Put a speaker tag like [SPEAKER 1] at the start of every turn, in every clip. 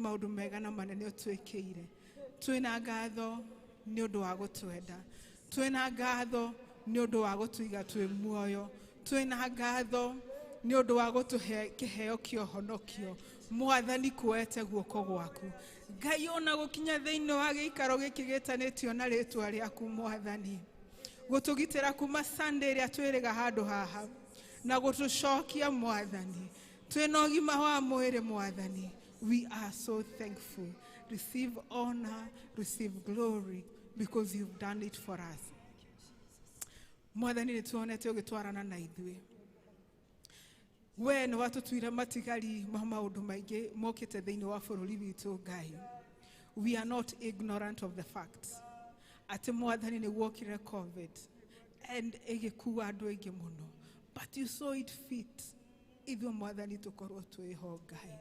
[SPEAKER 1] maundu mega na manene utwikeire. Twina ngatho ni undu wa gutwenda. Twina ngatho ni undu wa gutwiga twi muoyo. Twina ngatho ni undu wa gutuhe kiheo kio honokio. Mwathani kuete guoko gwaku. Ngai ona gukinya thiini wa giikaro giki gitanitio na ritwa riaku Mwathani. Gutugitira kuma Sunday ria twiriga handu haha na gutucokia Mwathani. Twina ugima wa mwiri Mwathani. We are so thankful. Receive honor, receive glory, because you've done it for us. Mwathani nituonete ugitwarana na ithui. We ni watutwire matigari ma maundu maingi mokite thiini wa bururi witu Ngai. We are not ignorant of the facts. Ati Mwathani ni wokire COVID and igikuwa andu aingi muno. But you saw it fit. Ithuĩ Mwathani tukorwo twiho Ngai.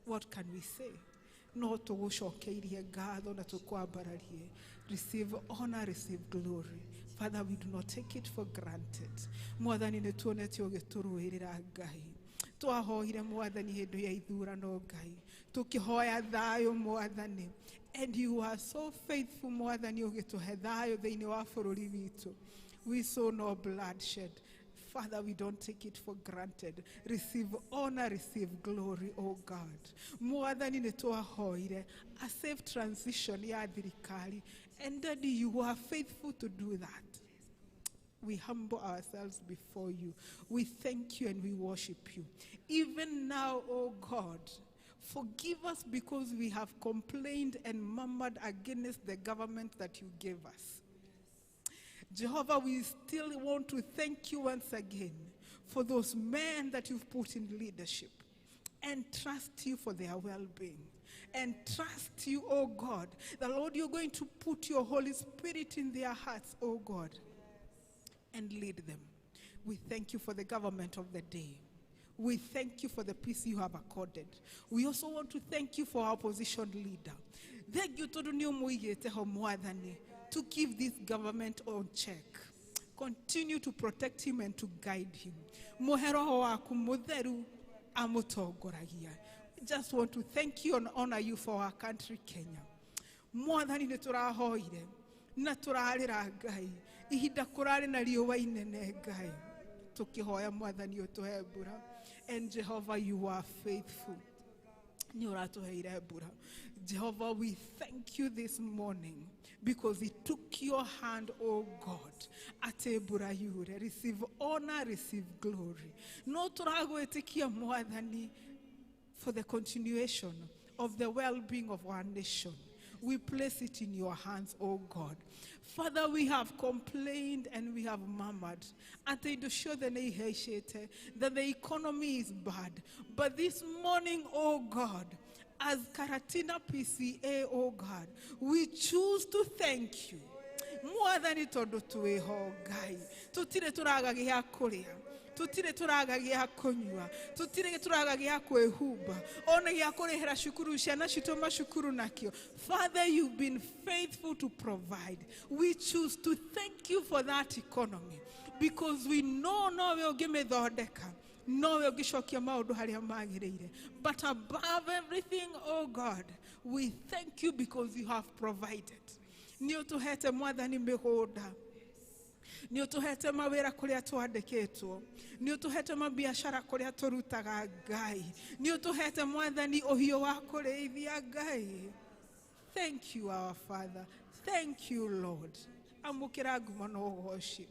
[SPEAKER 1] What can we say? No tugũcokeirie ngatho na tukwambararie. Receive honor, receive glory. Father, we do not take it for granted. Mwathani nĩ tuonete ũgĩtũrũĩrĩra Ngai. Twahoire Mwathani hĩndĩ ya ithurano Ngai. Tukihoya thayũ Mwathani. And you are so faithful Mwathani ũgĩtũhe thayũ thĩinĩ wa bũrũri witũ. We saw no bloodshed. Father, we don't take it for granted. Receive honor, receive glory, oh God. Mwathani nĩ twahoire a safe transition ya thirikari. And Daddy, you are faithful to do that. We humble ourselves before you. We thank you and we worship you. Even now, oh God, forgive us because we have complained and murmured against the government that you gave us. Jehovah, we still want to thank you once again for those men that you've put in leadership, and trust you for their well-being, and trust you, oh God, that Lord, you're going to put your Holy Spirit in their hearts, oh God, and lead them. We thank you for the government of the day. We thank you for the peace you have accorded. We also want to thank you for our opposition leader. Thank you to keep this government on check. Continue to protect him and to guide him. Just want to thank you and honor you for our country, Kenya. Mwathani nĩ tũrahoire na tũrarĩra Ngai ihinda kũrarĩ na riũa inene Ngai tũkĩhoya Mwathani ũtũhe mbura. And Jehovah, you are faithful. Jehovah, we thank you this morning because it took your hand, oh God. Receive honor, receive glory. No turagoetikia Mwathani for the continuation of the well-being of our nation. We place it in your hands, oh God. Father, we have complained and we have murmured that the economy is bad. But this morning, oh God, as Karatina PCA, oh God, we choose to thank you. Mwathani tondu twiho Ngai tutire turaga gya kuria tutire turaga gya kunywa tutire turaga gya kwehumba ona gya kurihira shukuru ciana citu mashukuru nakio. Father, you've been faithful to provide. We choose to thank you for that economy because we know no we ogimethondeka no we ogicokia maundu haria magirire. But above everything, oh God, we thank you because you have provided. Ni utuhete Mwathani migunda, ni utuhete mawira kuria twandikitwo, ni utuhete mabiashara kuria turutaga Ngai, ni utuhete Mwathani ohio wa kurithia Ngai. Thank you, our Father. Thank you, Lord. Amukira nguma no worship.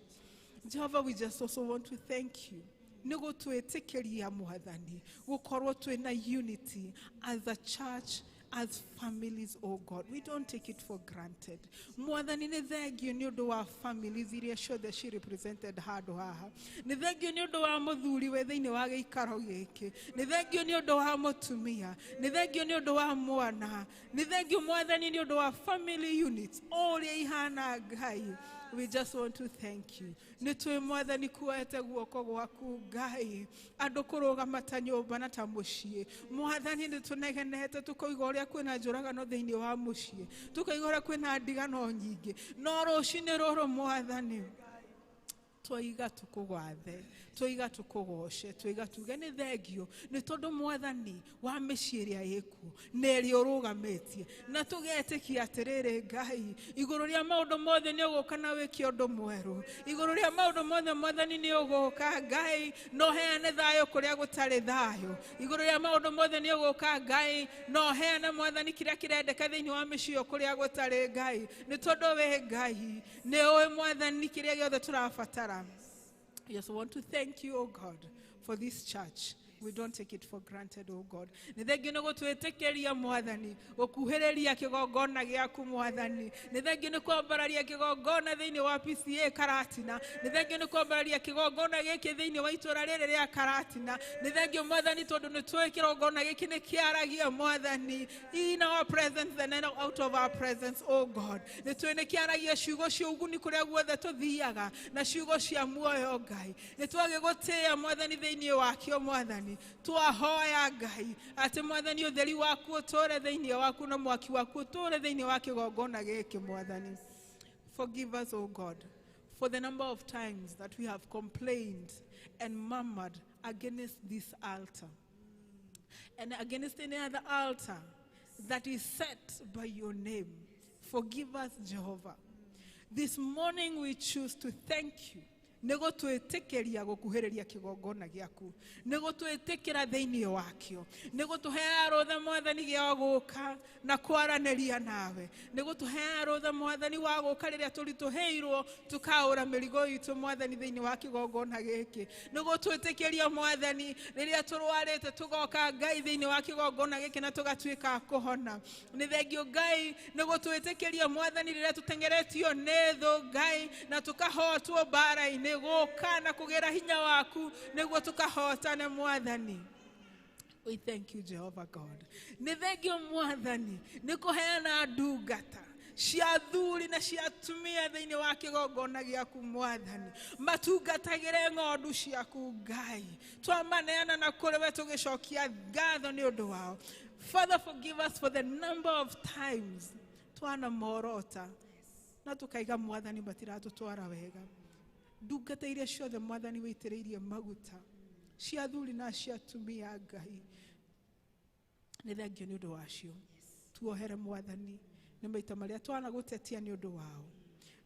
[SPEAKER 1] Jehovah, we just also want to thank you. Nigo tuetekeria Mwathani gukorwo twina unity as a church, as families, oh God. We don't take it for granted. Mwathani nĩ thengio nĩ ũndũ wa families iria ciothe ci represented handũ haha. Nĩ thengio nĩ ũndũ wa mũthuri we thĩinĩ wa gĩikaro gĩkĩ. Nĩ thengio nĩ ũndũ wa mũtumia. Nĩ thengio nĩ ũndũ wa mwana. Nĩ thengio Mwathani nĩ ũndũ wa family units. Ũrĩa ihana Ngai. We just want to thank you. Nitwe Mwathani kuete guoko gwaku Ngai. Andũ kũrũgama ta nyũmba na ta mũciĩ. Mwathani nĩ tũnegenete tũkoiga ũrĩa kwĩna njũragano thĩinĩ wa mũciĩ. Tũkoiga ũrĩa kwĩna ndigano nyingĩ. No rũcinĩ rũrũ Mwathani Twiga tukugwathe, twiga tukugoce, twiga tuge ni thengio ni tondu mwathani wa miciria yiku neri urugametie na tugetikia atiriri Ngai iguru ria maundu mothe ni uguka na wiki undu mweru iguru ria maundu mothe mwathani ni uguka Ngai no heane thayo kuria gutari thayo iguru ria maundu mothe ni uguka Ngai no heane mwathani kiria kirendeka thiini wa micio kuria gutari Ngai ni tondu we Ngai ni uwe mwathani kiria giothe turabatara. I just want to thank you, oh God, for this church. We don't take it for granted, oh God. Nithengio ni gutwitikiria mwathani gukuhiriria kigongona giaku mwathani. Nithengio ni kwambararia kigongona thiini wa PCA Karatina. Nithengio ni kwambararia kigongona giki thiini wa itura riri ria Karatina. Nithengio mwathani tondu ni twi kigongona giki ni kiaragia mwathani in our presence and out of our presence, oh God. Ni twi ni kiaragia ciugo cia uguni kuria guothe tuthiaga na ciugo cia muoyo Ngai. Ni twagigutia mwathani thiini wakio mwathani. Twahoya Ngai ati mwathani utheri waku utore thiini waku na mwaki waku utore thiini wa kigongona giki mwathani. Forgive us, oh God, for the number of times that we have complained and murmured against this altar and against any other altar that is set by your name. Forgive us, Jehovah. This morning we choose to thank you. Nego twitikiria gukuhiriria kigongona giaku nego twitikira thiini wakio nego tuhea rutha mwathani gia guka na kwaraniria nawe nego tuhea rutha mwathani wa guka riria turituheirwo tukaura mirigo itu mwathani thiini wa kigongona giki nego twitikiria mwathani riria turwarite tugoka Ngai thiini wa kigongona giki na tugatwika kuhona ni thengio Ngai nego twitikiria mwathani riria tutengeretio netho Ngai na tukahotwo bara-ini guka na kugera hinya waku niguo tukahotane mwathani. We thank you, Jehovah God. Ni thengio mwathani ni kuheana ndungata cia thuri na cia atumia thiini wa kigongona giaku mwathani matungatagire ng'ondu ciaku Ngai twamaneana na kuri we tugicokia ngatho ni undu wao. Father, forgive us for the number of times twana morota na tukaiga mwathani batiratutwara wega ndungata iria ciothe mwathani witiriirie maguta cia thuri na cia atumia Ngai ni thengio ni undu wacio tuohere mwathani ni maita maria twana gutetia ni undu wao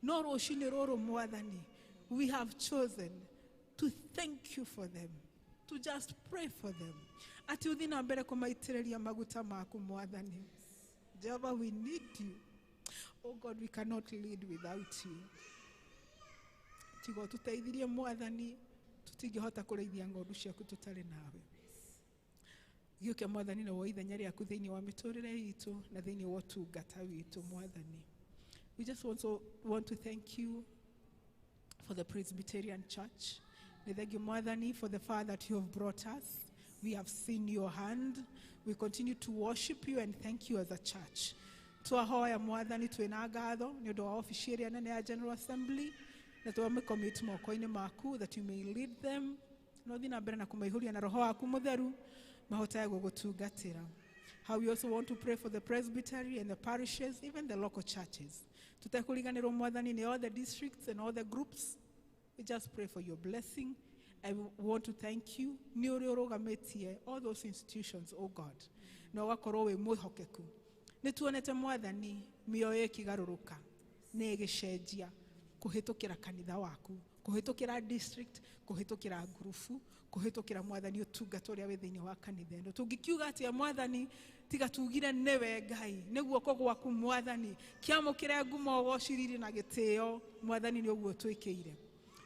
[SPEAKER 1] no rucini ruru mwathani we have chosen to thank you for them, to just pray for them ati uthi na mbere kumaitiriria maguta maku mwathani. Jehovah, we need you. Oh God, we cannot lead without you. Tigo tuteithirie mwathani tutingihota kureithia ng'ondu ciaku tutari nawe. Gioke mwathani na woithenya riaku thiini wa miturire itu na thiini wa tungata witu mwathani. We just want to thank you for the Presbyterian Church. We thank you mwathani for the far that you have brought us. We have seen your hand. We continue to worship you and thank you as a church. Twahoya mwathani twina ngatho ni undu wa officiaria nene ya General Assembly na twamacommit moko-ini maku that you may lead them no thina mbere na kumaihuria na roho waku mutheru mahotae gugutungatira. How we also want to pray for the presbytery and the parishes, even the local churches. Tutakuriganirwo mwathani in all the districts and all the groups. We just pray for your blessing. I want to thank you. Ni uri urugametie all those institutions, oh God. Na wakorwo we mwihokeku. Ni tuonete mwathani mioyo ikigaruruka ni igicenjia kuhitukira kanitha waku, kuhitukira district, kuhitukira grupu, kuhitukira mwathani utungata uria wi thiini wa kanitha ino. Tungikiuga ati mwathani tiga tugire newe Ngai ni guoko gwaku mwathani kiamukire ngumo gociriri na gitio mwathani ni uguo twikiire.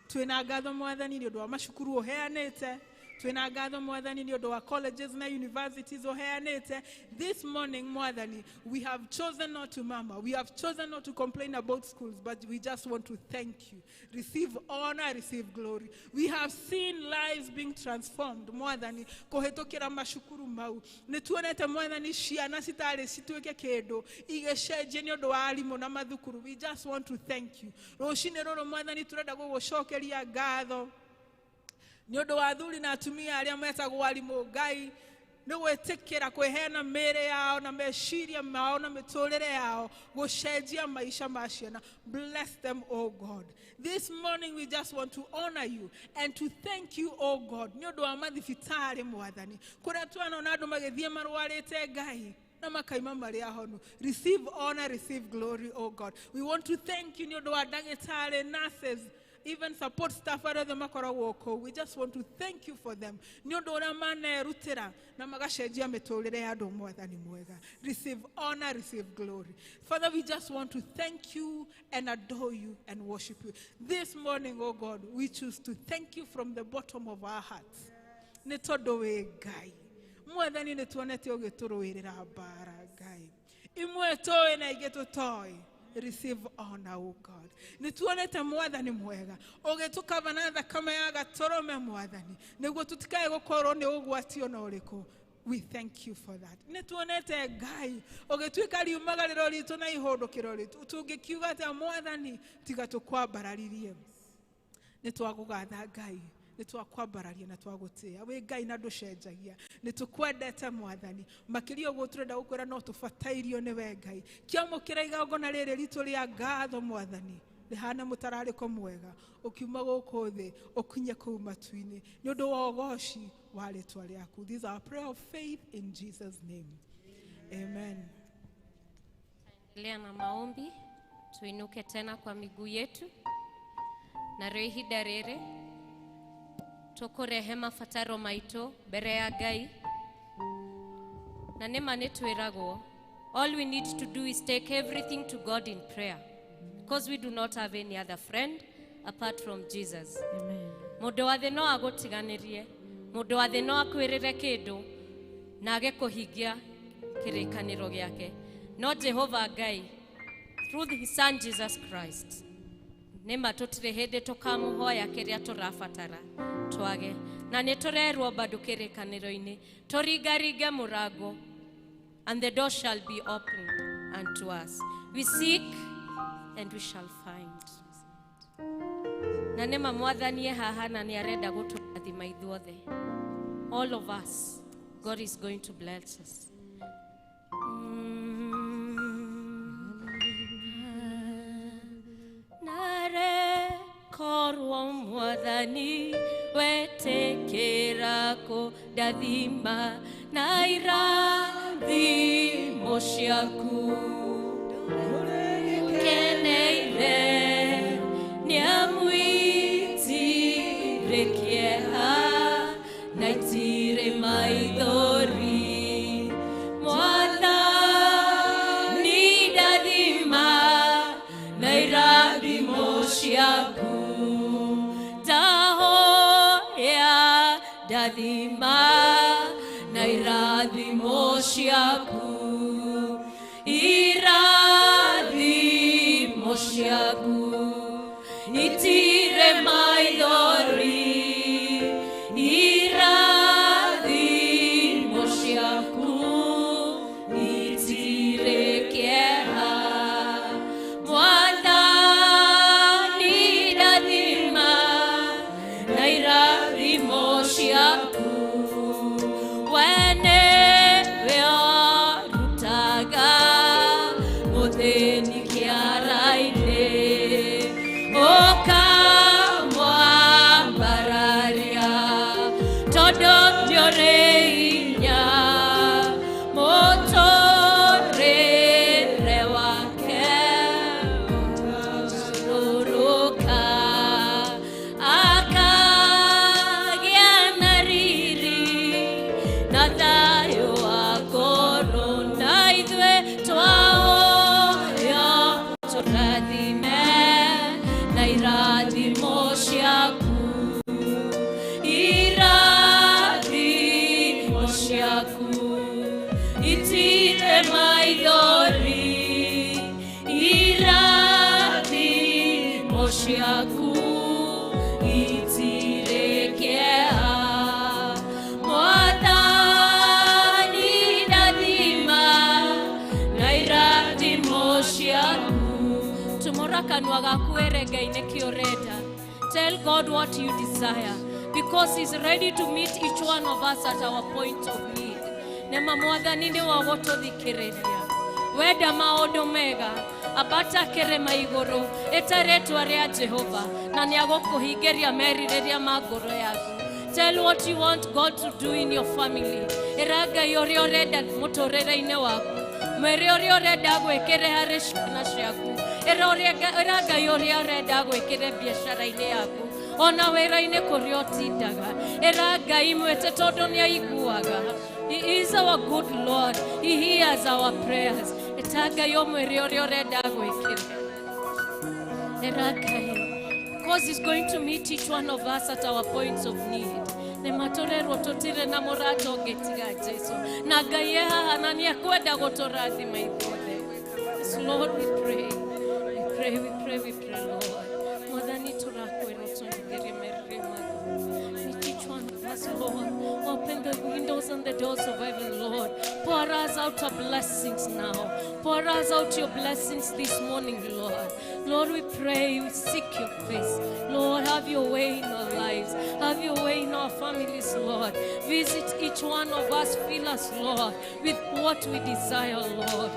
[SPEAKER 1] Twina ngatho mwathani ni undu wa macukuru uheanite. Twina ngatho mwathani ni undu wa colleges na universities uheanite. This morning mwathani we have chosen not to murmur, we have chosen not to complain about schools, but we just want to thank you. Receive honor, receive glory. We have seen lives being transformed mwathani kuhitukira mashukuru mau. Ni tuonete mwathani ciana citari cituike kindu igecenjie ni undu wa arimu na mathukuru. We just want to thank you. Rucini ruru mwathani turenda gugucokeria ngatho ni undu wa thuri na atumia aria metagwo arimu Ngai nĩ gwĩtĩkĩra kwĩheana mĩĩrĩ yao na meciria mao na mĩtũũrĩre yao gũcenjia maisha ma ciana. Bless them, oh God. This morning we just want to honor you and to thank you, oh God, nĩ ũndũ wa mathibitarĩ Mwathani kũrĩa twanona andũ magĩthiĩ marwarĩte Ngai na makaima marĩ ahonu. Receive honor, receive glory, oh God. We want to thank you nĩ ũndũ wa ndagĩtarĩ, nurses, even support staff arĩa makoragwo kũu. We just want to thank you for them. Nĩ ũndũ ũrĩa manerutĩra na magacenjia mĩtũũrĩre ya andũ Mwathani mwega. Receive honor, receive glory. Father, we just want to thank you and adore you and worship you. This morning, oh God, we choose to thank you from the bottom of our hearts. Nĩ tondũ wĩ Ngai. Mwathani nĩ tuonete ũgĩtũrũĩrĩra mbara Ngai. Imwe tũĩ na ingĩ tũtoĩ. Receive honor, oh God. Nituonete Mwathani mwega ũgĩtũkava na thakame ya gatũrũme Mwathani nĩguo tũtikae gũkorwo nĩ ũgwati ona ũrĩkũ. We thank you for that. Nituonete Ngai ũgĩtuĩka riumagarĩro ritũ na ihũndũkĩro ritũ tũngĩkiuga atĩa Mwathani tiga tũkwambararirie. Nĩtwagũgatha Ngai, nĩtwakwambararia na twagũtĩĩa. Wĩ Ngai na ndũcenjagia. Nĩtũkwendete Mwathani makĩria ũguo tũrenda gũkwĩra no tũbatairio nĩwe Ngai. Kĩamũkĩra igongona rĩrĩ ritũ rĩa ngatho Mwathani rĩhana mũtararĩko mwega ũkiuma gũkũ thĩ ũkinye kũu matu-inĩ nĩ ũndũ wa ũgooci wa rĩtwa rĩaku. These are prayer of faith in Jesus' name. Amen.
[SPEAKER 2] Endelea na maombi, tuinuke tena kwa miguu yetu na rĩo ihinda rĩrĩ tũkũrehe mabataro maitũ mbere ya Ngai. Na nĩma nĩtwĩragwo, all we need to do is take everything to God in prayer, because we do not have any other friend apart from Jesus.
[SPEAKER 3] Amen.
[SPEAKER 2] Mũndũ wa thĩ no agũtiganĩrie, mũndũ wa thĩ no akwĩrĩre kĩndũ na age kũhingia kĩrĩkanĩro gĩake. No Jehovah Ngai, through his son Jesus Christ, nĩma tũtirĩ hĩndĩ tũkamũhoya kĩrĩa tũrabatara twage. Na nĩtũrerwo bado kĩrĩkanĩro-inĩ tũringaringe mũrango, and the door shall be opened unto us. We seek and we shall find. Na nĩma Mwathani haha na nĩ arenda gũtũrathima ithuothe. All of us, God is going to bless us. Nare korwo Mwathani wetekera kũndathima na irathimo ciaku keneire nĩamwĩtire kĩeha na itirĩ maithori. Mwathani ndathima na irathimo ciaku ndahoya ndathima na irathimo ciaku irathimo ciaku itire maithori irathimo ciaku itire kĩeha. Mwathani ndathima na irathimo ciaku wene wearutaga mũthĩni kĩara-inĩ ũkamwambararia tondũ nĩũrĩ hinya mũtũũrĩre wake ũgarũrũka akagĩa na riri na thayũ wa ngoro na ithuĩ twahoya tũrathime na irathimo ciaku irathimo ciaku itire maithori irathimo ciaku itire kĩeha. Mwathani ndathima na irathimo ciaku. Tumũra kanua gaku ere Ngai nĩkĩ ũrenda. Tell God what you desire, because he's ready to meet each one of us at our point of need. nema mwathani nĩ wa gũtũthikĩrĩria wenda maũndũ mega abata kerema igũrũ ĩtarĩtwa rĩa Jehova na nĩ agũkũhingĩria merirĩria ma ngoro yaku. Tell what you want God to do in your family. Iraga yori oreda mũtũrĩre-inĩ waku. Mwĩre ũrĩa ũrenda gwĩkĩre harĩ ciana ciaku. Iraga yori oreda gwĩkĩre biacara-inĩ yaku. Ona wĩra-inĩ kũrĩa ũtindaga. Iraga imwĩte tondũ nĩ aiguaga. He is our good Lord. He hears our prayers. Itaga yo mwĩre ũrĩa ũrenda gwĩkĩre. Iraga because He's going to meet each one of us at our points of need. Nematorero totire na morato getiga Jesu. Na Ngai haha na nĩ akwenda gũtũrathima ithuothe. Yes, Lord, we pray. We pray, Lord. Mwathani tũrakwĩra ũtũhingĩrie merirĩria maku. Meet each one of us, Lord. Open the windows and the doors of heaven, Lord. Pour us out your blessings now. Pour us out your blessings this morning, Lord. Lord, we pray, we seek your face. Lord, have your way in our lives. Have your way in our families, Lord. Visit each one of us. Fill us, Lord, with what we desire, Lord.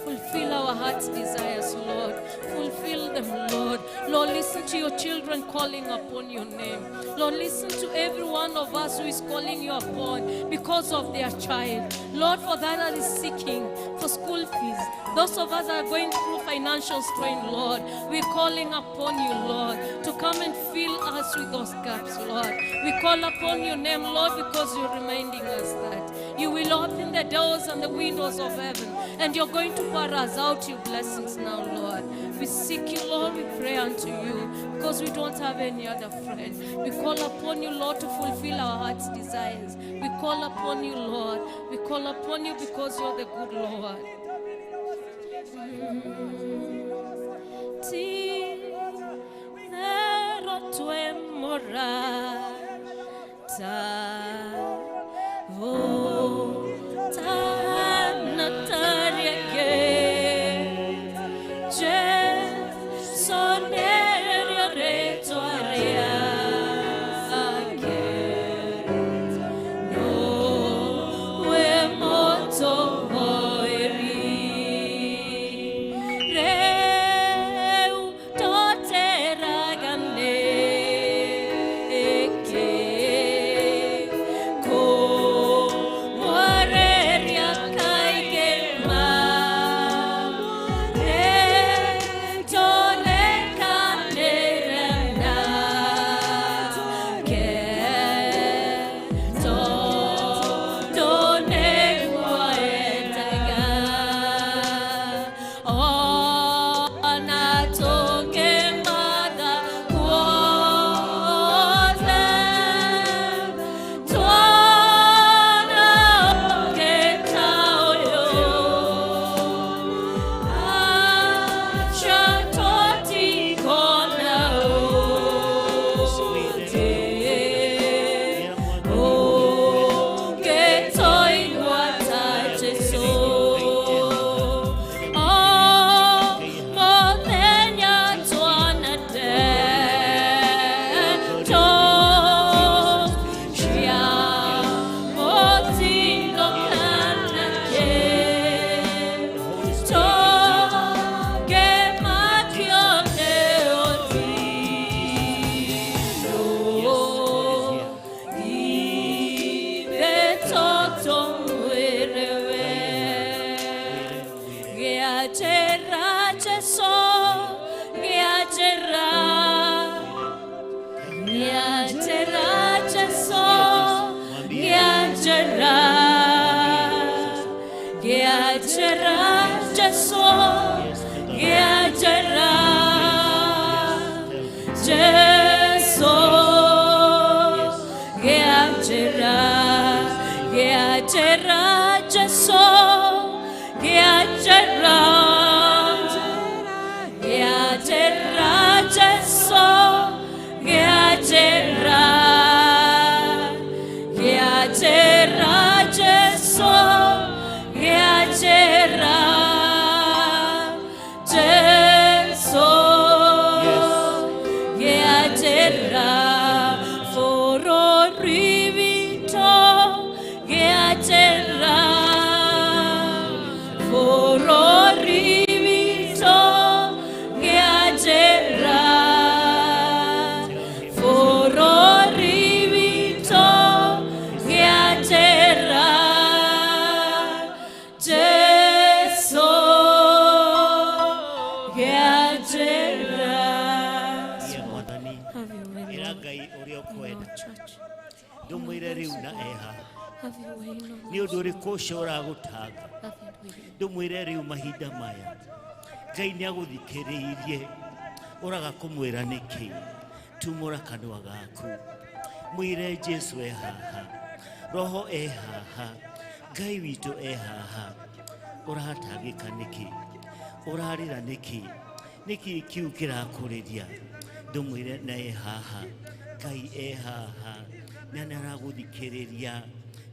[SPEAKER 2] Fulfill our heart's desires, Lord. Fulfill them, Lord. Lord, listen to your children calling upon your name. Lord, listen to every one of us who is calling you upon because of their child. Lord, for that is seeking for school fees. Those of us that are going through financial strain, Lord, we're calling upon you, Lord, to come and fill us with those gaps, Lord. We call upon your name, Lord, because you're reminding us that you will open the doors and the windows of heaven, and you're going to pour us out your blessings now, Lord. We seek you, Lord, we pray unto you, because we don't have any other friend. We call upon you, Lord, to fulfill our heart's desires. We call upon you, Lord. We call upon you because you're the good Lord. Ti nero tue morata o ta natariake je soneria retoaria ake no we moto Jesu
[SPEAKER 3] na eha
[SPEAKER 2] Have your way, Lord.
[SPEAKER 3] ni undu uriku ucio uragutanga
[SPEAKER 2] Have your way.
[SPEAKER 3] ndumwire riu mahinda maya Ngai ni aguthikiriirie uraga kumwira niki tumura kanwa gaku mwire Jesu haha roho haha Ngai witu haha uratagika niki urarira niki niki kiu kirakuriria ndumwire na haha Ngai haha na naraguthikiriria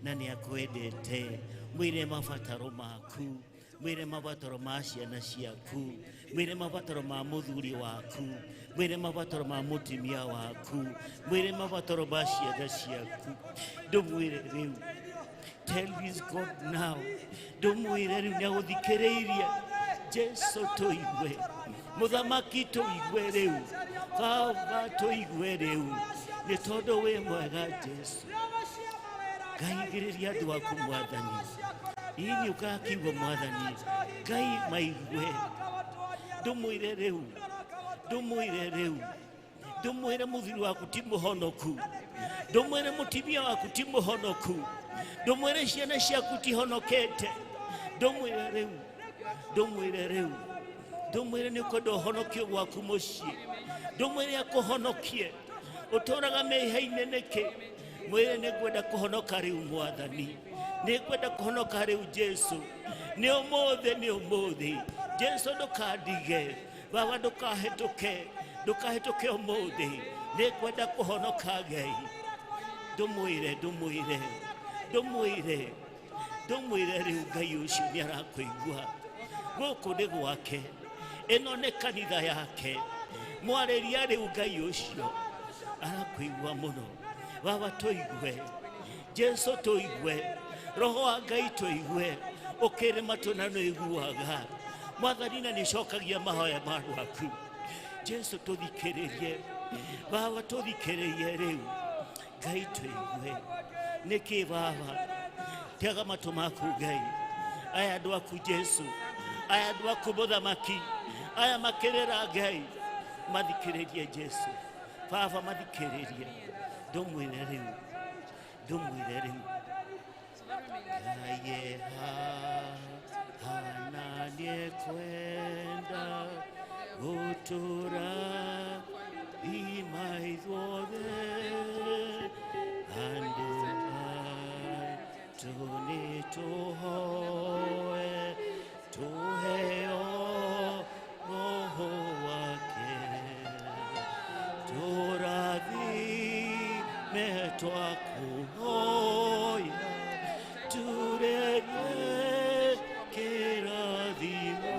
[SPEAKER 3] na ni akwendete mwire mabataro maku mwire mabataro ma ciana ciaku mwire mabataro ma muthuri waku mwire mabataro ma mutimia waku mwire mabataro ma ciana ciaku ndumwire riu tell this God now ndumwire riu niaguthikiriirie Jesu tuigwe muthamaki tuigwe riu Baba tuigwe riu ni tondu wi mwega Jesu Ngai giriria andu aku mwathani ini ukakiuga mwathani Ngai maigwe ndumwire riu ndumwire muthiri waku ti muhonoku ndumwire mutimia waku ti muhonoku ndumwire ciana ciaku ti honokete ndumwire riu ndumwire ni kwenda uhonokio gwaku mucii ndumwire akuhonokie uturaga meiha-ini niki mwire ni kwenda kuhonoka riu mwathani ni kwenda kuhonoka riu Jesu ni umuthi Jesu ndukandige Baba ndukahituke umuthi ni kwenda kuhonoka Ngai ndumwire riu Ngai ucio ni arakuigua guku ni gwake ino ni kanitha yake mwariria riu Ngai ucio arakuigua muno Baba tuigwe Jesu tuigwe roho wa Ngai tuigwe ukire matuna no iguaga mwathani na nicokagia mahoya ma andu aku Jesu tuthikiririe Baba tuthikiririe riu Ngai tuigwe niki Baba tega matu maku Ngai aya andu aku Jesu aya andu aku muthamaki aya makirira Ngai mathikiririe Jesu Baba mathikiririe ndumwire riu Ngai hana niekwenda gutura imaithwothe andu tunituhoe tuheo roho wake turathime twakuhoya turege kirathimo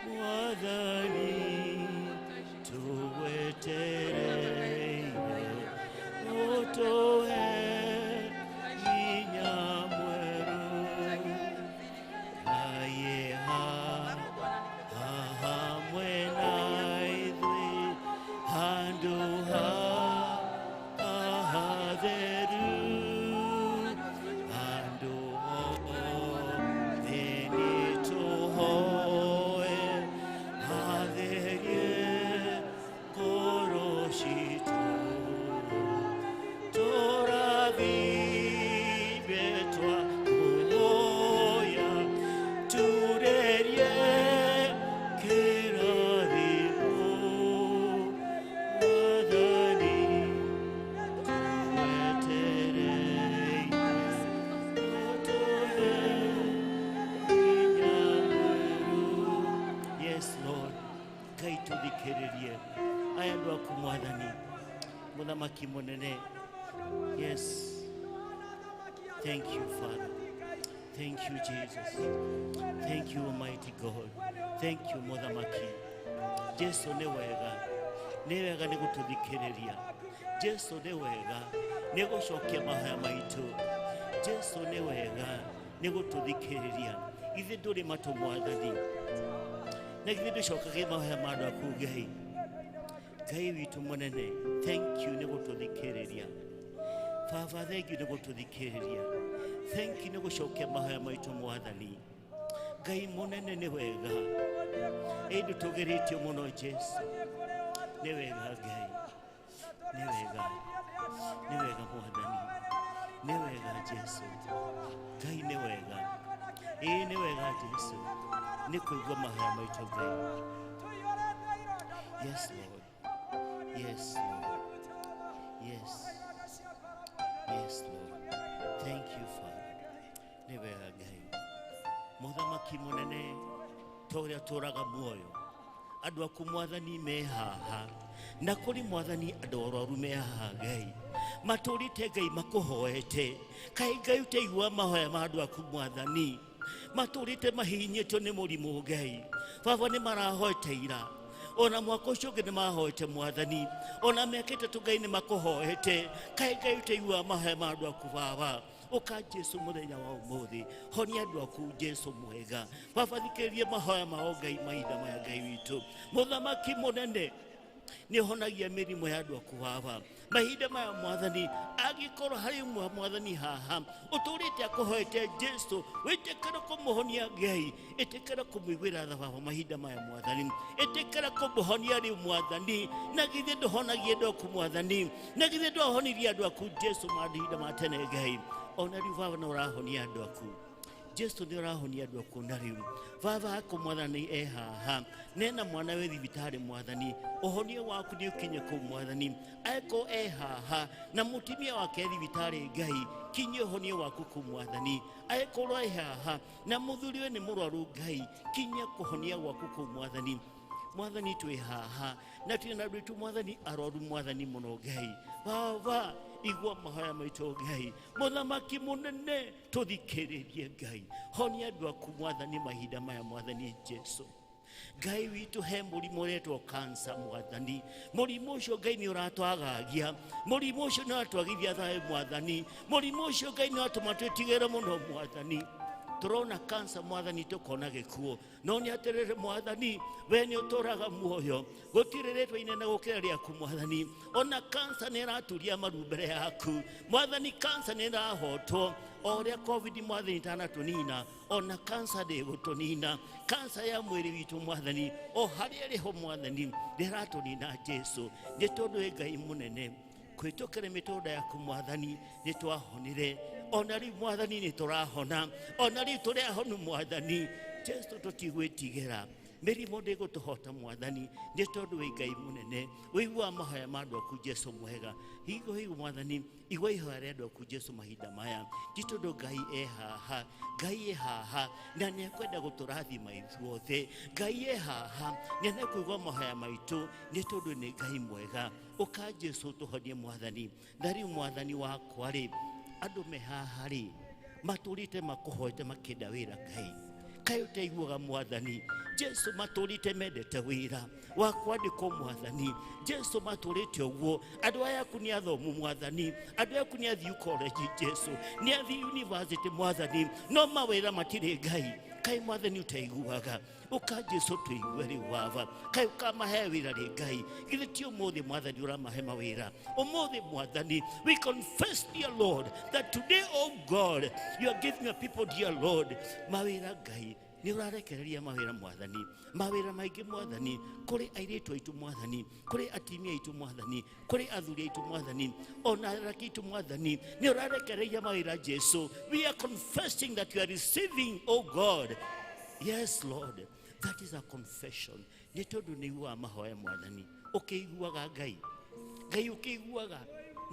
[SPEAKER 3] mwathani tuwetereire utuhe hinya mweru Ngai hamwe na ithuĩ handũ hatheru handũ hothe nĩtũhoe hatherie ngoro citũ tũrathime twakuhoya turerie kĩrathimo mwathani tuwetereire utuhe hinya mweru Yes Lord Ngai tuthikiririe aya andu aku mwathani muthamaki munene Yes Thank you Father Thank you Jesus Thank you Almighty God Thank you muthamaki Jesu ni wega ni gututhikiriria Jesu ni wega ni gucokia mahoya maitu Jesu ni wega ni gututhikiriria ithi nduri matu mwathani na ithi nducokagia mahoya ma andu aku Ngai Ngai witu munene thank you ni gututhikiriria Baba thank you ni gututhikiriria thank you ni gucokia mahoya maitu mwathani Ngai munene ni wega indu tugeretio muno Jesu ni wega Ngai ni wega mwathani nĩ wega Jesu, Ngai nĩ wega, nĩ wega Jesu, nĩ kũigua mahoya maitũ Ngai. Yes Lord, yes Lord, yes, yes Lord, thank you Father, nĩ wega Ngai, mũthamaki mũnene ta ũrĩa tũraga muoyo, andũ aku Mwathani me haha, na kũrĩ Mwathani andũ arwaru me haha Ngai, matũrĩte Ngai makũhoete, kaĩ Ngai ũteigua mahoya ma andũ aku Mwathani, matũrĩte mahihinyĩtwo nĩ mũrimũ Ngai, Baba nĩ marahoete ira, ona mwaka ũcio ũngĩ nĩ mahoete Mwathani, ona mĩaka ĩtatũ Ngai nĩ makũhoete, kaĩ Ngai ũteigua mahoya ma andũ aku Baba, ũka Jesu mũthenya wa ũmũthĩ, honia andũ aku Jesu mwega, Baba thikĩrĩria mahoya mao Ngai mahinda maya Ngai witũ, mũthamaki mũnene nĩ honagia mĩrimũ ya andũ aku Baba, mahinda maya Mwathani, agĩkorwo harĩ ũmwe Mwathani haha, ũtũrĩte akũhoete Jesu, wĩtĩkĩra kũmũhonia Ngai, ĩtĩkĩra kũmũiguĩra tha Baba mahinda maya Mwathani, ĩtĩkĩra kũmũhonia rĩu Mwathani, na githĩ ndũhonagia andũ aku Mwathani, na githĩ ndwahonirie andũ aku Jesu mahinda ma tene Ngai, ona rĩu Baba nĩ ũrahonia andũ aku Jesu, nĩ ũrahonia andũ aku na rĩu Baba aku Mwathani haha, nena mwana we thibitarĩ Mwathani, ũhonio waku nĩ ũkinye kũu Mwathani, aĩko haha na mũtumia wake thibitarĩ Ngai, kinyia ũhonio waku kũu Mwathani, aĩkorwo haha na mũthuri we nĩ mũrwaru Ngai, kinyia kũhonia gwaku kũu Mwathani, Mwathani twĩ haha na twĩ na rwĩtu Mwathani arwaru Mwathani mũno Ngai, Baba igua mahoya maitũ Ngai, mũthamaki mũnene tũthikĩrĩrie Ngai, honia andũ aku Mwathani mahinda maya Mwathani Jesu, Ngai witũ he mũrimũ ũretwo cancer Mwathani, mũrimũ ũcio Ngai nĩ ũratwagagia, mũrimũ ũcio nĩ ũratwagithia thayũ Mwathani, mũrimũ ũcio Ngai nĩ ũratũma twĩtigĩre mũno Mwathani, tũrona cancer Mwathani tũkona gĩkuũ, no nĩ atĩrĩrĩ Mwathani, we nĩ ũtũraga muoyo, gũtirĩ rĩtwa inene gũkĩra rĩaku Mwathani, ona cancer nĩ ĩraturia maru mbere yaku Mwathani, cancer nĩ ĩrahotwo, o ũrĩa COVID Mwathani itanatũnina, ona cancer ndĩgũtũnina, cancer ya mwĩrĩ witũ Mwathani, o harĩa ĩrĩho Mwathani ndĩratũnina Jesu, nĩ tondũ wĩ Ngai mũnene, kwĩtũkĩra mĩtũnda yaku Mwathani nĩ twahonire, ona rĩu Mwathani nĩ tũrahona, ona rĩu tũrahonu Mwathani, Jesu tũtigwĩtigĩra, mĩrimũ ndĩgũtũhota Mwathani, nĩ tondũ wĩ Ngai mũnene, wĩigua mahoya ma andũ aku Jesu mwega, higo Mwathani, igua ihoya rĩa andũ aku Jesu mahinda maya, ti tondũ Ngai haha, Ngai haha, na nĩ ekwenda gũtũrathima ithuothe, Ngai haha, na nĩ ekũigua mahoya maitũ, nĩ tondũ nĩ Ngai mwega, ũka Jesu tũhonie Mwathani, na rĩu Mwathani wakwa rĩ, andũ me haha rĩ, matũrĩte makũhoete makĩenda wĩra Ngai, kaĩ ũteiguaga Mwathani, Jesu matũrĩte mendete wĩra wa kwandĩkwo Mwathani, Jesu matũrĩte ũguo, andũ aya aku nĩ athomu Mwathani, andũ aku nĩ athiĩ college Jesu, nĩ athiĩ university Mwathani, no mawĩra matirĩ Ngai, kaĩ Mwathani ũteiguaga, ũka Jesu tũigue rĩu Baba, kaĩ ũkamahe wĩra rĩ Ngai, githĩ ti ũmũthĩ Mwathani ũramahe mawĩra, ũmũthĩ Mwathani, we confess dear Lord, that today oh God, you are giving your people dear Lord, mawĩra Ngai, nĩ ũrarekereria mawĩra Mwathani, mawĩra maingĩ Mwathani, kũrĩ airĩtu aitũ Mwathani, kũrĩ atimia aitũ Mwathani, kũrĩ athuri aitũ Mwathani, ona araki aitũ Mwathani, nĩ ũrarekereria mawĩra Jesu, we are confessing that you are receiving oh God, yes Lord, that is a confession, nĩ tondũ nĩ iguaga mahoya Mwathani, ũkĩiguaga Ngai, Ngai ũkĩiguaga,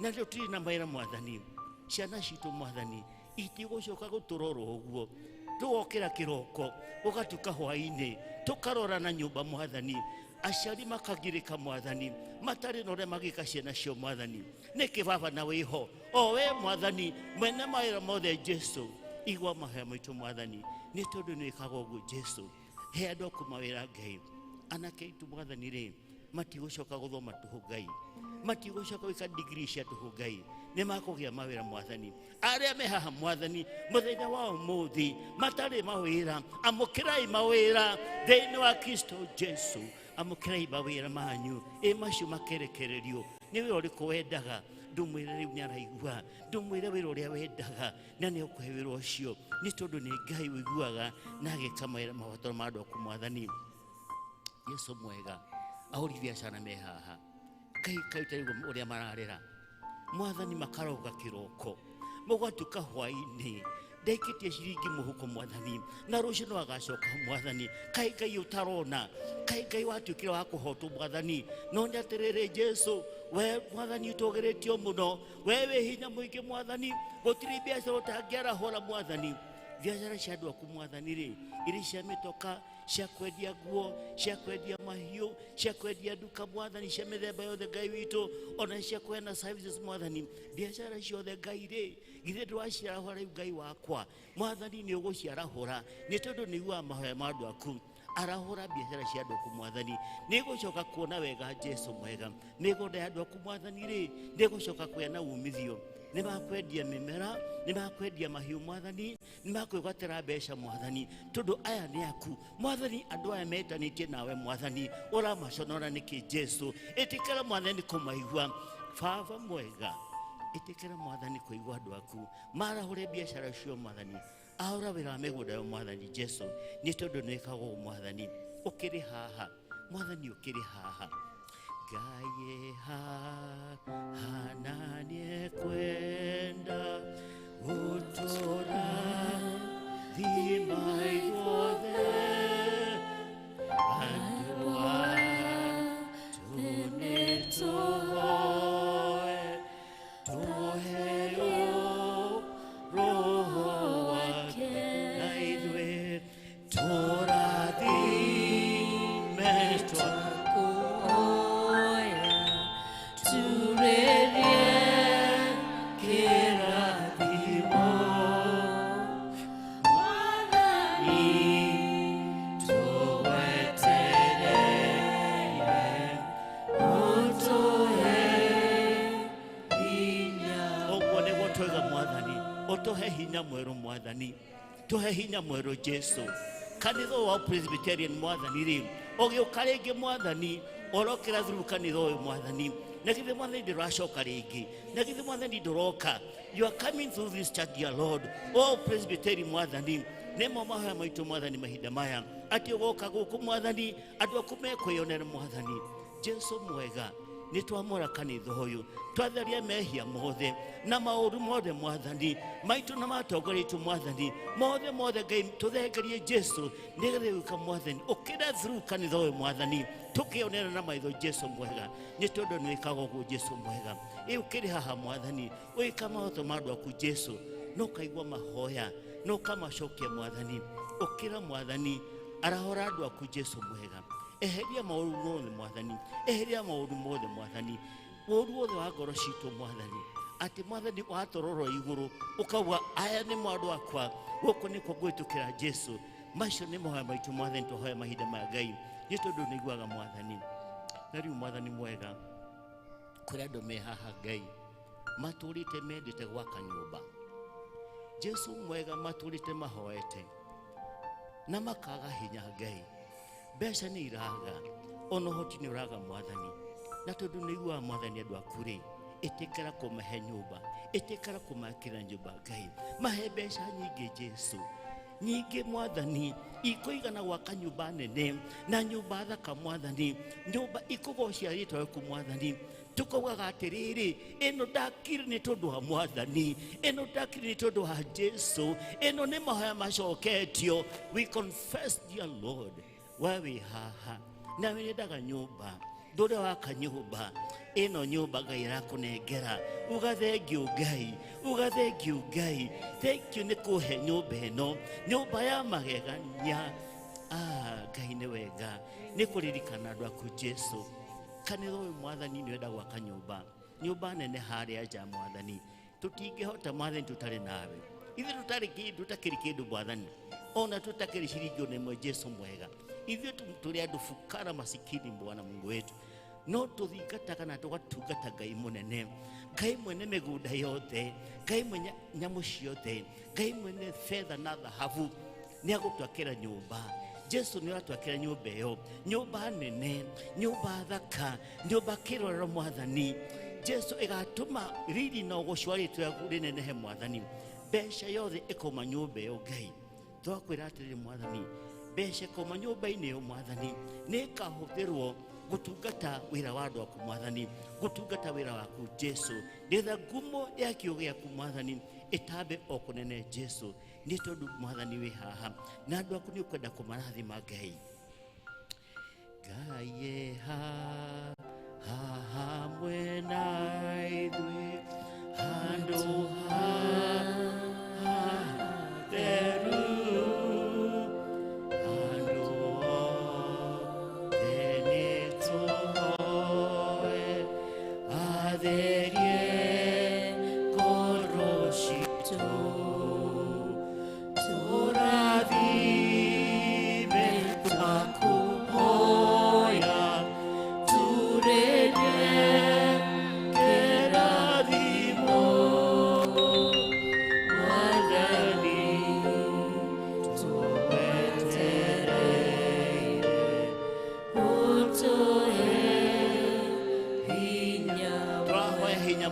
[SPEAKER 3] na rĩu tũrĩ na mawĩra Mwathani, ciana citũ Mwathani, itigũcoka gũtũrora ũguo, tũgokĩra kĩroko, ũgatuka hwaĩ-inĩ, tũkarora na nyũmba Mwathani, aciari makagirĩka Mwathani, matarĩ na ũrĩa magĩka ciana cio Mwathani, nĩkĩ Baba na wĩho, o we Mwathani, mwene mawĩra mothe Jesu, igua mahoya maitũ Mwathani, nĩ tondũ nĩ wĩkaga ũguo Jesu, he andũ aku mawĩra Ngai, anake aitũ Mwathani rĩ, matigũcoka gũthoma tũhũ Ngai, matigũcoka gwĩka degree cia tũhũ Ngai, nĩ makũgĩa mawĩra Mwathani, arĩa me haha Mwathani, mũthenya wa ũmũthĩ, matarĩ mawĩra, amũkĩrai mawĩra thĩinĩ wa Kristo Jesu, amũkĩrai mawĩra manyu, macio makerekererio, nĩ wĩra ũrĩkũ wendaga, ndũmwĩre rĩu nĩ araigua, ndũmwĩre wĩra ũrĩa wendaga, na nĩ ũkũhe wĩra ũcio, nĩ tondũ nĩ Ngai ũiguaga na ageka mawĩra mabataro ma andũ aku Mwathani, Jesu mwega, ahũri biacara me haha, Ngai kaĩ ũtarigwo ũrĩa mararera, Mwathani makaroga kĩroko, Mogwatuka hwaini ndaikitie ciringi muhuko mwathani na rucio no agacoka mwathani kai Ngai utarona kai Ngai watukire wa kuhotwo mwathani no nĩ atĩrĩrĩ Jesu we mwathani tugeretio muno wewe hinya muingi mwathani gutiri biacara utangĩarahũra mwathani biacara cia andũ aku mwathani rĩ irĩ cia mĩtoka cia kwendia nguo cia kwendia mahiũ cia kwendia nduka mwathani cia mĩthemba yothe Ngai witũ ona cia kũheana services mwathani biacara ciothe Ngai rĩ githĩ ndwaciarahũra rĩu Ngai wakwa mwathani nĩ ũgũciarahũra nĩ tondũ nĩ iguaga mahoya ma andũ aku arahũra biacara cia andũ aku mwathani nĩ gũcoka kuona wega Jesu mwega nĩ gũnda andũ aku mwathani rĩ nĩ gũcoka kũgĩa na umithio nĩ makwendia mĩmera nĩ makwendia mahiũ mwathani nĩ makwĩgwatĩra mbeca mwathani tondũ aya nĩ aku mwathani andũ aya metanĩtie nawe mwathani ũramaconora nĩkĩ Jesu ĩtĩkĩra mwathani kũmaigua Baba mwega ĩtĩkĩra mwathani kũigua andũ aku marahũre biacara cio mwathani ahũra wĩra wa mĩgũnda yo mwathani Jesu nĩ tondũ nĩ wĩkagwo mwathani ũkĩrĩ haha mwathani ũkĩrĩ haha Ngai hana nĩekwenda gũtũra thima igothe andũ atu nĩtũhoe tũheo roho wake na ithuĩ tũrathime Tuhe hinya mweru mwathani tuhe hinya mweru Jesu kanitha wa Presbyterian mwathani ri ogiuka ringi mwathani orokera through kanitha uyu mwathani na githe mwathani ndiracoka ringi na githe mwathani ndoroka you are coming through this church dear Lord oh Presbyterian mwathani nemo mahoya maitu mwathani mahinda maya ati ugoka guku mwathani andu aku mekwiyonera mwathani Jesu mwega nitwamora kanitha uyu twatheria mehia mothe na maũru mothe mwathani maitu na matongoretu mwathani mothe Ngai tuthengerie Jesu nigetha wika mwathani ukira through kanitha uyu mwathani tukionera na maitho Jesu mwega ni tondu ni wikaga uguo Jesu mwega ukiri haha mwathani wika mahoto ma andu aku Jesu no kaigua mahoya no kamacokia mwathani ukira mwathani arahora andu aku Jesu mwega eheria maũru mothe mwathani eheria maũru mothe mwathani ũru wothe wa ngoro citũ mwathani ati mwathani watororo iguru ukauga aya nĩ mwandu akwa gũkũ nĩkuo gwĩtũkĩra Jesu macio nĩ mahoya maitũ mwathani tũhoya mahinda ma Ngai nĩ tondũ nĩ iguaga mwathani na rĩu mwathani mwega kũrĩ andũ me haha Ngai matũrĩte mendete gwaka nyũmba Jesu mwega matũrĩte mahoete na makaga hinya Ngai mbeca nĩ iraga ona ũhoti nĩ ũraga mwathani na tondu nĩ iguaga mwathani andũ aku rĩ ĩtĩkĩra kũmahe nyũmba ĩtĩkĩra kũmakĩra nyũmba Ngai mahe mbeca nyingĩ Jesu nyingĩ mwathani ikuigana gwaka nyũmba nene na nyũmba thaka mwathani nyũmba ikũgocia rĩtwa rĩaku mwathani tukaugaga atĩrĩrĩ ĩno ndakire nĩ tondũ wa mwathani ĩno ndakire nĩ tondũ wa Jesu ĩno nĩ mahoya macoketio we confess dear Lord wewe haha na wendaga nyũmba ndũrĩa waka nyũmba ĩno nyũmba Ngai arakũnengera ugathengiũ Ngai ugathengiũ Ngai thank you nĩ kũhe nyũmba ĩno nyũmba ya magegania Ngai nĩ wega nĩ kũririkana andũ aku Jesu kanitha ũyũ mwathani nĩ wenda gwaka nyũmba nene harĩa nja mwathani tũtingĩhota mwathani tũtarĩ nawe ithuĩ tũtarĩ kĩndũ tũtakĩrĩ kĩndũ mwathani ona tũtakĩrĩ ciringi ona ĩmwe Jesu mwega ithuĩ tũrĩ andũ fukara masikini Bwana Mungu wetu no tũthingataga na tũgatungata Ngai mũnene Ngai mwene mĩgũnda yothe Ngai mwene nyamũ ciothe Ngai mwene fedha na dhahabu nĩ agũtwakĩra nyũmba Jesu nĩ aratwakĩra nyũmba ĩyo nyũmba nene nyũmba thaka nyũmba kĩrorero mwathani Jesu ĩgatũma riri na ũgũcwa rĩtwa rĩaku rĩnenehe mwathani mbeca yothe ĩkauma nyũmba ĩyo Ngai twakwĩra atĩrĩrĩ mwathani mbeca ĩkauma nyũmba-inĩ ĩyo mwathani nĩ ĩkahũthĩrwo gutungata wira wa andu aku mwathani, gutungata wira waku Jesu, nitha ngumo ya kiugo giaku mwathani itabe o kunene Jesu, ni tondu mwathani wi haha na andu aku ni ukwenda kumarathima Ngai. Ngai e hamwe na ithuĩ handũ hatheru, handũ hothe nĩtũhoe atherie ngoro citũ, tũrathime twakũhoya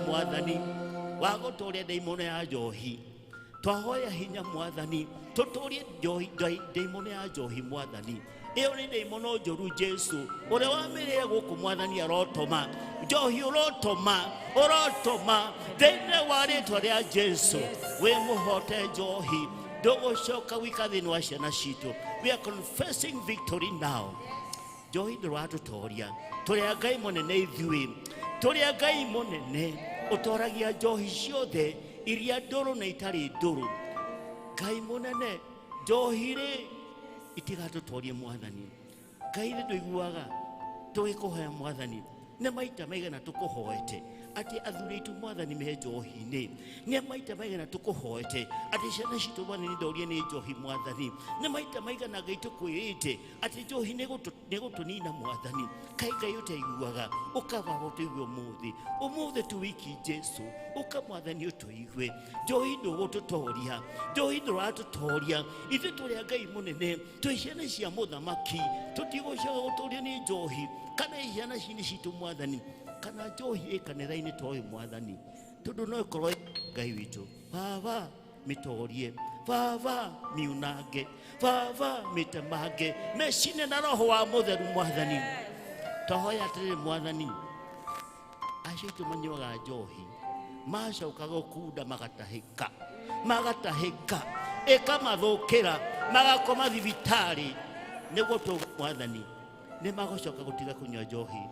[SPEAKER 3] mwathani wagotoria daimono ya njohi, twahoya hinya mwathani tuturie daimono ya njohi mwathani, iyo ni daimono njoru Jesu uria wamirire guku mwathani arotoma njohi, urotoma thĩinĩ wa rĩtwa rĩa Jesu we muhote njohi ndugucoka wika thĩinĩ wa ciana citũ. We are confessing victory now. Njohi ndũratutoria, tũrĩ Ngai mũnene ithuĩ, tũrĩ Ngai mũnene utoragia njohi ciothe iria ndũrũ na itarĩ ndũrũ. Ngai mũnene njohi rĩ itigatutorie mwathani. Ngai ndũiguaga tũgĩkũhoya mwathani, nĩ maita maigana tũkũhoete ati athuri aitu mwathani mehe njohi-inĩ, nĩ maita maigana tũkũhoete ati ciana citũ mwathani ndorie nĩ njohi mwathani, nĩ maita maigana Ngai tũkwĩrĩte ati njohi nĩ gũtũnina mwathani. Kai Ngai ũtaiguaga ũkaba gũtũigua ũmũthĩ tu wiki Jesu ũka mwathani ũtũigue. Njohi ndũgũtũtoria, njohi ndũratũtoria, ithuĩ tũrĩ Ngai mũnene, twĩ ciana cia mũthamaki, tũtigũcoka gũtũrio nĩ njohi kana ciana citũ mwathani, kana njohi kanitha-inĩ toĩ mwathani, tondu no ikorwo Ngai witũ. Baba mitorie, Baba miunange, Baba mitemange, mecine na roho wa mutheru mwathani. Twahoya atĩrĩrĩ mwathani, acio aitũ manyuaga njohi macoka gũkunda magatahĩka ĩkamathũkĩra magakoma thibitarĩ, nĩguo tũuga mwathani nĩ magũcoka gũtiga kũnyua njohi,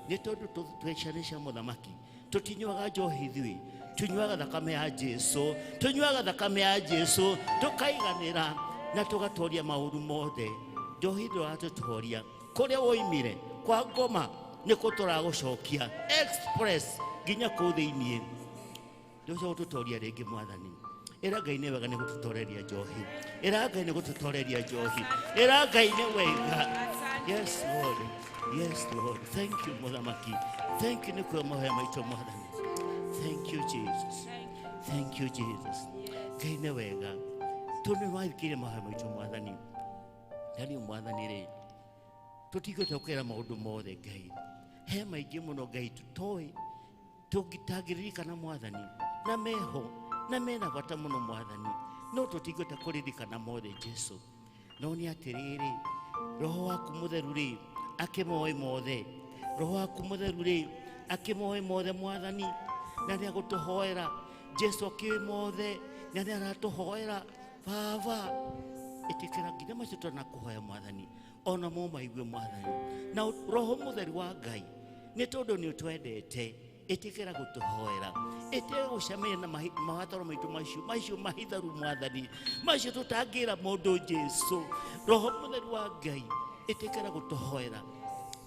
[SPEAKER 3] nĩ tondũ twĩ ciana cia mũthamaki tũtinyuaga njohi ithuĩ, tunyuaga thakame ya Jesu, tunyuaga thakame ya Jesu, tukaiganĩra na tũgatoria maũru mothe. Njohi ndũratũtoria, kũrĩa woimire kwa ngoma nĩkuo tũragũcokia express nginya kũu thĩinĩ. Ndũcoka gũtũtoria rĩngĩ mwathani. Ĩra Ngai nĩ wega nĩ gũtũtoreria njohi, ĩra Ngai nĩ gũtũtoreria njohi, ĩra Ngai nĩ wega. Yes Lord, yes Lord, thank you muthamaki, thank you nĩkuo mahoya maitũ mwathani. Thank you Jesus, thank you Jesus. Ngai nĩ wega tũnĩwathikĩire mahoya maitũ mwathani, na rĩu mwathani rĩ tũtigũte gũkĩra maũndũ mothe Ngai, he maingĩ mũno Ngai tũtoĩ tũngĩtangĩririkana mwathani, na meho na mena bata mũno mwathani, no tũtigũte kũririkana mothe Jesu. No nĩ atĩrĩrĩ, roho waku mũtheru rĩ akĩmoe mothe, roho waku mũtheru rĩ akĩmoe mothe mwathani, na nĩ agũtũhoera Jesu akĩoe mothe, na nĩ aratũhoera. Baba ĩtĩkĩra nginya macio tũranakũhoya mwathani ona mo maigue mwathani, na roho mũtheru wa Ngai nĩ tondũ nĩ ũtwendete ĩtĩkĩra gũtũhoera, ĩtĩkĩra gũcemania na mabataro maitũ macio mahitharu mwathani, macio tũtangĩra mũndũ Jesu. Roho mũtheru wa Ngai ĩtĩkĩra gũtũhoera.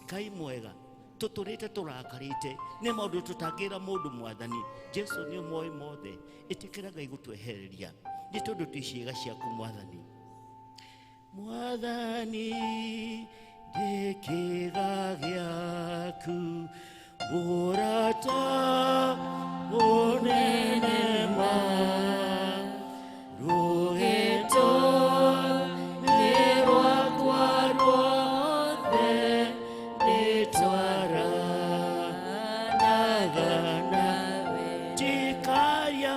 [SPEAKER 3] Ngai mwega tũtũrĩte tũrakarĩte nĩ maũndũ tũtangĩra mũndũ mwathani, Jesu nĩ ũmoĩ mothe, ĩtĩkĩra Ngai gũtwehereria nĩ tondũ twĩ ciĩga ciaku mwathani. Mwathani ndĩ kĩĩga gĩaku, mũrata mũnene ma rũgĩto nĩ rwakwa ruothe nĩtwaranaga nawe, njikaria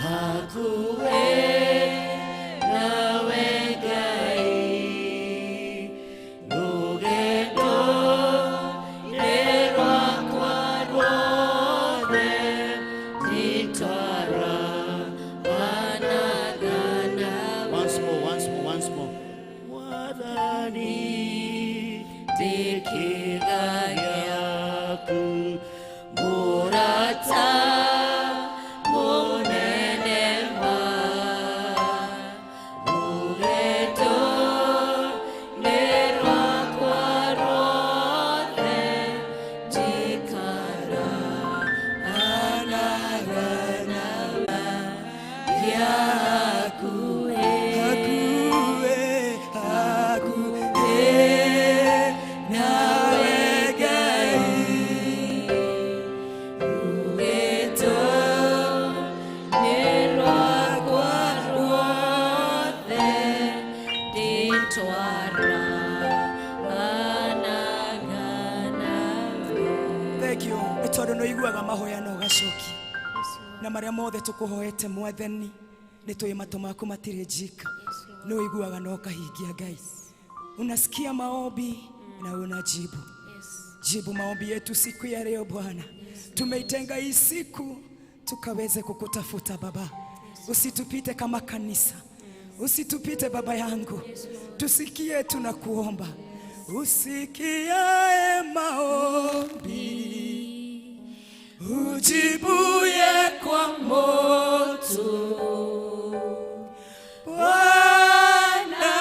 [SPEAKER 3] hakuhĩ na
[SPEAKER 4] Thank you. Etodo no iguaga mahoya no gacoki. Na maria mothe tukuhoete mwathani ni tui mato maku matire jika. No iguaga no kahingia Ngai. Unasikia maombi na unajibu. Jibu maombi yetu siku ya leo Bwana. Tumeitenga hii siku tukaweze kukutafuta Baba. Usitupite kama kanisa. Usitupite Baba yangu. Tusikie tunakuomba. Usikiae maombi, ujibuye kwa moto, Bwana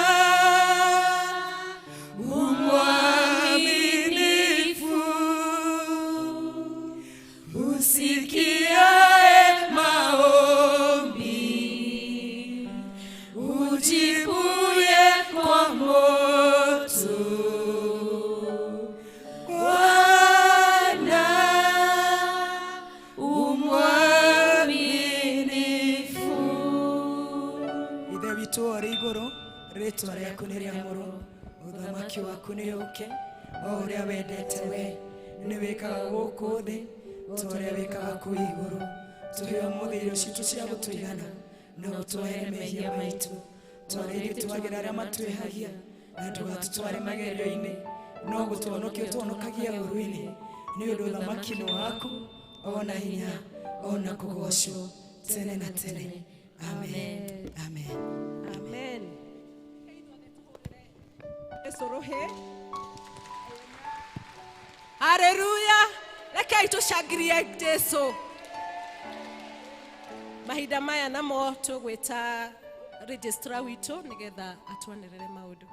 [SPEAKER 4] umwaminifu. Usikiae maombi, ujibuye kwa moto, ritwa rĩaku nĩ rĩamũrũ, ũthamaki waku nĩ ũke, o ũrĩa wendete we nĩ wĩkaga gũkũ thĩ, ta ũrĩa wĩkaga kũu igũrũ. Tũhe ũmũthĩ irio citũ cia gũtũigana, na ũtũhere mehia maitũ, ta ũrĩa ithuĩ twagĩra arĩa matwĩhagia, na ndũgatũtware magerio-inĩ, no gũtũhonokia ũtũhonokagia ũru-inĩ, nĩ ũndũ ũthamaki nĩ waku, ona hinya, ona kũgocwo tene na tene. Amen. Amen.
[SPEAKER 1] Amen. Esorohe. Hallelujah. Rekei tushangirie Jesu. Mahinda maya namo tugwita registrar witũ nigetha atwanĩrĩre maũndũ.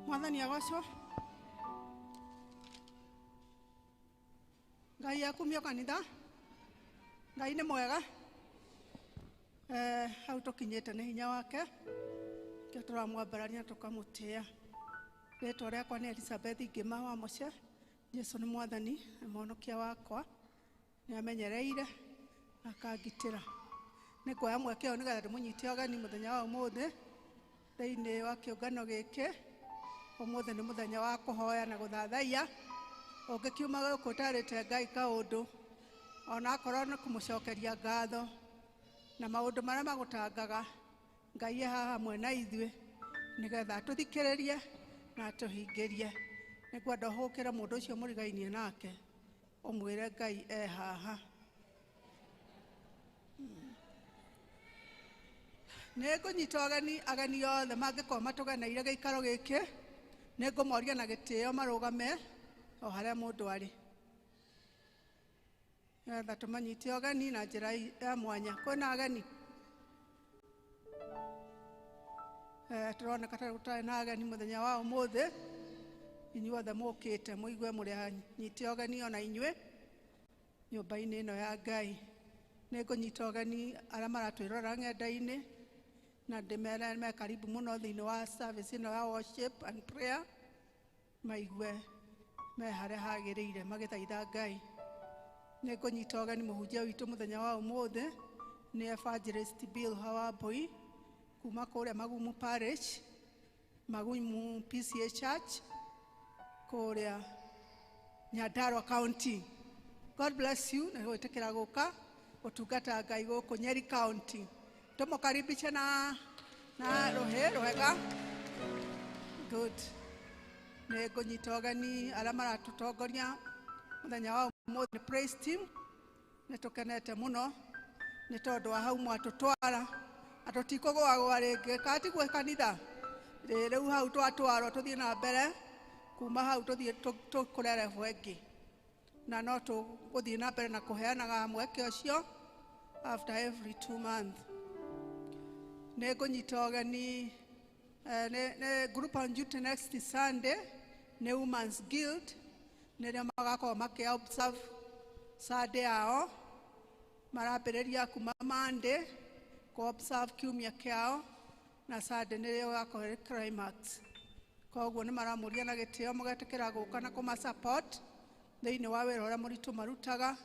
[SPEAKER 1] Mwathani agocwo. Ngai akumio kanitha. Ngai nĩ mwega. Hau tũkinyĩte nĩ hinya wake. Kĩo tũramwambarania tũkamũtĩa. Rĩtwa rĩakwa nĩ Elizabeth Ngĩma wa Mũce. Jesu nĩ mwathani na mũhonokia wakwa. Nĩ amenyereire akangitĩra. Nĩ kuoya mweke ũyũ nĩgetha ndĩmũnyitie ũgeni mũthenya wa ũmũthĩ thĩinĩ wa kĩũngano gĩkĩ. Ũmũthĩ nĩ mũthenya wa kũhoya na gũthathaiya. Ũngĩkiuma gũkũ ũtarĩte Ngai kaũndũ, ona akorwo nĩ kũmũcokeria ngatho na maũndũ marĩa magũtangaga, Ngai haha hamwe na ithuĩ nĩgetha tũthikĩrĩrie na tũhingĩrie. Nĩngwenda ũhũkĩre mũndũ ũcio mũrigainie nake ũmwĩre Ngai haha. Nĩngũnyita ageni othe mangĩkorwo matũgeneire gĩikaro gĩkĩ. Nĩngũmoria na gĩtĩo marũgame o harĩa mũndũ arĩ. Nĩgetha tũmanyite ageni na njĩra ya mwanya. Kwĩna ageni? Tũroneka ta gũtarĩ na ageni mũthenya wa ũmũthĩ. Inyuothe mũkĩte mũigue mũrĩ anyite ageni ona inyuĩ nyũmba-inĩ ĩno ya Ngai. Nĩngũnyita ageni arĩa maratwĩrora ng'enda-inĩ na ndĩmere me karibu mũno thĩinĩ wa service ĩno ya worship and prayer. Maigue me harĩa hagĩrĩire magĩthaitha Ngai. Nĩngũnyita ageni mũhunjia witũ mũthenya wa ũmũthĩ nĩ Evangelist Bill Hawambui kuma kũrĩa Magumu Parish, Magumu PCA Church kũrĩa Nyandarua County. God bless you na gwĩtĩkĩra gũka gũtungata Ngai gũkũ Nyeri County. Tũmũkaribishe na rũhega. Good. Nĩngũnyita ageni arĩa maratũtongoria mũthenya wa ũmũthĩ praise team. Nĩtũkenete mũno nĩ tondũ wa hau mwatũtwara na tũtikũgũagũa rĩngĩ. Katigwo kanitha rĩu hau twatwarwo tũthiĩ na mbere kuma hau tũthiĩ tũkũrere ĩngĩ na no tũgũthiĩ na mbere na kũheanaga mweke ũcio after every 2 months. Nĩngũnyita ũgeni nĩ group on duty next Sunday nĩ Women's Guild nĩrĩa magakorwo makĩ-observe Sunday yao marambĩrĩria kuma Monday kũ-observe kiumia kĩao na Sunday nĩrĩo gakorwo climax. Koguo nĩ maramũria na gĩtĩo mũgetĩkĩra gũka na kũma-support thĩinĩ wa wĩra ũrĩa mũritũ marutaga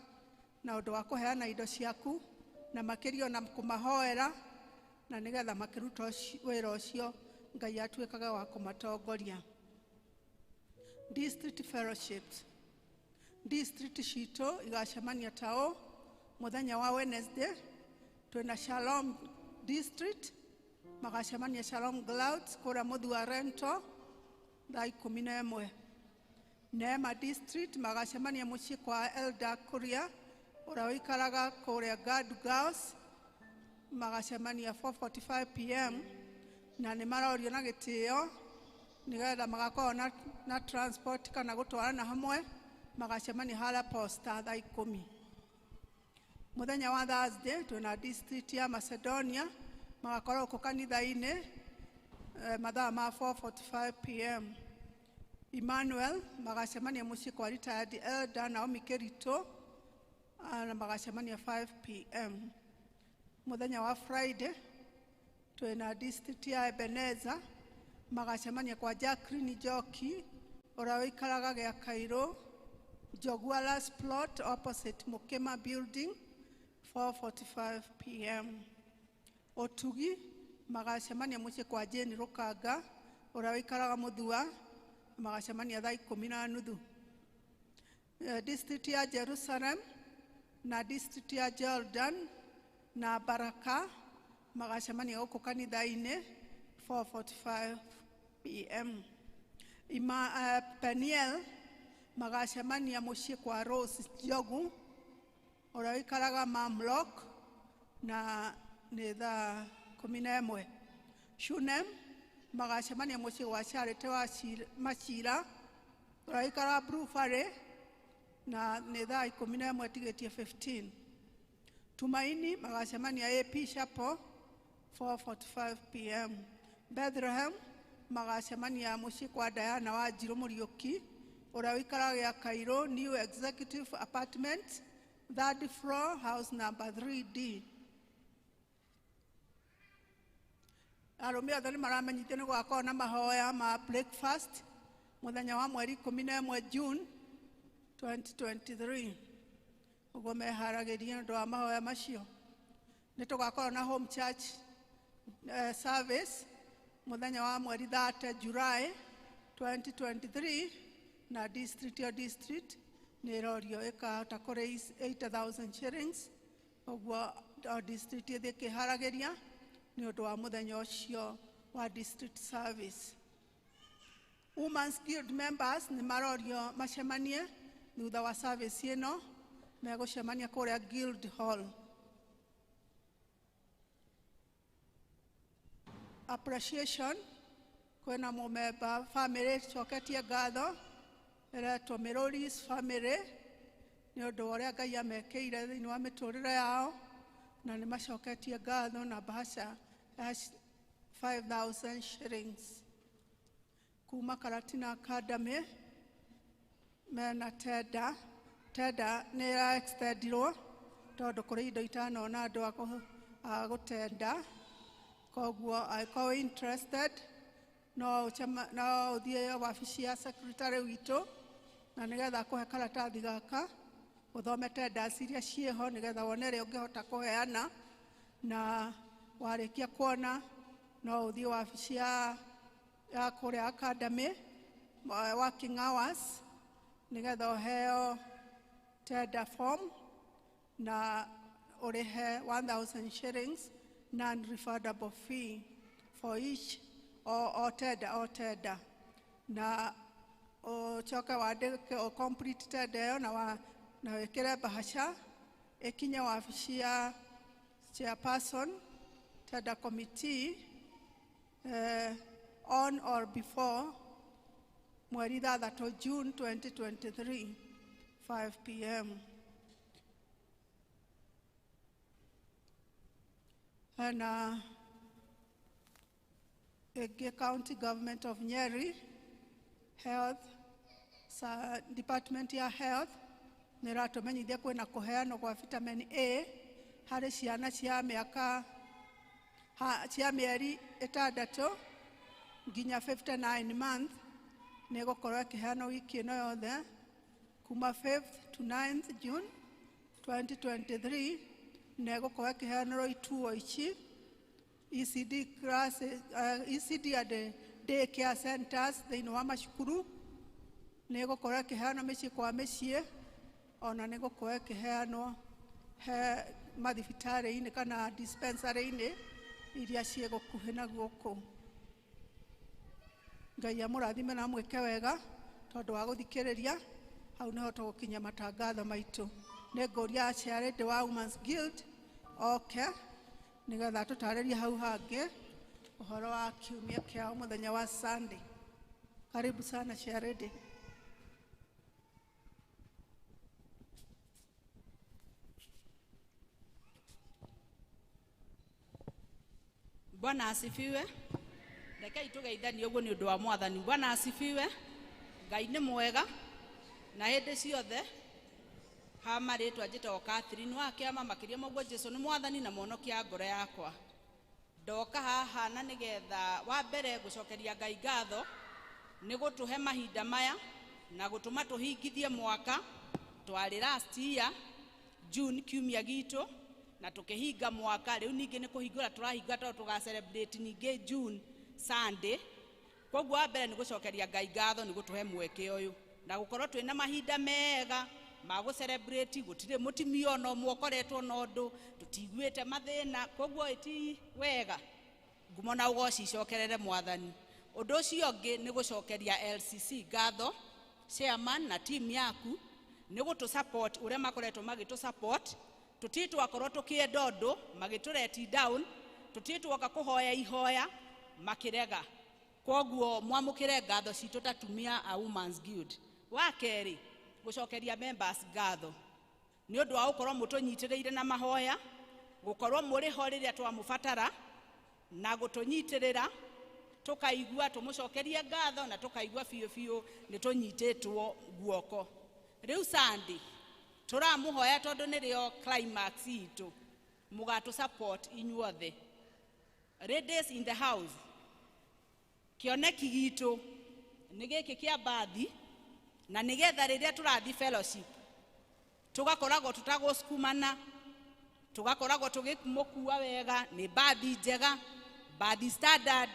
[SPEAKER 1] na ũndũ wa kũheana indo ciaku na makĩria na kũmahoera na nĩgetha makĩruta wĩra ũcio Ngai atuĩkaga wa kũmatongoria. District fellowships. District citũ igacemania tao mũthenya wa Wednesday twĩna Shalom District magacemania Shalom Clouds kũrĩa Mũthua Rento thaa 11. Neema District magacemania mũciĩ kwa Elder Kuria ũrĩa ũikaraga kũrĩa Gadu Girls magacemania 4:45 p.m. na nĩ marorio na gĩtĩo nĩgetha magakorwo na transport kana gũtwarana hamwe magacemania harĩa Posta thaa 10. Mũthenya wa Thursday twĩna District ya Macedonia magakorwo kũ kanitha-inĩ mathaa ma 4:45 p.m. Emmanuel magacemania mũciĩ kwa retired Elder Naomi Kĩritũ na magacemania 5 p.m. Mũthenya wa Friday twĩna District ya Ebenezer magacemania kwa Jacqueline Joki ũrĩa ũikaraga gĩa Kairũ Jogualas plot opposite Mukema building 4:45 p.m. Otugi magacemania mũciĩ kwa Jane Rukanga ũrĩa ũikaraga Mũthua magacemania thaa 10:30. District ya Jerusalem na District ya Jordan na Baraka magacemania gũkũ kanitha-inĩ 4:45 p.m. Peniel magacemania mũciĩ kwa Rose Jogu ũrĩa ũikaraga Mamlock na nĩ thaa 11. Shunem magacemania mũciĩ wa Charity wa Machira ũrĩa ũikaraga Blue Valley na nĩ thaa 11 tigĩtie 15. Tumaini magacemania AP Chapel 4:45 p.m. Bethlehem magacemania mũciĩ kwa Diana wa Njirũ Mũriũki ũrĩa ũikaraga gĩa Kairũ New Executive Apartment 3rd floor house number 3D. Arũme othe nĩ maramenyithio nĩ gũgakorwo na mahoya ma breakfast mũthenya wa mweri 11 June 2023. Ũguo meharagĩria nĩ ũndũ wa mahoya macio. Nĩ tũgakorwo na home church service mũthenya wa mweri 30 July 2023 na district nĩ ĩrorio ĩkahota kũraise 8,000 shillings. Ũguo district ĩthiĩ ĩkĩharagĩria nĩ ũndũ wa mũthenya ũcio wa district service. Women's Guild members nĩ marorio macemanie thutha wa service ĩno megũcemania kũrĩa Guild Hall. Appreciation kwĩna mũmemba family coketie ngatho ĩretwo Mĩrũris family nĩ ũndũ wa ũrĩa Ngai amekĩire thĩinĩ wa mĩtũrĩre yao na nĩ macoketie ngatho na bahasha 5,000 shillings. Kuma Karatina Academy mena tenda nĩ ĩra-extendirwo tondũ kũrĩ indo itanona andũ a gũtenda. Koguo angĩkorwo interested no ũthiĩ wabici ya secretary witũ na nĩgetha kũhe karatathi gaka ũthome tenders iria ciĩho nĩgetha wone ĩrĩa ũngĩhota kũheana, na warĩkia kuona no ũthiĩ wabici ya kũrĩa academy working hours nĩgetha ũheo tender form na ũrĩhe 1,000 shillings non-refundable fee for each or tender na uchoke wandike o complete tender ĩyo na wĩkĩre bahasha ĩkinye wabici ya chairperson tender committee on or before mweri 3 June 2023 5 p.m. Na County Government of Nyeri Health Department ya Health niratumenyithia kwina kuheano kwa vitamin A hari ciana cia miaka cia mieri 6 nginya 59 months nigukorwo ikiheano wiki ino yothe kuma 5th to 9th June 2023 nigukorwo ikiheanwo ituo ici ECD classes, ECD and day care centers thiini wa macukuru nigukorwo ikiheanwo micii kwa micii ona nigukorwo ikiheanwo he mathibitari-ini kana dispensary-ini iria cie gukuhi na guku. Ngai amurathime na mwike wega tondu wa guthikiriria hau niho tugukinya matangatho maitu. Ninguria aciarindi wa Women's Guild okay nigetha tutaririe hau hangi uhoro wa kiumia kiao muthenya wa Sunday. Karibu sana aciarindi.
[SPEAKER 5] Bwana asifiwe. Rekei tugeithanie uguo ni undu wa mwathani. Bwana asifiwe. Ngai ni mwega na hindi ciothe. Hama ritwa njitagwo Catherine wa kiama makiria moguo Jesu ni mwathani na muhonokia ngoro yakwa. Ndoka haha na nigetha wa mbere gucokeria Ngai ngatho ni gutuhe mahinda maya na gutuma tuhingithie mwaka twari last year June kiumia gitu na tukihinga mwaka riu ningi ni kuhingura turahinga to tuga celebrate ningi June Sunday. Koguo wa mbere ni gucokeria Ngai ngatho ni gutuhe mweke uyu na gukorwo twina mahinda mega magu celebrate gutire mutimio ono mwokoretwo no ndu tutiguite mathina. Koguo iti wega ngumona ugoci cokerere mwathani. Undu ucio ngi ni gucokeria LCC ngatho chairman na team yaku ni gutu support uria makoretwo magitu support. Tutitwa korwo tukienda undu magitureti down, tutitwa kuhoya ihoya makirega. Koguo mwamukire ngatho citu tatumia a Women's Guild. Wa keri gucokeria members ngatho ni undu wa gukorwo mutunyitiriire na mahoya, gukorwo muri ho riria twamubatara na gutunyitirira tukaigua tumucokerie ngatho na tukaigua fiu fiu ni tunyititwo guoko. Riu Sunday turamuhoya tondu nirio climax itu mugatu support inyuothe. Ladies in the house, kioneki gitu ni giki kia bathi na nigetha riria turathi fellowship tugakoragwo tutagusukumana, tugakoragwo tugimukua wega ni bathi njega, bathi standard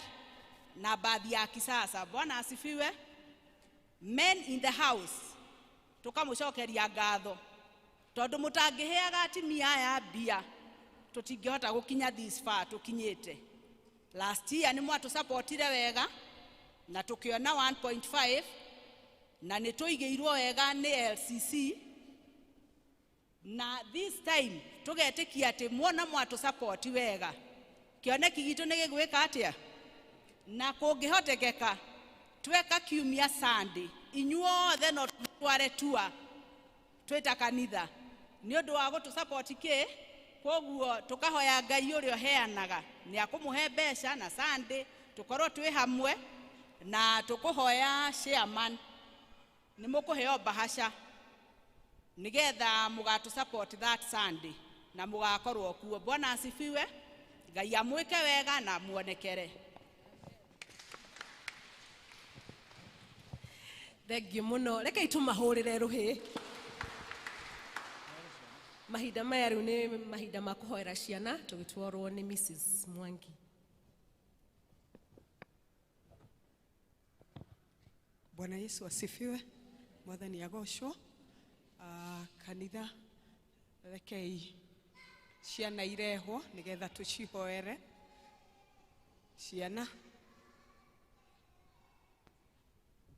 [SPEAKER 5] na bathi ya kisasa. Bwana asifiwe. Men in the house tukamucokeria ngatho tondu mutangiheaga atimia aya mbia tutingihota gukinya this far tukinyite. Last year ni mwatu supportire wega na tukiona 1.5 na nituigeirwo wega ni LCC na this time tugetikia ati muona mwatu support wega kioneki gitu ni gigwika atia na kungihotekeka tweka kiumia Sunday inyuothe no tware tua twita kanitha ni undu wa gutu support ki. Koguo tukahoya Ngai urio heanaga ni akumuhe mbeca na Sunday tukorwo twi hamwe na tukuhoya chairman ni mukuheo bahasha nigetha mugatu support that Sunday na mugakorwo kuo. Bwana asifiwe. Ngai amwike wega na muonekere.
[SPEAKER 6] Thengio muno. Rekei tumahurire ruhi. Mahinda maya riu ni mahinda ma kuhoera ciana tugitwarwo ni Mrs. Mwangi.
[SPEAKER 7] Bwana Yesu asifiwe. Mwathani agocwo. Kanitha rekei ciana irehwo nigetha tucihoere. Ciana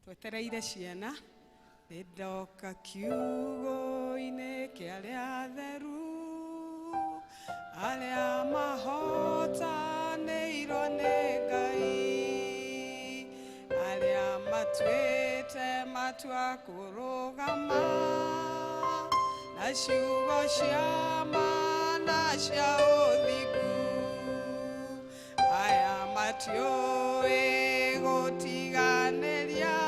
[SPEAKER 7] twetereire ciana ndoka kiugo-ini kia aria atheru aria mahotanĩirwo nĩ Ngai aria matuĩte matua kũrũgama na ciugo cia ma na cia ũthingu aya matiũĩ gutiganeria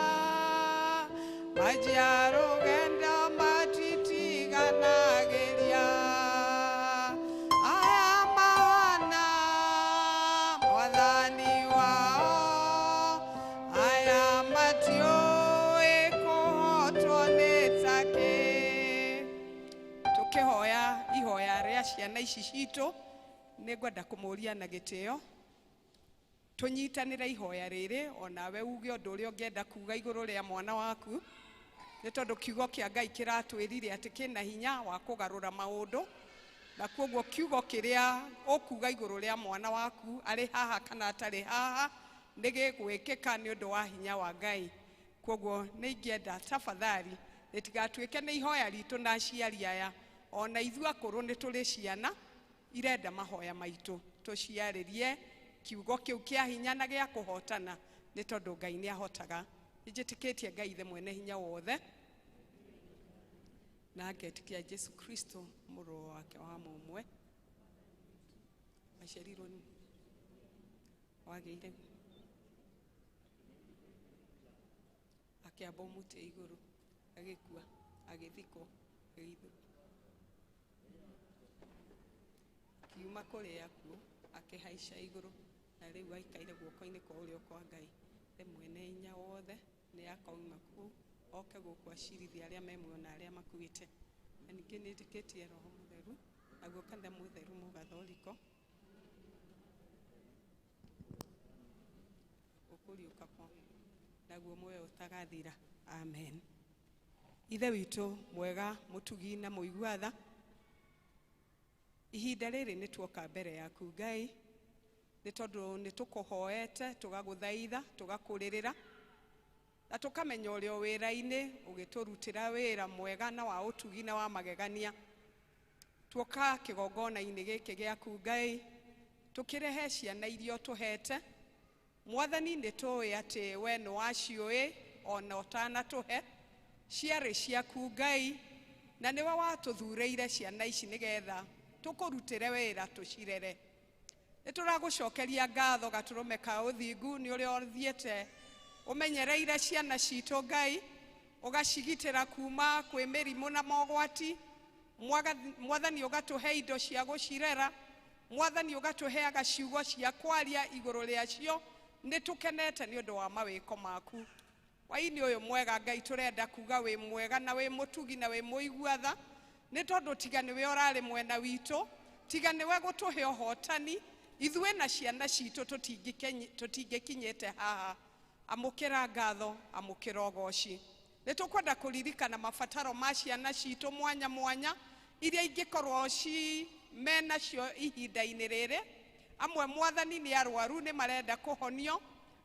[SPEAKER 7] majiaro genda matitiganagĩria aya mahana mwathani wao aya matiũĩ kũhotwo nĩ take. Tũkĩhoya ihoya rĩa ciana ici citũ, nĩngwenda kũmũria na gĩtĩo tũnyitanĩre ihoya rĩrĩ, onawe uge ũndũ ũrĩa ũngĩenda kuga igũrũ rĩa mwana waku, nĩ tondũ kiugo kĩa Ngai kĩratwĩrire atĩ kĩna hinya wa kũgarũra maũndũ, na kwoguo kiugo kĩrĩa ũkuga igũrũ rĩa mwana waku arĩ haha kana atarĩ haha nĩ gĩgwĩkĩka nĩ ũndũ wa hinya wa Ngai. Kwoguo nĩ ingĩenda tafadhali rĩtigatuĩke nĩ ihoya ritũ na aciari aya, ona ithuĩ akũrũ nĩ tũrĩ ciana irenda mahoya maitũ, tũciarĩrie kiugo kĩu kĩa hinya na gĩa kũhotana, nĩ tondũ Ngai nĩ ahotaga. Njĩtĩkĩtie Ngai Ithe mwene hinya wothe na ngetĩkia Jesu Kristo mũrũ wake wa mũmwe aciarirwo nĩ wagĩire akĩamba mũtĩ igũrũ agĩkua agĩthikwo kiuma kũrĩa kuo akĩhaica igũrũ, na rĩu aikaire guoko-inĩ kwa ũrĩo kwa Ngai mwene hinya wothe. Nĩ akauma kuo oke gũkũ acirithia arĩa me muoyo na arĩa makuĩte. Na ningĩ nĩ njĩtĩkĩtie Roho Mũtheru, naguo Kanitha Mũtheru Mũgathoriko ũkũriũka kwa naguo muoyo ũtagathira. Amen. Ithe witũ mwega, mũtugi na mũigua tha, ihinda rĩrĩ nĩ tuoka mbere yaku Ngai, nĩ tondũ nĩ tũkũhoete, tũgagũthaitha, tũgakũrĩrĩra, na tũkamenya ũrĩa wĩra-inĩ ũgĩtũrutĩra wĩra mwega na wa ũtugi na wa magegania. Tuoka kĩgongona-inĩ gĩkĩ gĩaku Ngai, tũkĩrehe ciana iria ũtũhete. Mwathani, nĩ tũĩ atĩ we nĩ waciũĩ ona ũtanatũhe, ciarĩ ciaku Ngai, na nĩwe watũthurĩire ciana ici nĩgetha tũkũrutĩre wĩra tũcirere. Nĩ tũragũcokeria ngatho gatũrũme ka ũthingu nĩ ũrĩa ũthiĩte ũmenyereire ciana citũ Ngai, ũgacigitĩra kuma kwĩ mĩrimũ na mogwati. Mwathani ũgatũhe indo cia gũcirera, Mwathani ũgatũheaga ciugo cia kwaria igũrũ rĩacio. Nĩ tũkenete nĩ ũndũ wa mawĩko maku. Hwaĩ-inĩ ũyũ mwega Ngai, tũrenda kuga wĩ mwega na wĩ mũtugi na wĩ mũigua tha, nĩ tondũ tiga nĩwe ũrarĩ mwena witũ, tiga nĩwe gũtũhe ũhotani, ithuĩ na ciana citũ tũtingĩkinyĩte haha. Amũkĩra ngatho, amũkĩra ũgooci. Nĩ tũkwenda kũririkana mabataro ma ciana citũ mwanya mwanya iria ingĩkorwo menacio ihinda-inĩ rĩrĩ. Amwe Mwathani nĩ arwaru, nĩ marenda kũhonio.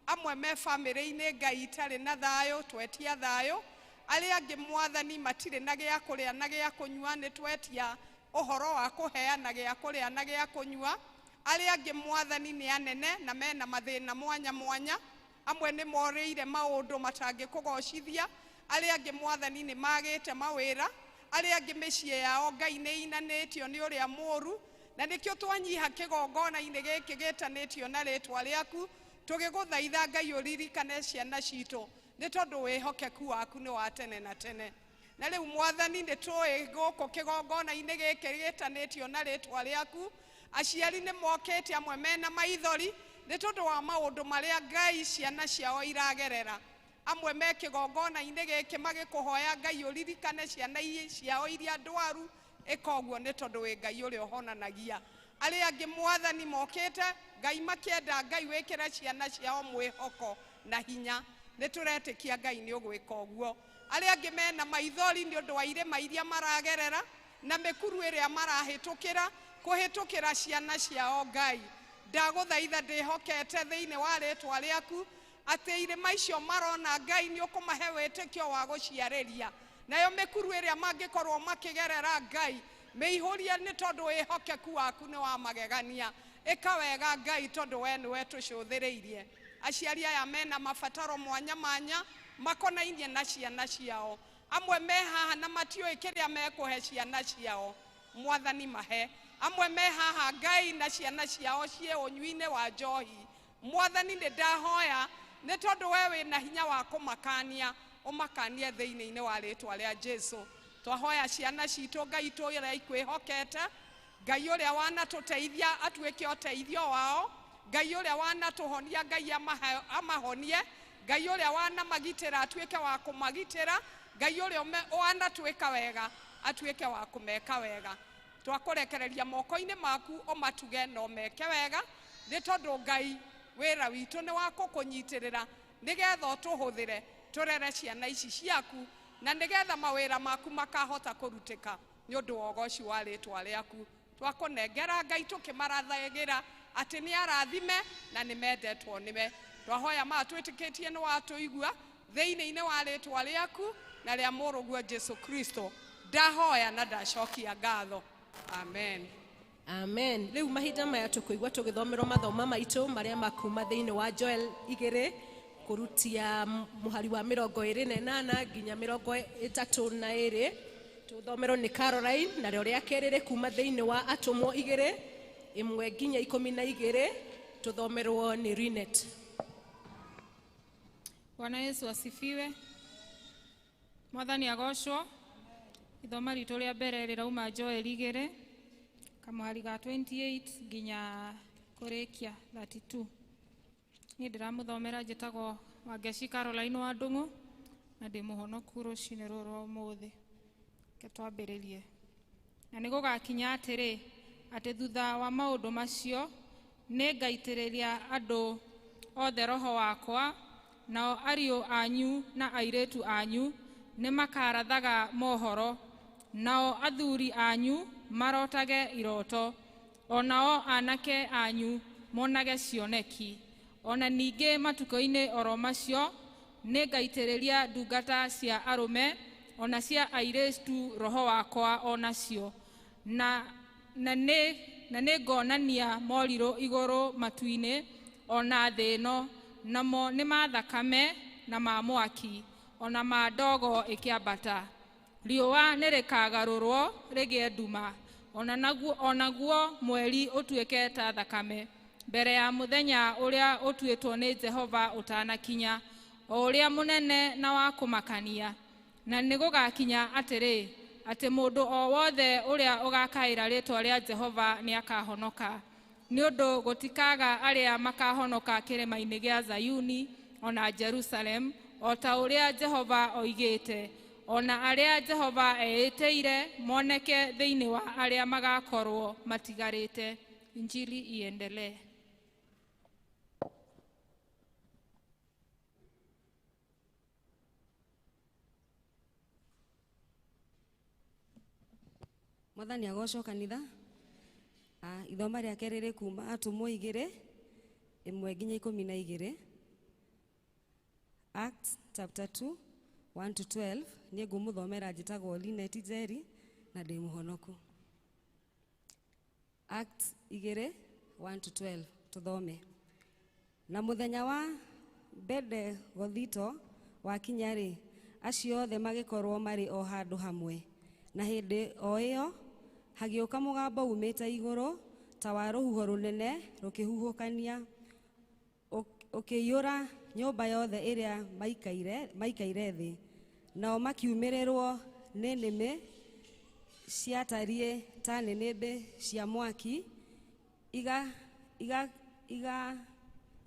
[SPEAKER 7] Amwe me bamĩrĩ-inĩ Ngai itarĩ na thayũ, twetia thayũ. Arĩa angĩ Mwathani matirĩ na gĩa kũrĩa na gĩa kũnyua, nĩ twetia ũhoro wa kũheana gĩa kũrĩa na gĩa kũnyua. Arĩa angĩ Mwathani nĩ anene na mena mathĩna mwanya mwanya. Amwe nĩ morĩire maũndũ matangĩkũgocithia. Arĩa angĩ Mwathani nĩ magĩte mawĩra. Arĩa angĩ mĩciĩ yao Ngai nĩ inanĩtio nĩ ũrĩa mũũru. Na nĩkĩo twanyiha kĩgongona-inĩ gĩkĩ gĩtanĩtio na rĩtwa rĩaku, tũgĩgũthaitha Ngai ũririkane ciana citũ, nĩ tondũ wĩhokeku waku nĩ wa tene na tene. Na rĩu Mwathani, nĩ tũĩ gũkũ kĩgongona-inĩ gĩkĩ gĩtanĩtio na rĩtwa rĩaku, aciari nĩ mokĩte, amwe mena maithori nĩ tondũ wa maũndũ marĩa Ngai ciana ciao iragerera. Amwe me kĩgongona-inĩ gĩkĩ magĩkũhoya Ngai ũririkane ciana ciao iria ndwaru, ĩka ũguo nĩ tondũ wĩ Ngai ũrĩa ũhonanagia. Arĩa angĩ Mwathani mokĩte Ngai makĩenda Ngai wĩkĩre ciana ciao mwĩhoko na hinya. Nĩ tũretĩkia Ngai nĩ ũgwĩka ũguo. Arĩa angĩ mena maithori nĩ ũndũ wa irĩma iria maragerera na mĩkuru ĩrĩa marahĩtũkĩra kũhĩtũkĩra ciana ciao Ngai, ndagũthaitha ndĩhokete thĩinĩ wa rĩtwa rĩaku atĩ irĩma icio marona Ngai nĩ ũkũmahe wĩtĩkio wa gũciarĩria. Nayo mĩkuru ĩrĩa mangĩkorwo makĩgerera Ngai, mĩihũrie nĩ tondũ wĩhokeku waku nĩ wa magegania. Ĩka wega Ngai tondũ we nĩwe tũcũthĩrĩirie. Aciari aya mena mabataro mwanya mwanya makonainie na ciana ciao. Amwe me haha na matiũĩ kĩrĩa mekũhe ciana ciao, Mwathani mahe. Amwe me haha Ngai na ciana ciao ciĩ ũnyui-inĩ wa njohi. Mwathani, nĩ ndahoya nĩ tondũ we wĩna hinya wa kũmakania ũmakanie thĩinĩ-inĩ wa rĩtwa rĩa Jesũ. Twahoya ciana citũ Ngai tũrĩa ikwĩhokete, Ngai ũrĩa wanatũteithia atuĩke ũteithio wao, Ngai ũrĩa wanatũhonia Ngai amahonie, Ngai ũrĩa wanamagitĩra atuĩke wa kũmagitĩra, Ngai ũrĩa wanatuĩka wega atuĩke wa kũmeka wega. Twakũrekereria moko-inĩ maku ũmatuge na ũmeke wega, nĩ tondũ Ngai wĩra witũ nĩ wa kũkũnyitĩrĩra nĩgetha ũtũhũthĩre tũrere ciana ici ciaku, na nĩgetha mawĩra maku makahota kũrutĩka nĩ ũndũ wa ũgoci wa rĩtwa rĩaku. Twakũnengera Ngai tũkĩmarathagĩra atĩ nĩ arathime na nĩ mendetwo nĩwe. Twahoya twĩtĩkĩtie nĩ watũigua thĩinĩ-inĩ wa rĩtwa rĩaku na rĩa mũrũguo Jesũ Kristo ndahoya na ndacokia ngatho. Amen.
[SPEAKER 6] Amen. Rĩu mahinda maya tũkũigua tũgĩthomerwo mathoma maitũ marĩa makuma thĩinĩ wa Joel 2 kurutia mũhari wa 28 nginya 32. Tũthomerwo nĩ Caroline, na rĩo rĩa kerĩ kuma thĩinĩ wa Atũmwo 2:1 nginya 12. Tũthomerwo nĩ Rinet.
[SPEAKER 8] Bwana Yesu asifiwe. Mwathani agocwo. Ithoma ritũ rĩa mbere rĩrauma Joel 2 kamũhari ga 28 nginya kũrĩkia 32. Niĩ ndĩramũthomera njĩtagwo Wangeci Caroline wa Ndung'u na ndĩ mũhonoku rũcinĩ rũrũ rwa ũmũthĩ. Ke twambĩrĩrie. Na nĩ gũgakinya atĩrĩ, atĩ thutha wa maũndũ macio nĩ ngaitĩrĩria andũ othe roho wakwa, nao ariũ anyu na airĩtu anyu nĩ makarathaga mohoro, nao athuri anyu marotage iroto, onao anake anyu monage cioneki. Ona ningĩ matukũ-inĩ oro macio nĩ ngaitĩrĩria ndungata cia arũme ona cia airĩtu roho wakwa onacio, na nĩ ngonania morirũ igũrũ matu-inĩ ona thĩ ĩno, namo nĩ ma thakame na ma mwaki ona ma ndogo ĩkĩambata. Riũa nĩ rĩkagarũrwo rĩgĩe nduma, onaguo mweri ũtuĩke ta thakame, mbere ya mũthenya ũrĩa ũtuĩtwo nĩ Jehova ũtanakinya, o ũrĩa mũnene na wa kũmakania. Na nĩ gũgakinya atĩrĩ, atĩ mũndũ o wothe ũrĩa ũgakaĩra rĩtwa rĩa Jehova nĩ akahonoka. Nĩ ũndũ gũtikaga arĩa makahonoka kĩrĩma-inĩ gĩa Zayuni ona Jerusalem, o ta ũrĩa Jehova oigĩte, ona arĩa Jehova eĩtĩire moneke thĩinĩ wa arĩa magakorwo matigarĩte. Injili iendelee.
[SPEAKER 9] Mwathani agocwo kanitha. Ithoma rĩa kerĩ rĩkuma Atũmwo 2:1 nginya 12. Acts chapter 2:1-12. Niĩ ngũmũthomera njĩtagwo Linet Njeri na ndĩ mũhonoku. Acts 2:1-12. Tũthome. Na mũthenya wa Bendegothito wakinya-rĩ, acio othe magĩkorwo marĩ o handũ hamwe. Na hĩndĩ o ĩyo hagĩũka mũgambo umĩte igũrũ ta wa rũhuho rũnene rũkĩhuhũkania ũkĩiyũra nyũmba yothe ĩrĩa maikaire thĩ. Nao makiumĩrĩrwo nĩ nĩmĩ ciatariĩ ta nĩnĩmbĩ cia mwaki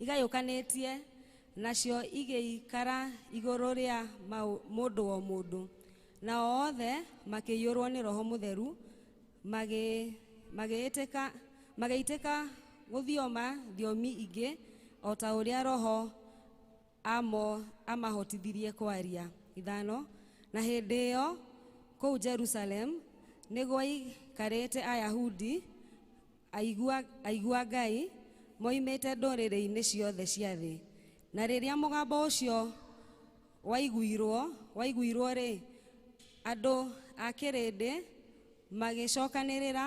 [SPEAKER 9] igayũkanĩtie, nacio igĩikara igũrũ rĩa mũndũ o mũndũ. Nao othe makĩiyũrwo nĩ Roho Mũtheru, magĩitĩka gũthioma thiomi ingĩ o ta ũrĩa Roho amahotithirie kwaria. 5. Na hĩndĩ ĩyo kũu Jerusalem nĩguo ikarĩte Ayahudi aigua Ngai moimĩte ndũrĩrĩ-inĩ ciothe cia thĩ. Na rĩrĩa mũgambo ũcio waiguirwo-rĩ, andũ a kĩrĩndĩ magĩcokanĩrĩra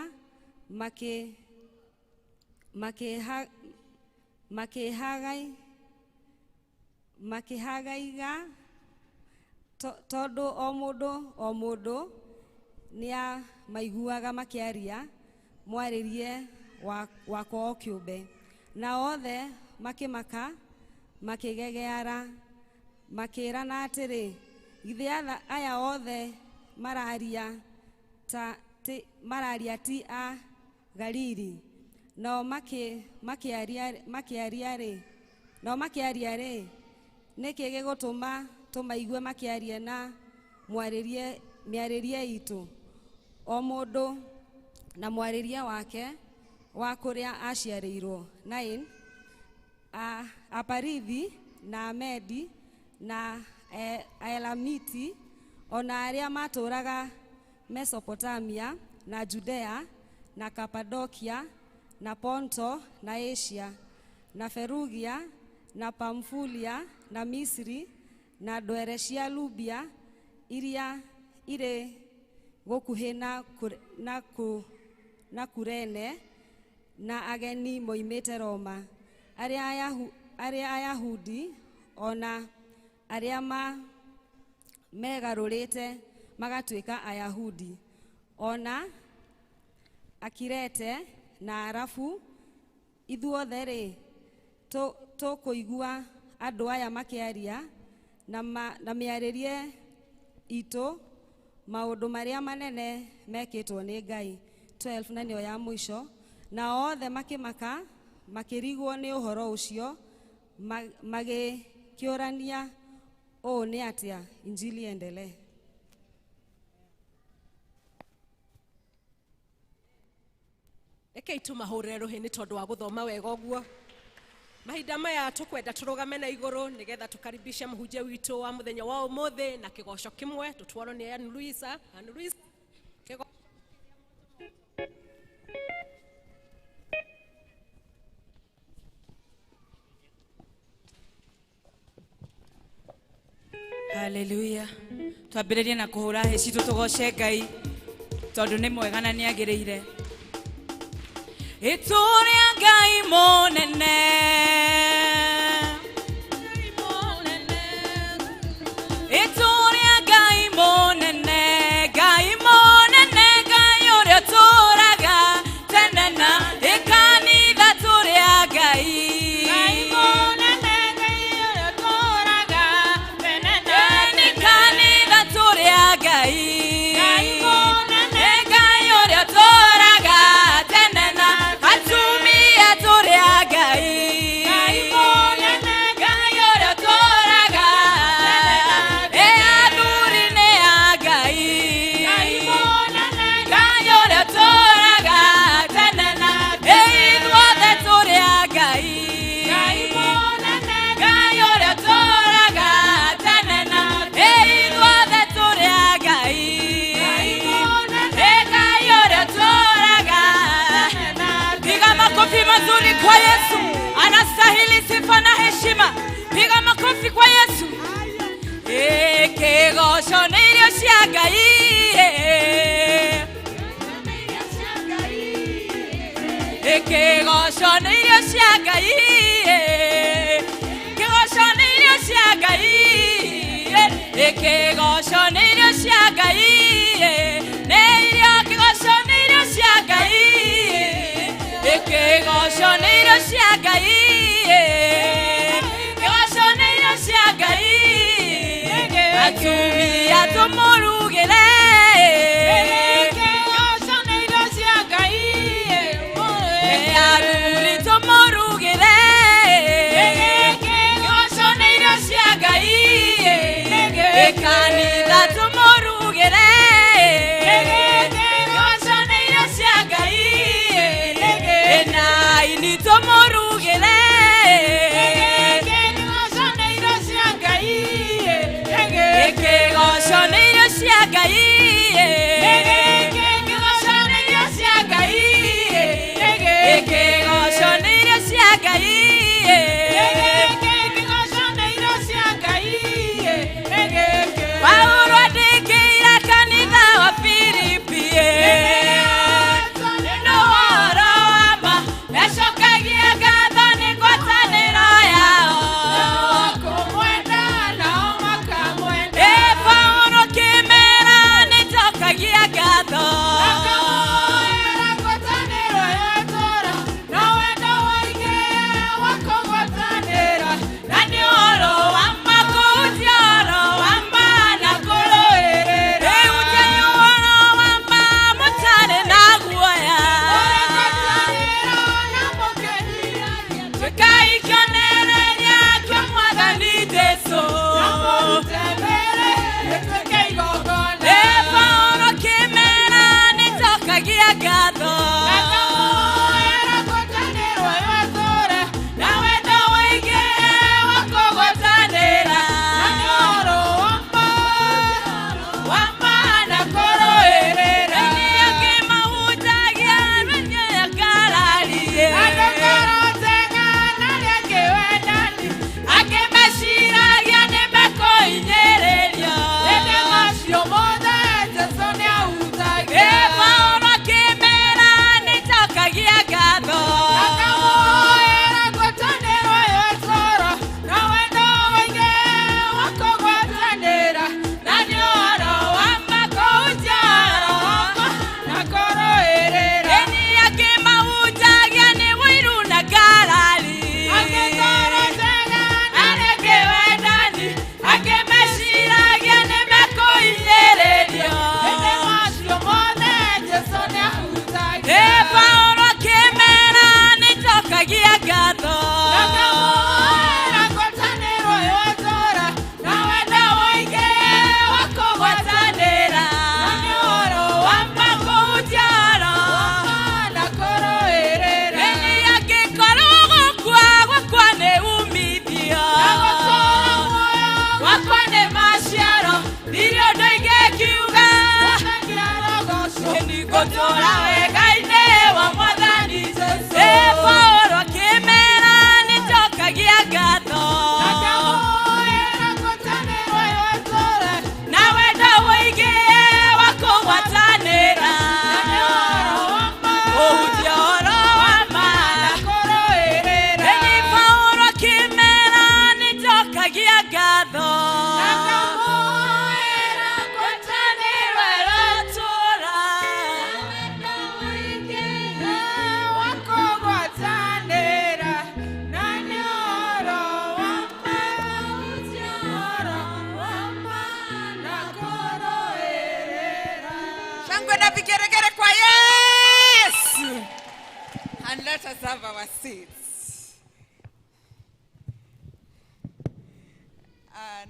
[SPEAKER 9] makĩhagaiga tondũ o mũndũ nĩa maiguaga makĩaria mwarĩrie wakwa o kĩũmbe. Na othe makĩmaka makigegeara makirana atiri githĩ aya othe mararia ti a Galili. No makiaria rĩ nĩkĩ gĩgũtũma tũmaigue makiaria na mĩarĩrie itũ, o mũndũ na mwarĩrie wake wa kũrĩa aciarĩirwo. 9 Aparithi na Amedi na Elamiti ona arĩa matũraga Mesopotamia na Judea na Kapadokia na Ponto na Asia na Ferugia na Pamfulia na Misri na ndwere cia Lubia iria irĩ gũkuhĩ na Kurene na ageni moimĩte Roma, arĩa Ayahudi ona arĩa megarũrĩte magatuĩka Ayahudi, ona Akirete na Arabu. Ithuothe rĩ tũkũigua andũ aya makĩaria na mĩarĩrie itũ maũndũ marĩa manene mekĩtwo nĩ Ngai. 12 na nĩyo ya mũico. Na othe makĩmaka makĩrigwo nĩ ũhoro ũcio magĩkĩũrania ũũ nĩ atĩa. Injili endelee.
[SPEAKER 6] Rekei tũmahũrĩre rũhĩ nĩ tondũ wa gũthoma wega ũguo. Mahinda maya tũkwenda tũrũgame na igũrũ nĩgetha tũkaribisha mũhunjia witũ wa mũthenya wa ũmũthĩ na kĩgoco kĩmwe tũtwarwo nĩ Ann Luisa.
[SPEAKER 4] Hallelujah. Twambĩrĩrie na kũhũra hĩ citũ tũgoce Ngai tondũ nĩ mwega na nĩ agĩrĩire. Ituria Ngai mũnene, ituria Ngai mũnene, Ngai mũnene, Ngai ũrĩa ũtũũraga tene na ikanitha tũrĩa Ngai. Ngai mũnene, Ngai ũrĩa ũtũũraga tene na ikanitha tũrĩa Ngai. Ngai mũnene, Ngai ũrĩa ũtũũraga tene na atumia tũrĩa Ngai. Ngai mũnene, Ngai ũrĩa ũtũũraga athuri nĩ a Ngai. Ngai mũnene, Ngai ũrĩa ũtũũraga tene na ithuothe tũrĩa Ngai. Ngai mũnene, Ngai ũrĩa ũtũũraga tene na ithuothe tũrĩa Ngai. Ngai mũnene, Ngai ũrĩa ũtũũraga. Piga makofi mazuri kwa Yesu, anastahili sifa na heshima. Piga makofi kwa Yesu. Kĩgoco nĩ irio cia Ngai. Kĩgoco nĩ irio cia Ngai. Kĩgoco nĩ irio cia Ngai. Kĩgoco nĩ irio cia Ngai. Kĩgoco nĩ irio cia Ngai. Kĩgoco nĩ irio cia Ngai. Kĩgoco nĩ irio cia Ngai. Atumia tũmũrugĩre. Kĩgoco nĩ irio cia Ngai. Athuri tũmũrugĩre. Kĩgoco nĩ irio cia Ngai. Kanitha tũmũrugĩre.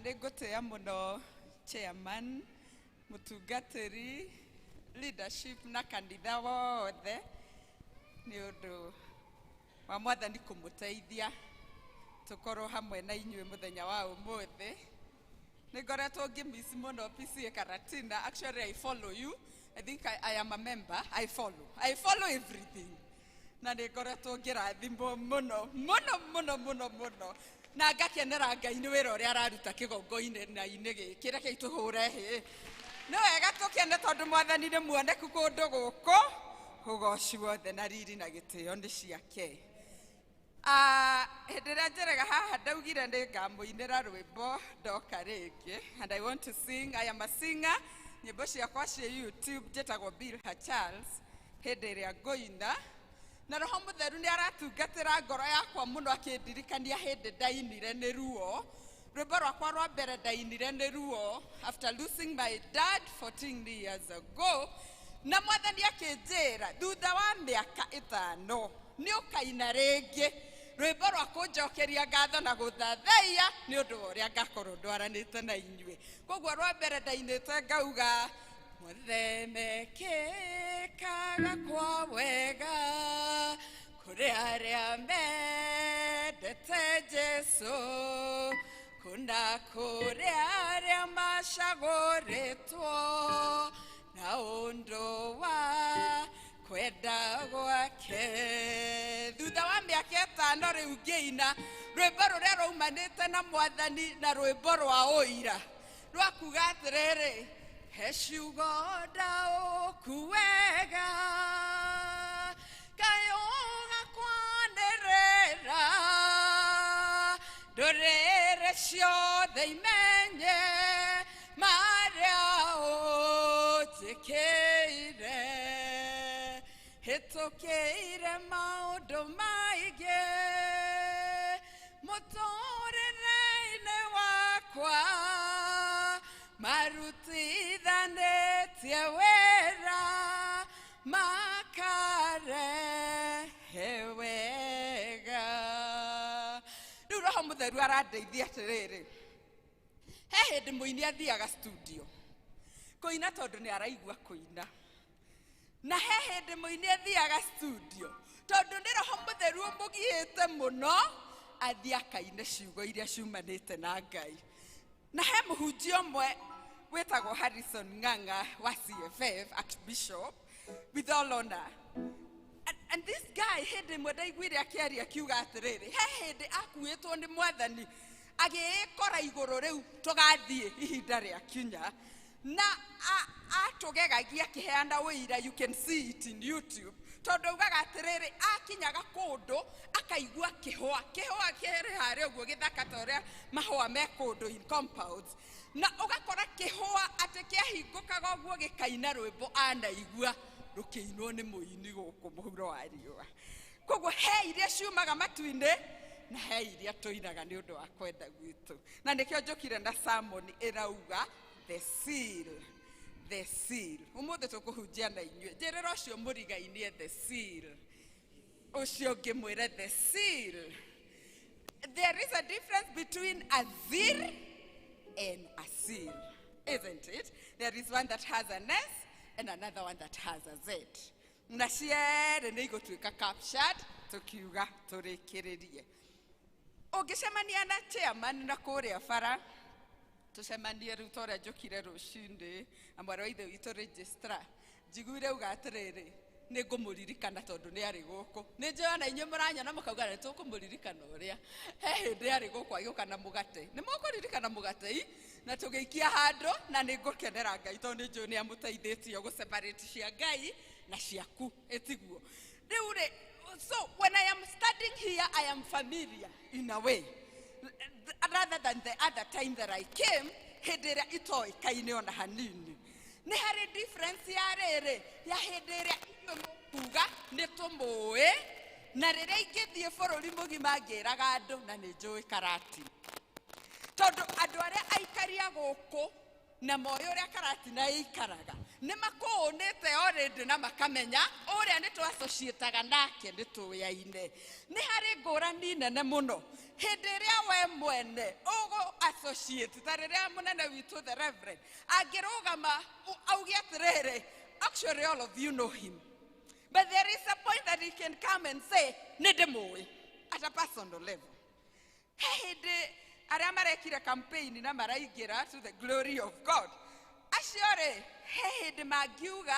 [SPEAKER 10] Negotea muno chairman, mutungatiri, leadership na kandida wothe ni undu wa mwathani kumuteithia tukorwo hamwe na inyuĩ muthenya wa umuthi. Ningoretwo ngimiss muno PCA Karatina. Actually, I follow you. I think I am a member. I follow everything. Na ningoretwo ngirathimwo muno na ngakenera Ngai nĩ wĩra ũrĩa araruta kĩgongo-inĩ gĩkĩ. Reke tũhũre hĩ. Nĩ wega tũkene tondũ mwathani nĩ muoneku kũndũ gũkũ. Ũgooci wothe na riri na gĩtĩo nĩ ciake. Hĩndĩ ĩrĩa njerega haha ndaugire nĩngamũinĩra rwĩmbo ndoka rĩngĩ. And I want to sing. I am a singer. Nyĩmbo ciakwa cia YouTube njĩtagwo Bill Charles. Hĩndĩ ĩrĩa ngũina na Roho Mũtheru nĩ aratungatĩra ngoro yakwa mũno akĩndirikania hĩndĩ ndainire nĩ ruo. Rwĩmbo rwakwa rwa mbere ndainire nĩ ruo after losing my dad 14 years ago. Na mwathani akĩnjĩra thutha wa mĩaka 5 nĩ ũkaina rĩngĩ rwĩmbo rwa kũnjokeria ngatho na gũthathaiya nĩ ũndũ wa ũrĩa ngakorwo ndwaranĩte na inyuĩ. Koguo rwa mbere ndainĩte ngauga muthemekĩkaga kwa wega kũrĩ arĩa mendete Jesu kuna kũrĩ arĩa macagũrĩtwo na ũndũ wa kwenda gwake. Thutha wa mĩaka 5 rĩu ngĩina rwĩmbo rũrĩa rwaumanĩte na mwathani na rwĩmbo rwa ũira rwa kuga atĩrĩrĩ he ciugo ndaũku wega kayũga kwanĩrĩra ndũrĩrĩ ciothe imenye marĩa ũnjĩkĩire hĩtũkĩire maũndũ maingĩ mũtũrĩre-inĩ wakwa marutithanĩtie wĩra makarehe wega. Rĩu Roho Mũtheru arandeithia atĩrĩrĩ, he hĩndĩ mũini athiaga studio kũina tondũ nĩ araigua kũina, na he hĩndĩ mũini athiaga studio tondũ nĩ Roho Mũtheru ũmũgiĩte mũno athiĩ akaine ciugo iria ciumanĩte na Ngai. Na he mũhunjia ũmwe wetagwo Harrison Ng'ang'a wa CFF, Archbishop, with all honor. And this guy hĩndĩ ĩmwe ndaiguire akĩaria akiuga atĩrĩrĩ, he hĩndĩ akuĩtwo nĩ mwathani agĩkora igũrũ rĩu tũgathiĩ ihinda rĩa kinya na atũgegagia akĩheana wĩira. You can see it in YouTube. Tondũ augaga atĩrĩrĩ akinyaga kũndũ akaigua kĩhũa kĩrĩ harĩa ũguo gĩthaka ta ũrĩa mahũa me kũndũ in compounds, na ũgakora kĩhũa atĩ kĩahingũkaga ũguo gĩkaina rwĩmbo anaigua rũkĩinwo nĩ mũini gũkũ mũhuro wa riũa. Koguo he iria ciumaga matu-inĩ na he iria tũinaga nĩ ũndũ wa kwenda gwitũ. Na nĩkĩo njũkire na sermon ĩrauga the seal. The seal. Umuthi tukuhunjia na inyuĩ. Njĩrĩra ũcio mũrigainie the seal. Ũcio ngĩmwĩre the seal. There is a difference between a zeal and a seal, isn't it? There is one that has an S and another one that has a Z. Na ciere nĩ igũtuĩka captured tukiuga tũrĩkĩrĩrie. Ũngĩcemania na chairman na kũrĩa bara tucemanie rĩu torĩa njũkire rũcinĩ na mwarĩ wa ithe witũ registrar njiguire uga atĩrĩrĩ nĩ ngũmũririkana tondũ nĩ arĩ gũkũ. Nĩ njũĩ na inyuĩ mũranyona mũkauga nĩ tũkũmũririkana ũrĩa he hĩndĩ arĩ gũkũ agĩũka na mũgate. Nĩ mũkũririkana mũgate na tũgĩikia handũ na nĩ ngũkenera Ngai tondũ nĩ njũĩ nĩ amũteithĩtie gũseparate cia Ngai na ciaku ĩtiguo. Rĩu rĩ, so when I am studying here I am familiar in a way rather than the other time that I came hĩndĩ ĩrĩa itoĩkaine ona hanini. Nĩ harĩ difference ya rĩrĩ ya hĩndĩ ĩrĩa kuga nĩ tũmũĩ na rĩrĩa ingĩthiĩ bũrũri mũgima ngĩraga andũ na nĩ njũĩ Karatina. Tondũ andũ arĩa aikaria gũkũ na moĩ ũrĩa Karatina ĩikaraga nĩ makũũnĩte already na makamenya ũrĩa nĩ tũ associate-aga nake nĩ tũyaine. Nĩ harĩ ngũrani nene mũno Hederia we mwene ogo associate tarerea munene witu the reverend agirugama augiatirere. Actually all of you know him, but there is a point that he can come and say nedemoe at a personal level. Hede ariamarekira campaign na maraigira to the glory of God. Ashiore hede magiuga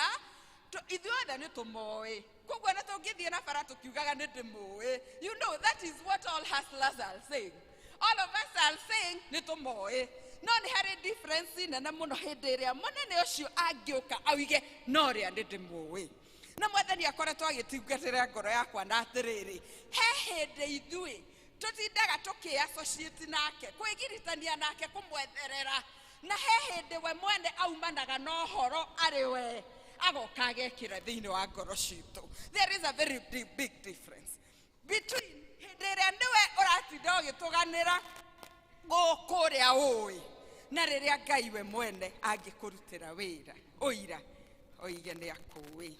[SPEAKER 10] to idhuothe ni tumoe. Kugwa na tugithie na bara tukiugaga ni demoe. You know that is what all hustlers are saying. All of us are saying ni tumoe. No ni hari difference na muno hederia munene ucio agioka awige no ria ni demoe. Na mwathani akoretwo agitungatira ngoro yakwa na atiriri. He hede ithui tutindaga tukiassociate nake kwigiritania nake kumwetherera na he hede we mwene aumanaga no horo ariwe agoka agekira thiini wa ngoro citu. There is a very big difference between hederia niwe uratinda ugituganira gukuria ui na riria Ngai we mwene angikurutira wira uira oige ni akui.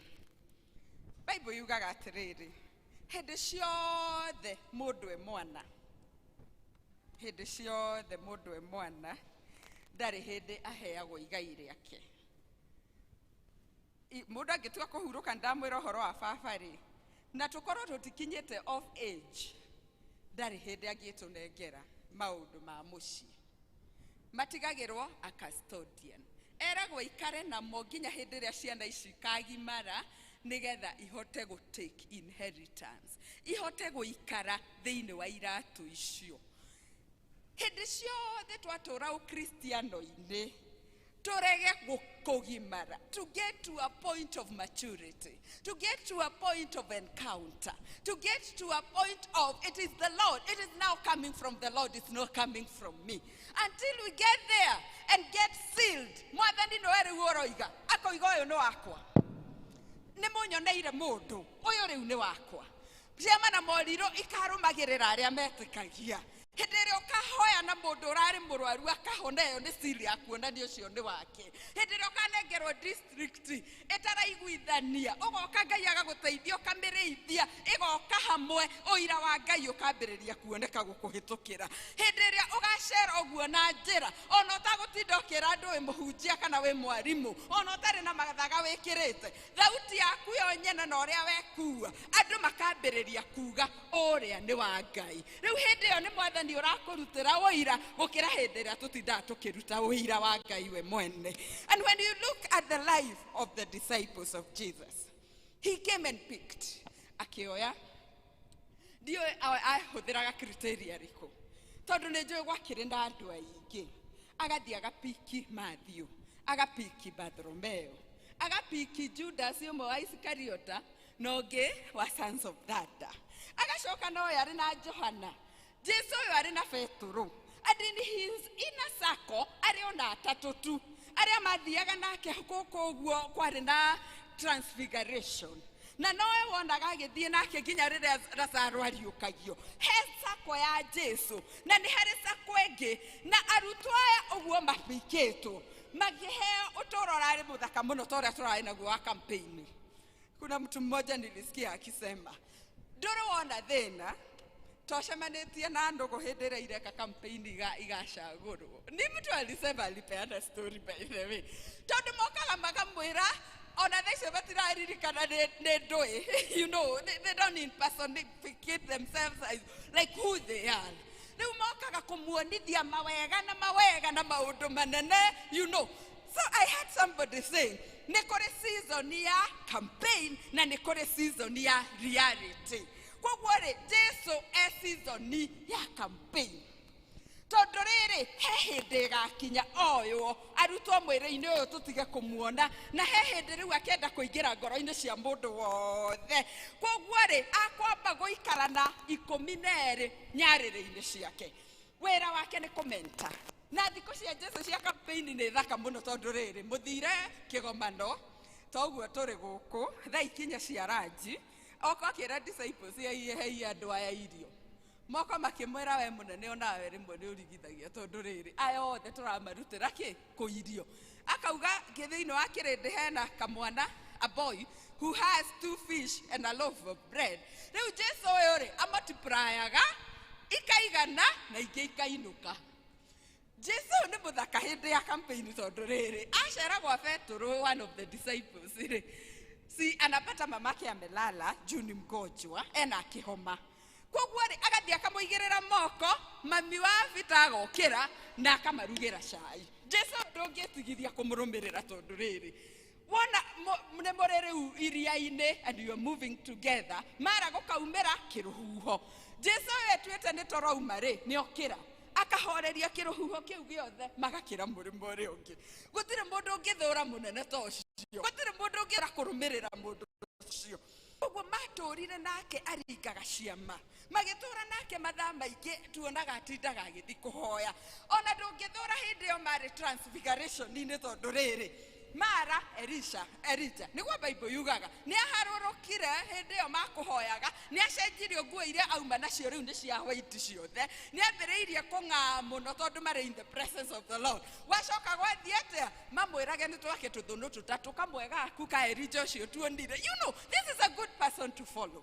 [SPEAKER 10] Bible yugaga atiriri hede ciothe mundu e mwana, hede ciothe mundu e mwana ndari hede aheagwo igai riake. Mundu angituka kuhuruka ndamwira horo wa babari na tukorwo tutikinyite off age ndari hede agitunengera maundu ma mucii matigagirwo a custodian eragwo ikare na mo nginya hede ria ciana ici kagimara nigetha ihote go take inheritance, ihote go ikara thiini wa iratu icio. Hede ciothe twatura ukristiano-ini turege kugimara, to get to a point of maturity, to get to a point of encounter, to get to a point of it is the Lord, it is now coming from the Lord, it's not coming from me. Until we get there and get sealed, mwathani no eri uroiga akoiga uyu no wakwa ni munyoneire mundu uyu riu ni wakwa. Ciama na moriro ikarumagirira aria metikagia. Hede ria ukahoya na mundu urari murwaru akahoneyo ni siri yakuona ni ucio ni wake. Hede ria ukanengerwo district itaraiguithania ugoka Ngai agaguteithia ukamireithia igoka hamwe uira wa Ngai ukambiriria kuoneka gukuhitukira. Hede ria ugacera uguo na njira ona utagutindokira andu we muhunjia kana we mwarimu ona utari na magathaga wikirite thauti yaku yo nyene na uria wekua andu makambiriria kuga uria ni wa Ngai. Riu hede yo ni mwathani urakurutira uira gukira hede ria tutinda tukiruta uira wa Ngai we mwene. And when you look at the life of the disciples of Jesus, he came and picked akioya dio ahuthiraga criteria riku tondu ni njui gwakiri na andu aingi agathi agapiki Matthew, agapiki Bartholomew, agapiki Judas umwe wa Iskariota na ungi wa sons of Thada, agacoka no yari na Johana, Jesu yari na Petro, and in his inner circle ari ona atatu tu aria mathiaga nake guku guo kwari na transfiguration na noe wonaga agithie nake nginya riria Lazaro ariukagio. He sako ya Jesu na ni hari sako ingi na arutwo aya uguo mapikitwo magiheo utoro rari muthaka muno toria turari naguo wa campaign. Kuna mtu mmoja nilisikia akisema ndoro wona thina toshemanĩtie na andũ kũhĩndĩra ireka campaign igacagũrwo. Ni mtu alisema alipeana story by the way. Tondũ mokaga makamwĩra ona thaicio batiraririkana nĩ ndũĩ. You know, they don't impersonate themselves as like who they are. Rĩu mokaga kũmuonithia mawega na maũndũ manene, you know. So I heard somebody saying, nĩ kũrĩ season ya campaign na nĩ kũrĩ season ya reality. Kogware Jesu season ya campaign. Tondu riri he hindi gakinya oyo arutwo mwire-ini uyu tutige kumuona na he hindi riu akenda kuingira ngoro-ini cia mundu wothe. Kogware akwamba guikara na 12 nyarire-ini ciake. Wira wake ni kumenta. Na thiko cia Jesu cia campaign ni thaka muno tondu riri muthire kigomano toguo turi guku thaa ikinya cia ranji oko akira disciples hei andu aya irio moko makimwira we munene ona we rimwe ni urigithagia tondu riri aya othe turamarutira ki kuirio. Akauga githiini wa kirindi hena kamwana, a boy who has 2 fish and a loaf of bread. Riu Jesu uyu ri amultiplyaga ikaiga ikaregana na ingĩ ikainuka. Jesu nĩ mũthaka hĩndĩ ya campaign tondũ rĩrĩ acera gwa Petro, one of the disciples rĩ, si anapata mamake amelala juu ni mgonjwa ena kihoma. Koguo rĩ agathiĩ akamũigĩrĩra moko, mami wa vita agokĩra na akamarugĩra cai. Jesu ndũngĩtigithia kũmũrũmĩrĩra tondũ rĩrĩ wona nĩ mũrĩ rĩu iria-inĩ and you are moving together, mara gũkaumĩra kĩrũhuho. Jesu etuĩte nĩ tũrauma rĩ nĩokĩra akahoreria kĩrũhuho kĩu gĩothe magakĩra mũrĩmo ũrĩa ũngĩ. Gũtirĩ mũndũ ũngĩthũra mũnene ta ũcio, gũtirĩ mũndũ ũngĩra kũrũmĩrĩra mũndũ ũcio. Koguo matũrire nake aringaga ciama, magĩtũra nake mathaa maingĩ tuonaga atindaga agĩthiĩ kũhoya. Ona ndũngĩthũra hĩndĩ ĩyo marĩ transfiguration-inĩ tondũ rĩrĩ mara Elijah nĩguo Bible yugaga nĩ aharũrũkire hĩndĩ ĩyo makũhoyaga, nĩ acenjirio nguo iria auma nacio rĩu nĩ cia white ciothe, nĩ ambĩrĩirie kũng'aa mũno tondũ marĩ in the presence of the Lord. Wacoka gwathiĩ atĩa mamwĩrage nĩ twake tũthũnũ tũtatũ, kamwe gaku ka Elijah ũcio tuonire. You know, this is a good person to follow.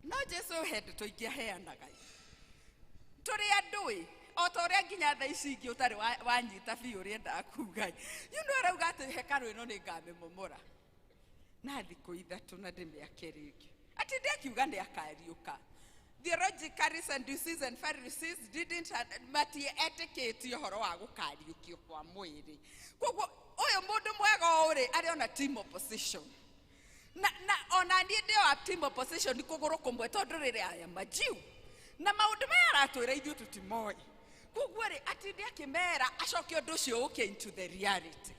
[SPEAKER 10] No Jesu hĩndĩ tũingĩ aheanaga tũrĩ andũ o ta ũrĩa nginya thaa ici ingĩ ũtarĩ wanyita biũ ũrĩa ndakuga. You know arauga atĩ hekarũ ĩno nĩ ngamĩmomora na thikũ ithatũ na ndĩmĩake rĩngĩ. Atĩ ndakiuga nĩ akariũka. Theologically, Sadducees and Pharisees didn't matietĩkĩtie ũhoro wa gũkariũkio kwa mwĩrĩ. Koguo ũyũ mũndũ mwega ũrĩ arĩ ona team opposition. Na ona niĩ ndĩ wa team opposition ni kũgũrũ kũmwe tondũ rĩrĩ aya majiu na maũndũ maya aratwĩra ithuĩ tũtimoĩ. Koguo rĩ atinde akĩmera acoke ũndũ ũcio ũke into the reality.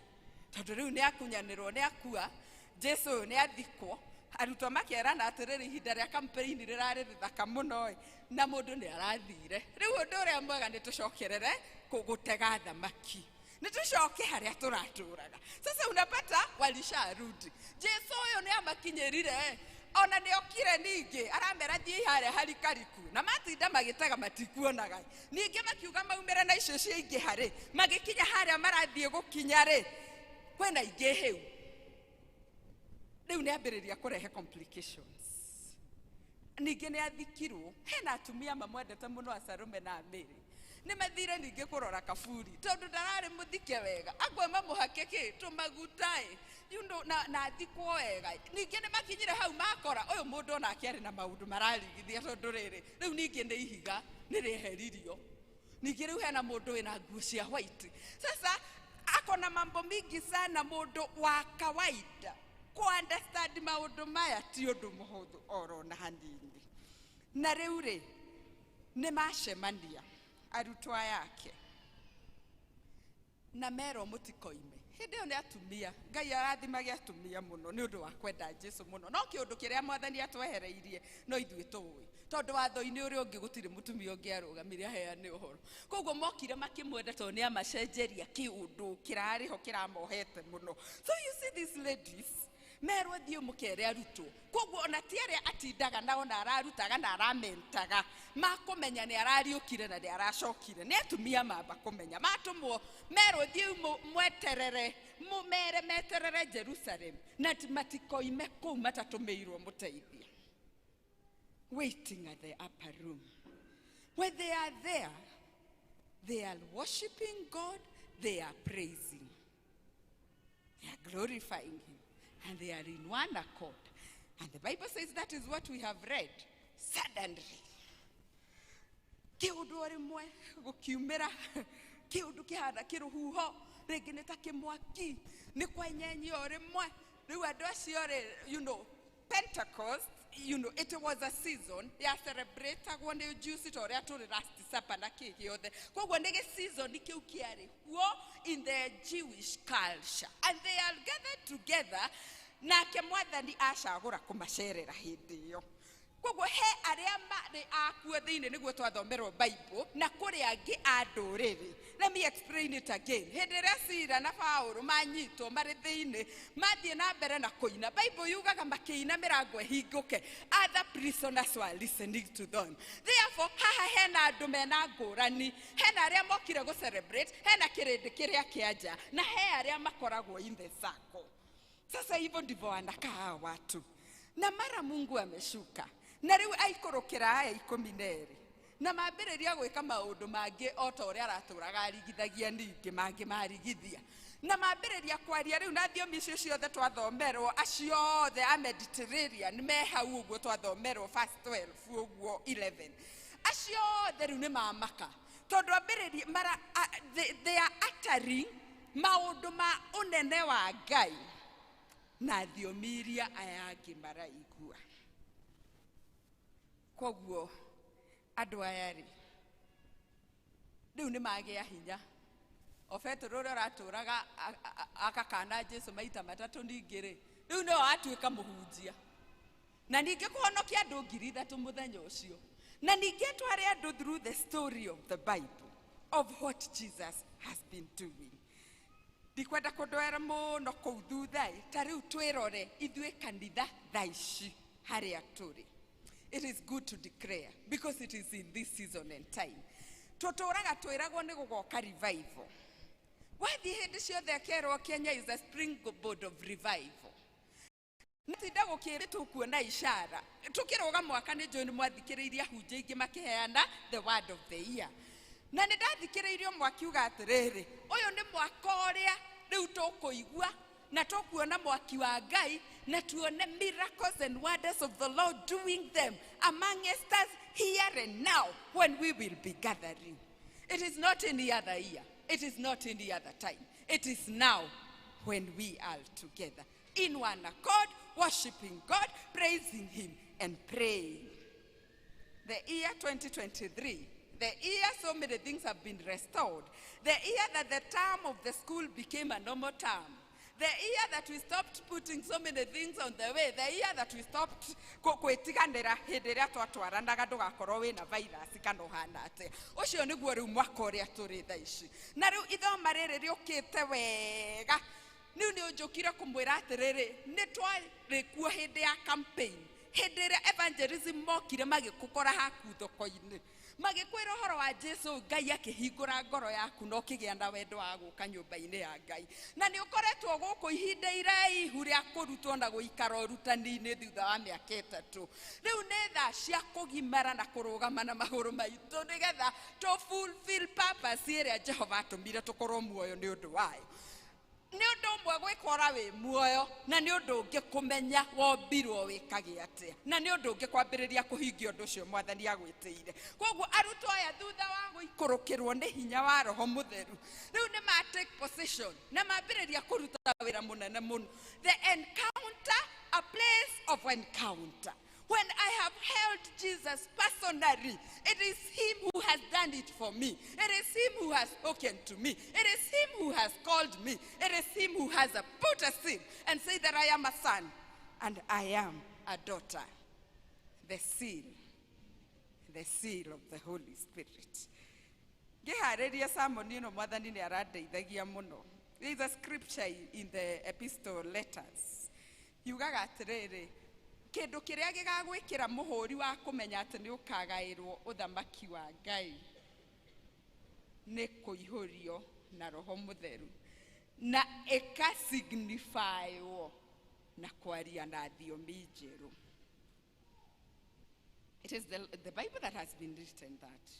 [SPEAKER 10] Tondũ rĩu nĩ akunyanĩrwo nĩ akua, Jesu nĩ athikwo, arutwo makĩerana atĩrĩrĩ ihinda rĩa campaign rĩrarĩ rĩthaka mũno na mũndũ nĩ arathire. Rĩu ũndũ ũrĩa mwega nĩ tũcokerere gũtega thamaki, nĩ tũcoke harĩa tũratũraga. Sasa unapata walisharudi. Jesu ũyũ nĩ amakinyĩrire ona nĩokire ningĩ aramera thiĩ harĩa harĩ kariku na matinda magĩtega matikuonaga. Ningĩ makiuga maumĩre na icio cia ingĩ harĩ magĩkinya harĩa marathiĩ gũkinya rĩ kwĩna ingĩ hĩu. Rĩu nĩ ambĩrĩria kũrehe complications. Ningĩ nĩ athikirwo hena atumia mamwendete mũno Asarume na Amĩrĩ. Nĩ mathire ningĩ kũrora kaburi tondũ ndararĩ mũthike wega, agwe mamũhake kĩ tũmagutaĩ na athikwo wega. Ningĩ nĩ makinyire hau makora ũyũ mũndũ onake arĩ na maũndũ mararigithia tondũ rĩrĩ rĩu ningĩ nĩ ihiga nĩ rĩeheririo. Ningĩ rĩu hena mũndũ wĩna nguo cia white. Sasa akona mambo mingi sana mũndũ wa kawaida ku-understand maũndũ maya ti ũndũ mũhũthũ oro na hanini. Na rĩu rĩ nĩ macemania arutwo yake na mero mũtikoime. Hĩndĩ ĩyo nĩ atumia, Ngai arathimage atumia mũno nĩ ũndũ wa kwenda Jesu mũno. No kĩũndũ kĩrĩa Mwathani atwehereirie no ithuĩ tũĩ tondũ watho-inĩ ũrĩa ũngĩ gũtirĩ mũtumia ũngĩ arũgamire aheane ũhoro. Koguo mokire makĩmwenda tondũ nĩ amacenjeria kĩũndũ kĩrarĩ ho kĩramohete mũno. So you see these ladies merwo thiĩ mũkere arutwo. Koguo ona ti arĩa atindaga nao na ararutaga na aramentaga makũmenya nĩ arariũkire na nĩ aracokire. Nĩ atumia mamba kũmenya matũmwo merwo thiĩ mweterere mũmere meterere Jerusalem na matikoime kũu matatũmĩirwo mũteithia. Waiting at the upper room. When they are there, they are worshiping God, they are praising, they are glorifying Him. And they are in one accord. And the Bible says that is what we have read. Suddenly. Kĩũndũ rĩmwe gũkiumĩra, kĩũndũ kĩhana kĩrũhuho, rĩngĩ nĩ ta kĩmwaki, nĩ kwanyenyio rĩmwe. Rĩu andũ acio rĩ, you know, Pentecost, you know, it was a season ya celebrate-agwo nĩ Jews ta ũrĩa tũrĩ last supper na kĩ gĩothe. Koguo nĩ season kĩu kĩarĩ kuo in the Jewish culture. And they are gathered together nake Mwathani acagũra kũmacerera hĩndĩ ĩyo. Koguo he arĩa marĩ akuo thĩinĩ nĩguo twathomerwo Bible na kũrĩ angĩ a ndũrĩrĩ. Let me explain it again. Hĩndĩ ĩrĩa Sila na Paulo manyitwo marĩ thĩinĩ mathiĩ na mbere na kũina, Bible yugaga makĩina mĩrango ĩhingũke. Other prisoners were listening to them. Therefore haha hena andũ mena ngũrani, hena arĩa mokire gũ celebrate, hena kĩrĩndĩ kĩrĩa kĩanja na he arĩa makoragwo in the circle. Sasa hivyo ndivyo wanakaa watu. Na mara Mungu ameshuka. Na rĩu aikũrũkĩra aya 12 na mambĩrĩria gwĩka maũndũ mangĩ o ta ũrĩa aratũraga arigithagia ningĩ mangĩ marigithia, na mambĩrĩria kwaria rĩu na thiomi icio ciothe twathomerwo, acio othe a Mediterranean me hau ũguo twathomerwo verse 12 ũguo 11, acio othe rĩu nĩ mamaka tondũ ambĩrĩria they are uttering maũndũ ma ũnene wa Ngai na thiomi iria aya angĩ maraigua. Koguo andũ aya rĩ rĩu nĩ magĩa hinya. O Petro ũrĩa ũratũraga akakana Jesu maita matatũ ningĩ rĩ rĩu nĩwe atuĩka mũhunjia, na ningĩ kũhonokia andũ 3,000 mũthenya ũcio, na ningĩ atware andũ through the story of the Bible of what Jesus has been doing. Ndikwenda kũndwara mũno kũu thutha-ĩ, ta rĩu twĩrore ithuĩ kanitha thaa ici harĩa tũrĩ. It is good to declare because it is in this season and time. Tũtũraga twĩragwo nĩ gũgoka revival. Wathiĩ hĩndĩ ciothe akerwo Kenya is a springboard of revival. Nĩtinda gũkĩrĩtwo kuona ishara. Tũkĩrũga mwaka nĩ njũĩ nĩ mwathikĩrĩirie hunjia ingĩ makĩheana the word of the year. Na nĩ ndathikĩrĩirio mwakiuga atĩrĩrĩ, ũyũ nĩ mwaka ũrĩa rĩu tũkũigua na tũkuona mwaki wa Ngai na tuone miracles and wonders of the Lord doing them amongst us here and now when we will be gathering. It is not any other year. It is not any other time. It is now when we are together in one accord, worshiping God, praising Him and praying. The year 2023, the year so many things have been restored, the year that the term of the school became a normal term, the year that we stopped putting so many things on the way, the year that we stopped kwĩtiganĩra hĩndĩ ĩrĩa twatwaranaga ndũgakorwo wĩna virus kana ũhana atĩa. Ũcio nĩguo rĩu mwaka ũrĩa tũrĩ thaa ici. Na rĩu ithoma rĩrĩ rĩũkĩte wega. Rĩu nĩ ũnjũkire kũmwĩra atĩrĩrĩ nĩ twarĩkuo hĩndĩ ya campaign, hĩndĩ ĩrĩa evangelism mokire magĩkũkora haku thoko-inĩ, magĩkwĩra ũhoro wa Jesu, Ngai akĩhingũra ngoro yaku na ũkĩgĩa na wendo wa gũka nyũmba-inĩ ya Ngai. Na nĩ ũkoretwo gũkũ ihinda iraihu rĩa kũrutwo na gũikara ũrutani-inĩ thutha wa mĩaka 3. Rĩu nĩ thaa cia kũgimara na kũrũgama na magũrũ maitũ nĩgetha to fulfill purpose ĩrĩa Jehova atũmire tũkorwo muoyo nĩ ũndũ wayo. Nĩ ũndũ ũmwe gwĩkora wĩ muoyo na nĩ ũndũ ũngĩ kũmenya wombirwo wĩkage atĩa, na nĩ ũndũ ũngĩ kwambĩrĩria kũhingia ũndũ ũcio Mwathani agwĩtĩire. Koguo arutwo aya thutha wa gũikũrũkĩrwo nĩ hinya wa Roho Mũtheru rĩu nĩ ma take position na mambĩrĩria kũruta wĩra mũnene mũno. The encounter, a place of encounter. When I have held Jesus personally, it is Him who has done it for me. It is Him who has spoken to me. It is Him who has called me. It is Him who has put a seal and said that I am a son and I am a daughter. The seal of the Holy Spirit. Ngĩharĩria sermon ĩno Mwathani nĩ arandeithagia mũno. There is a scripture in the epistle letters. Yugaga atĩrĩrĩ, kĩndũ kĩrĩa gĩgagwĩkĩra mũhũri wa kũmenya atĩ nĩ ũkagaĩrwo ũthamaki wa Ngai nĩ kũihũrio na Roho Mũtheru na ĩkasignifywo na kwaria na thiomi njerũ. It is the Bible that has been written that.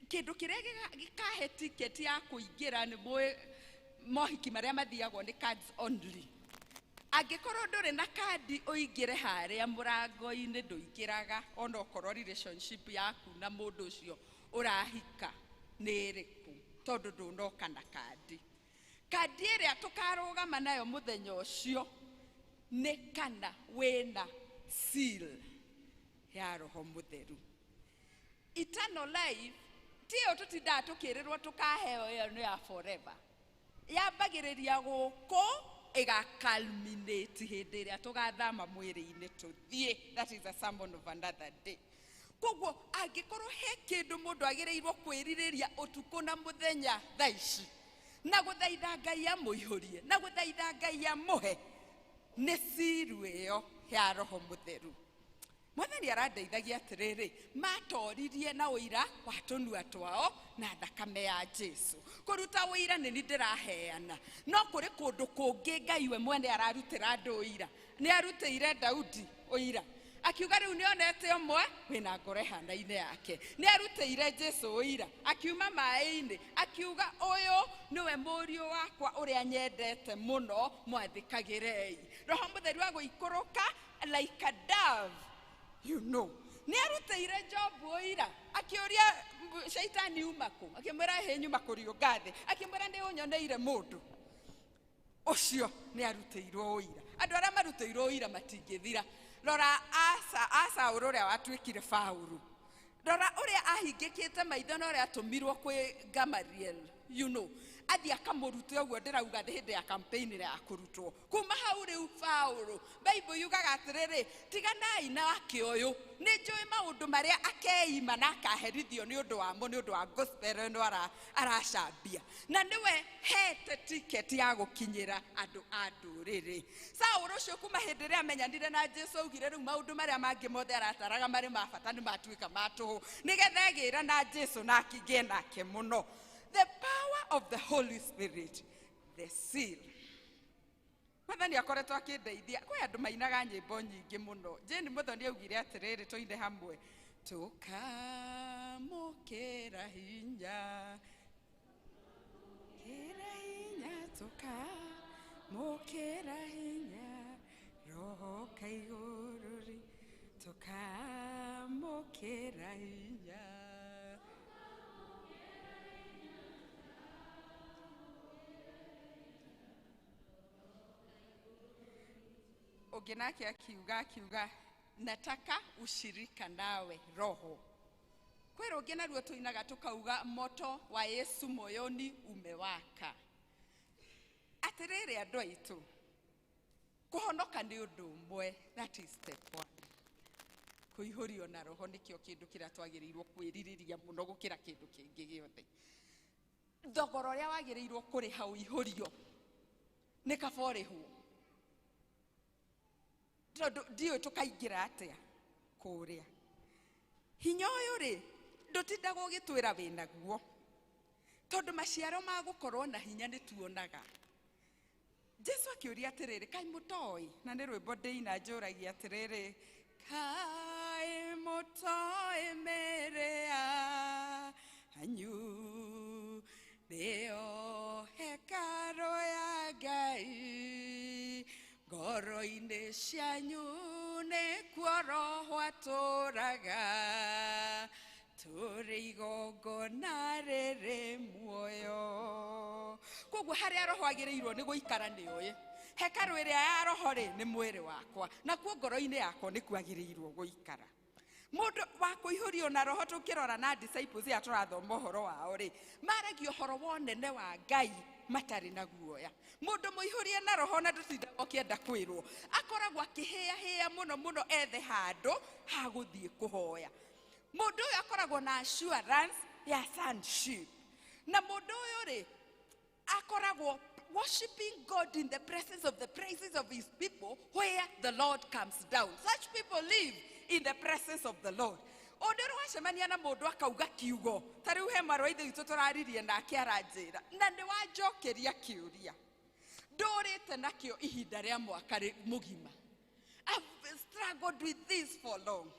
[SPEAKER 10] Kĩndũ kĩrĩa gĩkahe ticket ya kũingĩra nĩ mohiki marĩa mathiagwo nĩ cards only. Angĩkorwo ndũrĩ na kandi ũingĩre harĩa mũrango-inĩ ndũingĩraga ona okorwo relationship yaku na mũndũ ũcio ũrahika nĩ ĩrĩkũ tondũ ndũnoka na kandi. Kandi ĩrĩa tũkarũgama nayo mũthenya ũcio nĩ kana wĩna seal ya Roho Mũtheru. Eternal life tiyo tũtindaga tũkĩrĩrwo tũkaheo ĩyo nĩ ya forever. Yambagĩrĩria gũkũ ĩgaculminate hĩndĩ ĩrĩa tũgathama mwĩrĩ-inĩ tũthiĩ. That is a sermon of another day. Koguo angĩkorwo he kĩndũ mũndũ agĩrĩirwo kwĩrirĩria ũtukũ na mũthenya thaa ici na gũthaitha Ngai amũihũrie na gũthaitha Ngai amũhe nĩ siiru ĩyo ya Roho Mũtheru. Mwathani arandeithagia atĩrĩrĩ, matoririe na ũira wa tũnua twao na thakame ya Jesu. Kũruta ũira nĩ ndĩraheana, no kũrĩ kũndũ kũngĩ Ngai we mwene ararutĩra andũ ũira. Nĩ arutĩire Daudi ũira, akiuga riu nionete omwe wina ngoro ihana-ine yake ni arutĩire Jesu ũira akiuma maĩ-inĩ akiuga ũyũ niwe mũriũ wakwa ũrĩa nyendete mũno mwathikagĩrei. Roho Mũtheru agũikũrũka like a dove, you know. Ni arutĩire Jobu ũira akĩũria shaitani uma kũ, akĩmwĩra he nyuma kũriũnga thĩ, akĩmwĩra nĩ ũnyoneire mũndũ ũcio. Nĩ arutĩirwo ũira. Andũ arĩa marutĩirwo ũira matingĩthira. Rora Saũlũ ũrĩa watuĩkire Paũlũ, rora ũrĩa ahingĩkĩte maitho na ũrĩa atũmirwo kwĩ Gamaliel, you know, athi akamũrute ũguo. Ndĩrauga nĩ hĩndĩ ya campaign ya kũrutwo. Kuma hau rĩu Paũlũ, Bible yugaga atĩrĩrĩ, tiganai nake ũyũ, nĩ njũĩ maũndũ marĩa akeima na akaherithio nĩ ũndũ wamo, nĩ ũndũ wa gospel ĩno aracambia, na nĩwe hete tiketi ya gũkinyĩra andũ a ndũrĩrĩ. Saũlũ ũcio kuma hĩndĩ ĩrĩa amenyanire na Jesu augire rĩu maũndũ marĩa mangĩ mothe arataraga marĩ ma bata nĩ matuĩka ma tũhũ, nĩgetha egĩĩra na Jesu na akingĩe nake mũno. The power of the Holy Spirit, the seal. Mwathani akoretwo akĩndeithia. Kwĩ andũ mainaga nyĩmbo nyingĩ mũno. Jane Muthoni augire atĩrĩrĩ, tũine hamwe, tũkamũkĩra hinya, tũkamũkĩra hinya, Roho kaigũrũ, tũkamũkĩra hinya. Ũngĩ nake akiuga nataka ushirika nawe Roho. Kwĩrwo ũngĩ naruo tũinaga tũkauga moto wa Yesu moyoni umewaka. Atĩrĩrĩ andũ aitũ, kũhonoka nĩ ũndũ ũmwe, that is step 1. Kũihũrio na Roho nĩkĩo kĩndũ kĩrĩa twagĩrĩirwo kwĩrirĩria mũno gũkĩra kĩndũ kĩngĩ gĩothe. Thogora ũrĩa wagĩrĩirwo kũrĩha ũihũrio nĩ kaba ũrĩhwo. Ndiyo tukaingĩra atĩa kũrĩa. Hinya ũyũ rĩ, ndũtindagwo ũgĩtwĩra wĩna guo, tondũ maciaro ma gũkorwo na hinya nĩ tuonaga. Jesu akĩũria atĩrĩrĩ, kaĩ mũtoĩ? Na nĩ rwĩmbo ndĩina njũragia atĩrĩrĩ, kaĩ mũtoĩ mĩĩrĩ yanyu nĩyo hekarũ ya Ngai, ngoro-inĩ cianyu nĩkuo Roho atũũraga, tũrĩ igongona rĩrĩ muoyo. Koguo harĩa Roho agĩrĩirwo nĩ gũikara nĩ ũĩ. Hekarũ ĩrĩa ya Roho rĩ nĩ mwĩrĩ wakwa, nakuo ngoro-inĩ yakwa nĩkuo agĩrĩirwo gũikara. Mũndũ wa kũihũrio na Roho tũkĩrora na disciples ya tũrathoma ũhoro wao rĩ, maragia ũhoro wa ũnene wa Ngai matarĩ na guoya. Mũndũ mũihũrie na Roho na ndũtindaga ũkĩenda kwĩrwo, akoragwo akĩhĩahĩa mũno mũno ethe handũ ha gũthiĩ kũhoya. Mũndũ ũyũ akoragwo na assurance ya sonship. Na mũndũ ũyũ rĩ, akoragwo worshiping God in the presence of the praises of his people where the Lord comes down. Such people live in the presence of the Lord. Ondero wacemania na mũndũ akauga kiugo, ta rĩu he marũa ithe witũ tũraririe nake aranjĩra, na nĩ wanjokeria kĩũria ndũrĩte nakĩo ihinda rĩa mwaka mũgima. I've struggled with this for long.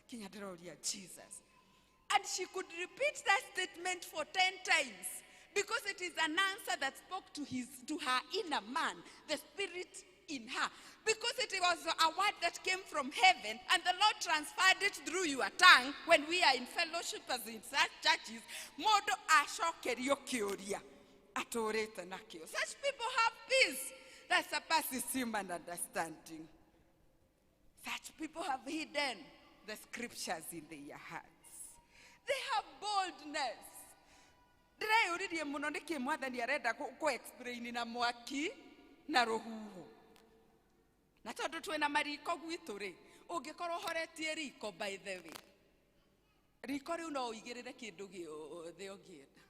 [SPEAKER 10] Kinya ndĩroria Jesus. And she could repeat that statement for 10 times because it is an answer that spoke to her inner man, the spirit in her. Because it was a word that came from heaven and the Lord transferred it through your tongue when we are in fellowship as in such churches. Modo ashokerio kioria atorete nakio. Such people have peace that surpasses human understanding. Such people have hidden the scriptures in their hearts. They have boldness. Ndĩreyũririe mũno nĩkĩ Mwathani arenda kũ-explain na mwaki na rũhuho. Na tondũ twĩna mariko gwitũ rĩ, ũngĩkorwo ũhoretie riko by the way, riko rĩu no ũigĩrĩre kĩndũ gĩothe ũngĩenda,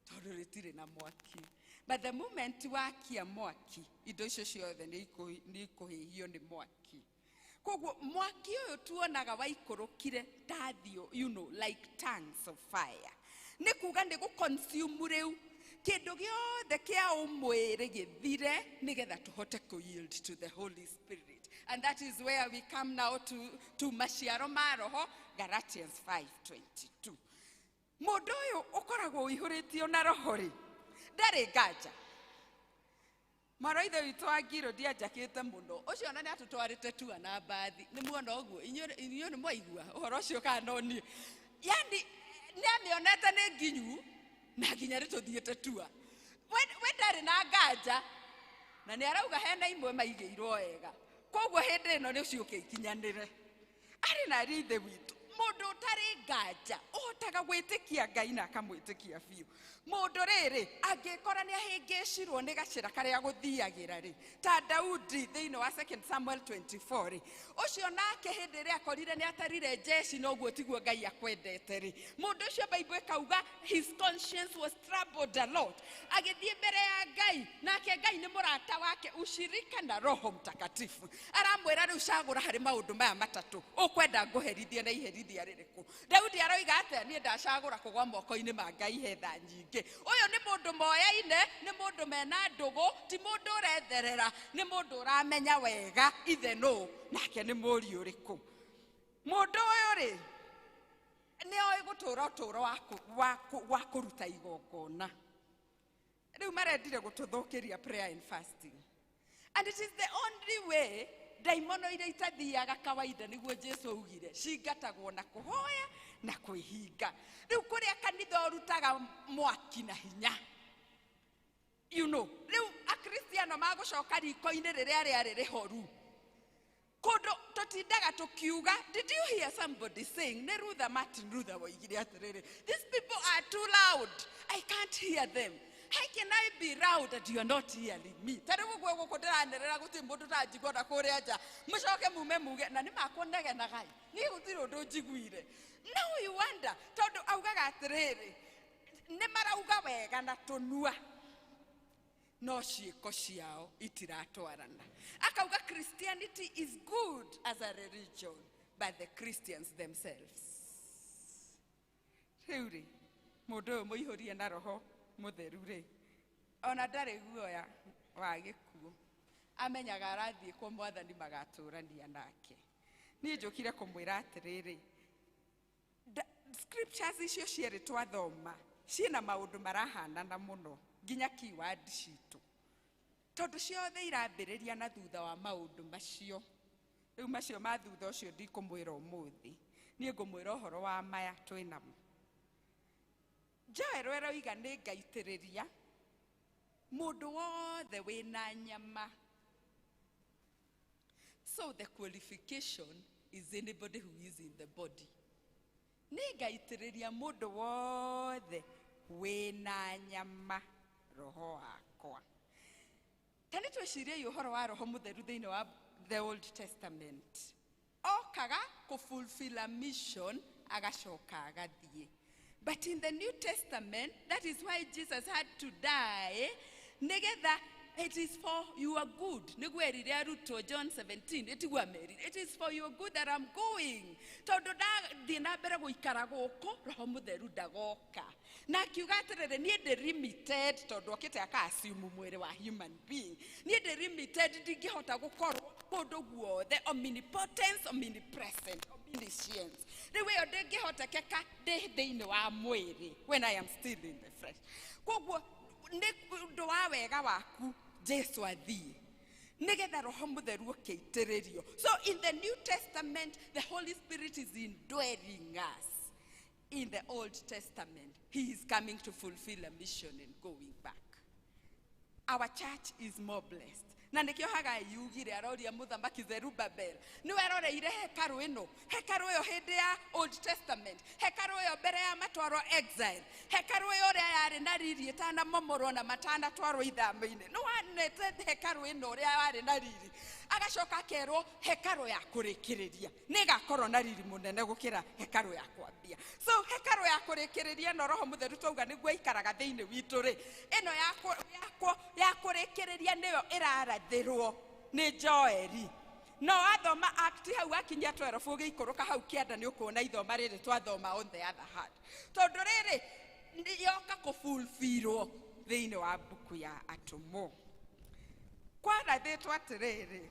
[SPEAKER 10] tondũ rĩtirĩ na mwaki. But the moment wakia mwaki, indo icio ciothe nĩ ikũhĩhio nĩ mwaki. Koguo mwaki ũyũ tuonaga waikũrũkire tathio, you know, like tongues of fire. Nĩ kuga nĩ gũ-consume rĩu kĩndũ gĩothe kĩa ũmwĩrĩ gĩthire nĩgetha tũhote kũ-yield to the Holy Spirit. And that is where we come now to maciaro ma roho, Galatians 5:22. Mũndũ ũyũ ũkoragwo ũihũrĩtio na roho rĩ, ndarĩ nganja. Maroithe witũ wa Ngiro ndianjakĩte mũno. Ũcio ona nĩ atũtwarĩte tua na mbathi. Nĩ muona ũguo, inyuĩ nĩ mwaigua ũhoro ũcio kana no. Yani nĩamĩonete nĩ nginyu na nginya rĩtũthiĩte tua. We ndarĩ na nganja na nĩ arauga hena imwe maigĩirwo wega. Koguo hĩndĩ ĩno nĩ ũciũke ikinyanĩre. Arĩ na rithe witũ. Mũndũ ũtarĩ nganja ũhotaga gwĩtĩkia Ngai na akamwĩtĩkia biũ. Mũndũ rĩrĩ angĩkora nĩ ahĩngĩcirwo nĩ gacĩra karĩa gũthiagĩra rĩ, ta Daudi thĩinĩ wa 2 Samuel 24 rĩ, ũcio nake hĩndĩ ĩrĩa akorire nĩ atarire jeshi na ũguo tiguo Ngai akwendete rĩ, mũndũ ũcio Bible ĩkauga his conscience was troubled a lot. Agĩthiĩ mbere ya Ngai, nake Ngai nĩ mũrata wake, ushirika na Roho Mtakatifu. Aramwĩra rĩu cagũra harĩ maũndũ maya matatũ ũkwenda ngũherithie na iherithia rĩrĩkũ. Daudi aroiga atĩa, niĩ ndacagũra kũgwa moko-inĩ ma Ngai hetha nyingĩ. Ũyũ nĩ mũndũ moyaine, nĩ mũndũ mena ndũgũ, ti mũndũ ũretherera, nĩ mũndũ ũramenya wega ithe no, nake nĩ mũriũ ũrĩkũ. Mũndũ ũyũ rĩ, nĩoĩ gũtũũra ũtũũro wa kũruta igongona. Rĩu marendire gũtũthũkĩria prayer and fasting. And it is the only way daimono iria itathiaga kawaida nĩguo Jesu augire cingatagwo na kũhoya na kwĩhinga. Rĩu kũrĩa kanitha ũrutaga mwaki na hinya, you know, rĩu akristiano magũcoka riko-inĩ rĩrĩa rĩarĩ rĩhoru. Kũndũ tũtindaga tũkiuga, did you hear somebody saying, nĩ Martin Luther woigire atĩrĩrĩ, these people are too loud, I can't hear them. How can I be loud that you are not hearing me? Tarigu gwe gukoderanirira guti mundu tajigona kuria nja. Mucoke mume muge na ni makonege na Ngai. Ni gutiro ndo njiguire. Now you wonder, tondu augaga atiriri, ni marauga wega na tonua. No ciiko ciao itiratwarana. Akauga Christianity is good as a religion, but the Christians themselves. Riuri, mundu muihurie na roho mutheru ri, ona ndarĩ guoya wa gĩkuũ, amenyaga arathiĩ kwa Mwathani magatũrania nake. Niĩ njũkire kũmwĩra atĩrĩrĩ, scriptures icio cierĩ twathoma ciĩna maũndũ marahanana mũno nginya keyword citũ, tondũ ciothe irambĩrĩria na thutha wa maũndũ macio. Rĩu macio ma thutha ũcio ndikũmwĩra ũmũthĩ, niĩ ngũmwĩra ũhoro wa maya twĩnamo. Joel eroiga nĩ ngaitĩrĩria mũndũ wothe wĩna nyama. So the qualification is anybody who is in the body. Nĩ ngaitĩrĩria mũndũ wothe wĩna nyama roho wakwa. Ta nĩ twĩcirie ũhoro wa Roho Mũtheru thĩinĩ wa the Old Testament. Okaga kũfulfill a mission agacoka agathiĩ. But in the New Testament, that is why Jesus had to die. Negether, it is for your good. John 17, it is for your good that I'm going. Na kiugatere ni the limited todo kete akasimu mwere wa human being. Ni the limited digihota gukorwo kodo guo the omnipotence, omnipresent, omniscience. The way odegihota keka de wa mwere when I am still in the flesh. Kogwo ne do wa wega waku Jesu athie. Negetha Roho Mutheru okeitererio. So in the New Testament the Holy Spirit is indwelling us. In the Old Testament, he is coming to fulfill a mission and going back. Our church is more blessed. Na nikio haga yugire aroria muthamaki Zerubabel. Ni aroreire hekaru ino. Hekaru yo hende ya Old Testament. Hekaru yo mbere ya matwaro exile. Hekaru yo ria yari na riri etana momoro na matanda twaro ithambe-ini. No anete hekaru ino ria yari na riri. Agacoka kerwo hekaru ya kurekereria ni gakorwo na riri munene gukira hekaru ya kwambia. So hekaru ya kurekereria no Roho Mutheru twauga niguo ikaraga thiini witu ri ino ya kurekereria niyo irarathirwo ni Joeli. No athoma Act hau akinya 12 ugikuruka hau kianda ni ukuona ithoma riri twathoma on the other hand. Tondu riri yoka kufulfillwo thiini wa buku ya Atumo. Kwarathitwo atiriri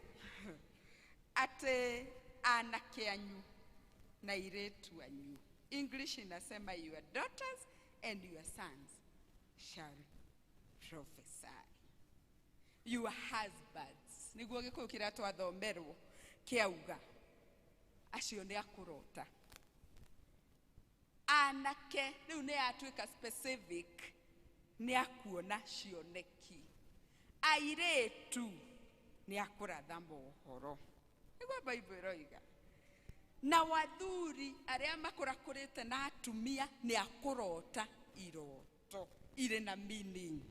[SPEAKER 10] ate anake anyu na iretu anyu. English inasema your daughters and your sons shall prophesy. Your husbands. Niguo gikuyu kiria twathomerwo kiauga acio ni akurota. Anake riu ni atuika specific ni akuona cioneki. Airetu ni akuratha mohoro. Niguo Bible iroiga. Na wathuri aria makurakurite na atumia ni akurota iroto ire na meaning.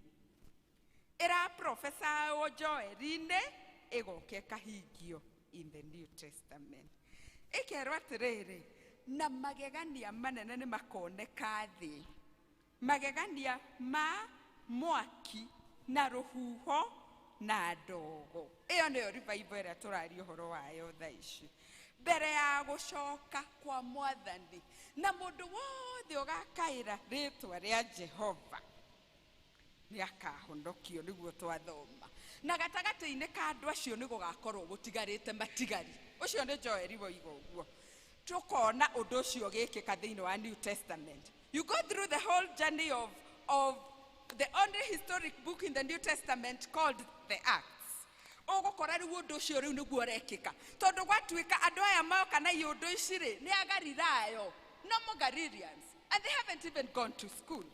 [SPEAKER 10] Era professor o Joeline egoke kahigio in the New Testament. Ikerwo atiriri na magegania manene ni makoneka thi. Magegania ma mwaki na ruhuho na ndogo. Iyo niyo revival ira turaria uhoro wayo thaa ici. Mbere ya gucoka kwa Mwathani na mundu wothe ugakaira ritwa ria Jehova ni akahonokio niguo twathoma. Na gatagati-ini ka andu acio ni gugakorwo gutigarite matigari. Ucio ni Joel woiga uguo. Tukona undu ucio gikika thiini wa New Testament. You go through the whole journey of the only historic book in the New Testament called the Acts. Ogokora riu undu ucio riu niguo rekika. Tondu gwatuika andu aya maoka na iundu ici ri ni agarirayo, no more Galileans, and they haven't even gone to school.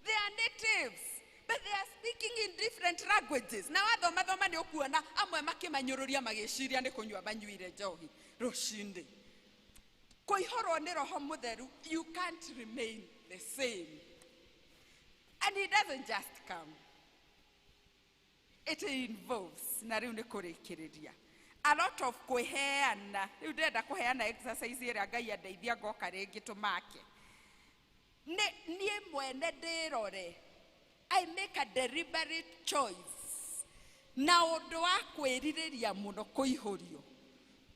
[SPEAKER 10] They are natives, but they are speaking in different languages. Na wathoma ni ukuona amwe makimanyururia magiciria ni kunywa banyuire njohi rucinde. Kuihorwo ni Roho Mutheru, you can't remain the same. And it doesn't just come. It involves na riu ni kurikiriria a lot of kuheana. Riu ndenda kuheana exercise ira Ngai andeithia ngoka ringi tumake. Nie mwene ndirore, I make a deliberate choice na undu wa kwiririria muno kuihurio.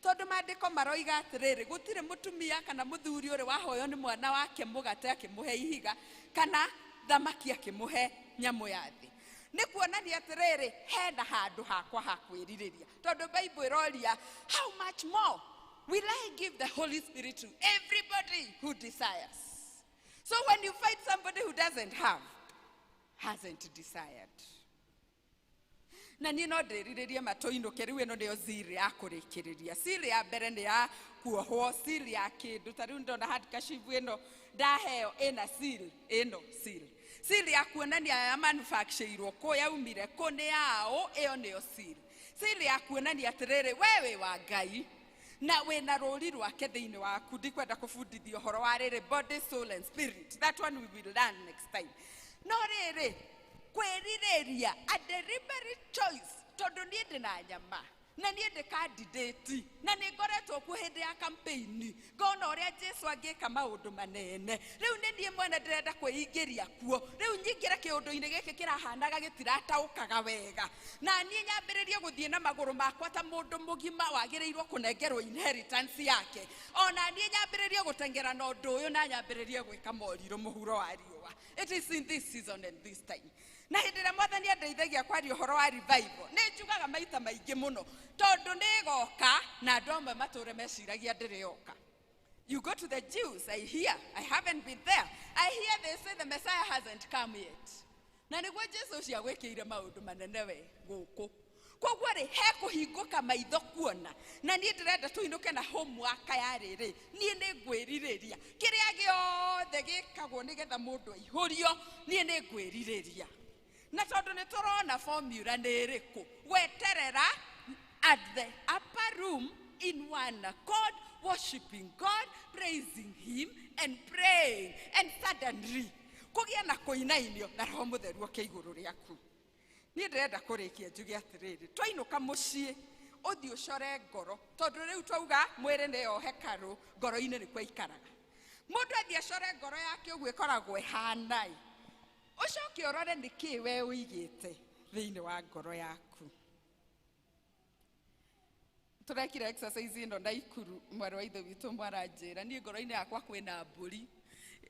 [SPEAKER 10] Tondu maandiko maroiga atiriri gutire mutumia kana muthuri uri wahoyo ni mwana wake mugate akimuhe ihiga kana thamaki akimuhe nyamu ya thi. Ni kuonania atiriri hena handu hakwa ha kwiririria. Tondu Bible iroria, how much more will I give the Holy Spirit to everybody who desires? So when you find somebody who doesn't have, hasn't desired. Na ni no ndiriririe matoinuke riu ino ndio ziri ya kurikiriria. Siri ya mbere ni ya kuohwo, siri ya kindu. Tariu ndona handkerchief ino ndaheo ina seal, ino seal. Siri ya kuonania ya manufactureirwo ko yaumire ko ni yao, iyo niyo seal. Siri ya kuonania atiriri wewe wa Ngai na wena rori rwake thiini waku. Ndikwenda kubundithia uhoro wa riri body, soul and spirit. That one we will learn next time. No riri kwiririria a deliberate choice. Tondu nie ndina nyama na nie ndi candidate na ni ngoretwo ku hindi ya campaign ngona uria Jesu angika maundu manene. Riu ni nie mwene ndirenda kwingiria kuo. Riu nyingira kiundu-ini giki kirahanaga gitirataukaga wega na nie nyambiririe guthie na maguru makwa ta mundu mugima wagirirwo kunengerwo inheritance yake. Ona nie nyambiririe gutengera na undu uyu na nyambiririe gwika moriru muhuro wa riua. It is in this season and this time. Na hindira Mwathani andeithagia kwaria uhoro wa revival ni njugaga maita maingi muno tondu ni goka na andu amwe mature meciragia ndirioka. You go to the Jews, I hear, I haven't been there, I hear they say the Messiah hasn't come yet. Na niguo Jesu cia gwikire maundu manene we guku. Koguo ri he kuhinguka maitho kuona na nie ndirenda tuinuke na homework ya riri nie ni ngwiririria kiria giothe gikagwo nigetha mundu aihurio nie ni ngwiririria. Na tondu ni turona formula ni riku weterera at the upper room in one accord, worshiping God, praising him and praying, and suddenly kugia na kuinainio na Roho Mutheru oke iguru riaku. Ni ndirenda kurikia njuge atiriri twainuka mucii uthi ucore ngoro tondu riu twauga mwiri ni yo hekaru ngoro-ini ni kwa ikaraga. Mundu athi acore ngoro yake uguo ikoragwo ihanai. Ucoke urore niki we uigite thiini wa ngoro yaku. Turekire exercise ino ndaikuru mwari wa ithe witu mwaranjira ni ngoro-ini yakwa kwina mburi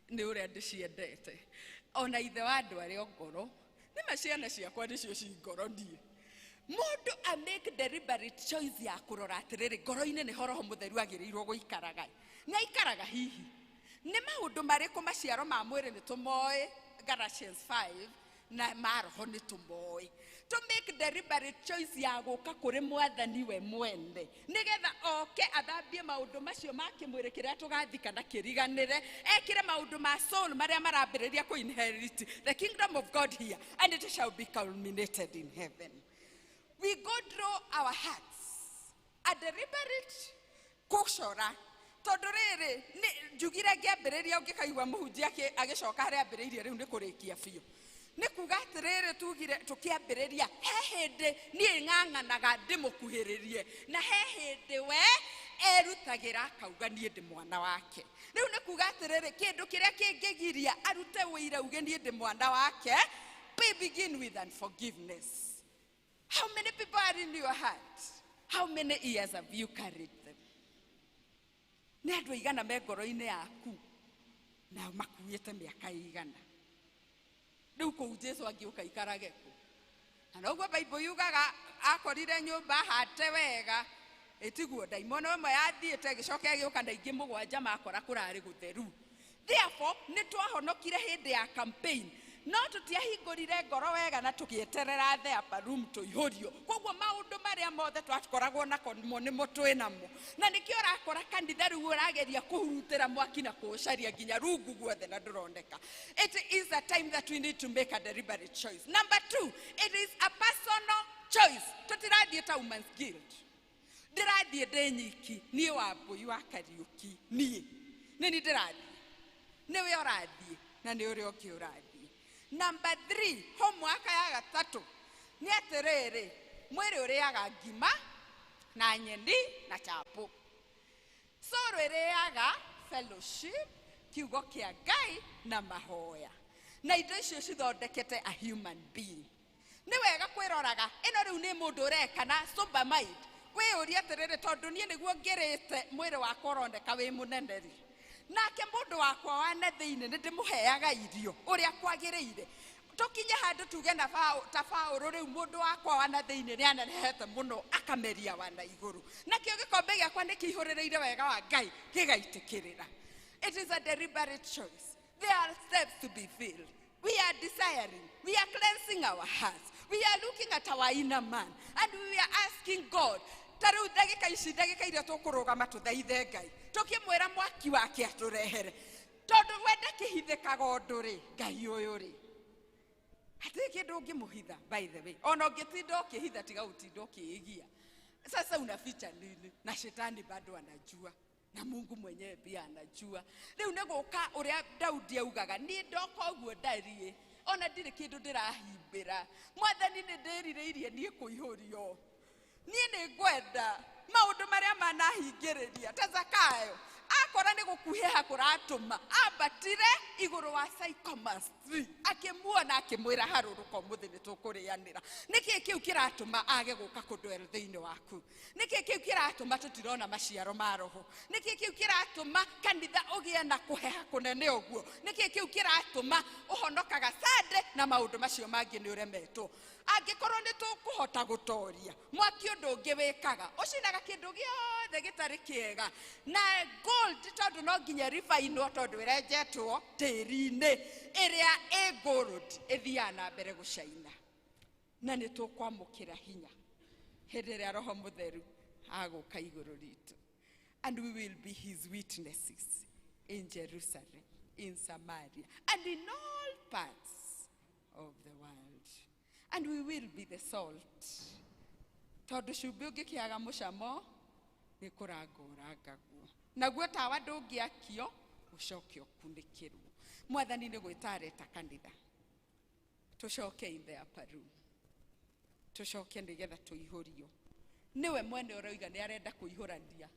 [SPEAKER 10] ni uria ndiciendete. Ona ithe wa andu aria ngoro ni maciana ciakwa nicio ci ngoro nie. Mundu a make deliberate choice ya kurora atiriri ngoro-ini ni horoho mutheru agirirwo guikaraga na ikaraga hihi ni maundu mariku maciaro ma mwiri ni tumoe Galatians 5 na maroho ni tumoe to make deliberate choice ya guka kuri mwathani we mwende nigetha oke athambie maundu macio ma kimwiri kiria tugathikana kiriganire ekire maundu ma soul maria marambiriria ku inherit the kingdom of God here, and it shall be culminated in heaven. We go through our hearts a deliberate kushora tonduriri ni jugira ngiambiriria ngikaigwa muhunjia agicoka haria ambiriirie riu ni kurikia biu ni kuga atiriri tugire tukiambiriria he hindi nie ng'ang'anaga ndimukuhiririe na he hindi we erutagira akauga nie ndi mwana wake riu ni kuga atiriri kindu kiria kingigiria arute wira uge nie ndi mwana wake. We begin with unforgiveness. How many people are in your heart? How many years have you carried them? Ni andu igana me ngoro-ini yaku na makuite miaka igana riu kuu Jesu angiuka ikarage ku na noguo Bible yugaga akorire nyumba hate wega etiguo daimono imwe yathiite gicoke agiuka na ingi mugwanja makora kurari gutheru. Therefore ni twahonokire hindi ya campaign no tutiahingurire ngoro wega na tugieterera the upper room tuihurio koguo maundu maria mothe twakoragwo nako ni mutwe namo na nikio rakora kanitha riu urageria kuhurutira mwaki na kucaria nginya rungu guothe na ndurondeka. It is a time that we need to make a deliberate choice. Number 2, it is a personal choice. Tutirathie ta women's guild ndirathie ndenyiki nie Wambui wa Kariuki nie nini ndirathie niwe urathie na ni uri oki urathie. Number 3, homework ya gatatu ni atiriri mwiri uriaga ngima na nyeni na chapo so uriaga fellowship kiugo kia Ngai na mahoya na indo icio cithondekete a human being. Ni wega kwiroraga ino riu ni mundu ureka na sober mind we uri atiriri tondu nie niguo ngirite mwiri wakwa urondeka wi muneneri nake mundu wakwa wane thiini ni ndimuheaga irio uria kwagiriire tukinye handu tuge na Paulo riu mundu wakwa wana thiini ni anehete muno akameria wana iguru nakio gikombe giakwa ni kihurireire wega wa Ngai gigaitikirira. It is a deliberate choice. There are steps to be filled. We are desiring, we are cleansing our hearts, we are looking at our inner man, and we are asking God taru ndagika ici ndagika iria tukurugama tuthaithe Ngai tukimwira mwaki wake aturehere tondu wenda kihithikaga undu ri Ngai uyu ri hati kindu ungimuhitha. By the way ona ungitinda ukihitha tiga utinda ukiigia sasa unaficha nini na shetani bado anajua na Mungu mwenyewe pia anajua. Riu niguka uria Daudi augaga ni ndoko guo ndarie ona ndiri kindu ndirahimbira mwathani ni ndiririirie nie kuihurio nie ni ngwenda maundu maria manahingiriria ta Zakayo akora ni gukuheha kuratuma ambatire iguru wa Sycamore tree akimuona akimwira haruruko muthi ni tukurianira niki kiu kiratuma age guka kundwera thiini waku niki kiu kiratuma tutirona maciaro ma roho niki kiu kiratuma kanitha ugie na kuheha kunene uguo niki kiu kiratuma uhonokaga sade na maundu macio mangi ni uremetwo angikorwo ni tukuhota gutoria mwaki undu ungi wikaga ucinaga kindu giothe gitari kiega na gold tondu no nginya refine tondu irenjetwo tiri-ini iria e gold ithia na mbere gucaina na ni tukwamukira hinya hindi ria Roho Mutheru aguka iguru ritu, and we will be his witnesses in Jerusalem, in Samaria, and in all parts of the world, and we will be the salt. Tondu cumbi ungikiaga mucamo ni kurangurangagwo naguo tawa ndungiakio ucoke ukunikirwo. Mwathani ni gwitareta kanitha tucoke in the upper room, tucoke nigetha tuihurio. Niwe mwene uroiga ni arenda kuihurania,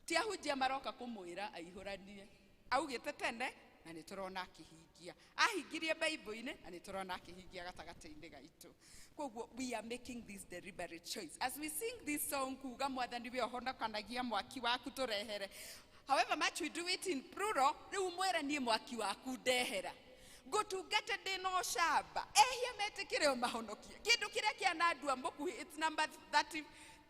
[SPEAKER 10] ti ahunjia maroka kumwira aihuranie. Augite tene na ni turona akihingia, ahingirie Bible-ini na ni turona akihingia gatagati-ini gaitu. Koguo we are making this deliberate choice as we sing this song kuga mwathani we ohonokanagia mwaki waku turehere. However much we do it in plural, riu mwera nie mwaki waku ndehera. ngutungate ndi no shamba ehia metikire mahonokie kindu kiria kianandua mukuhi. It's number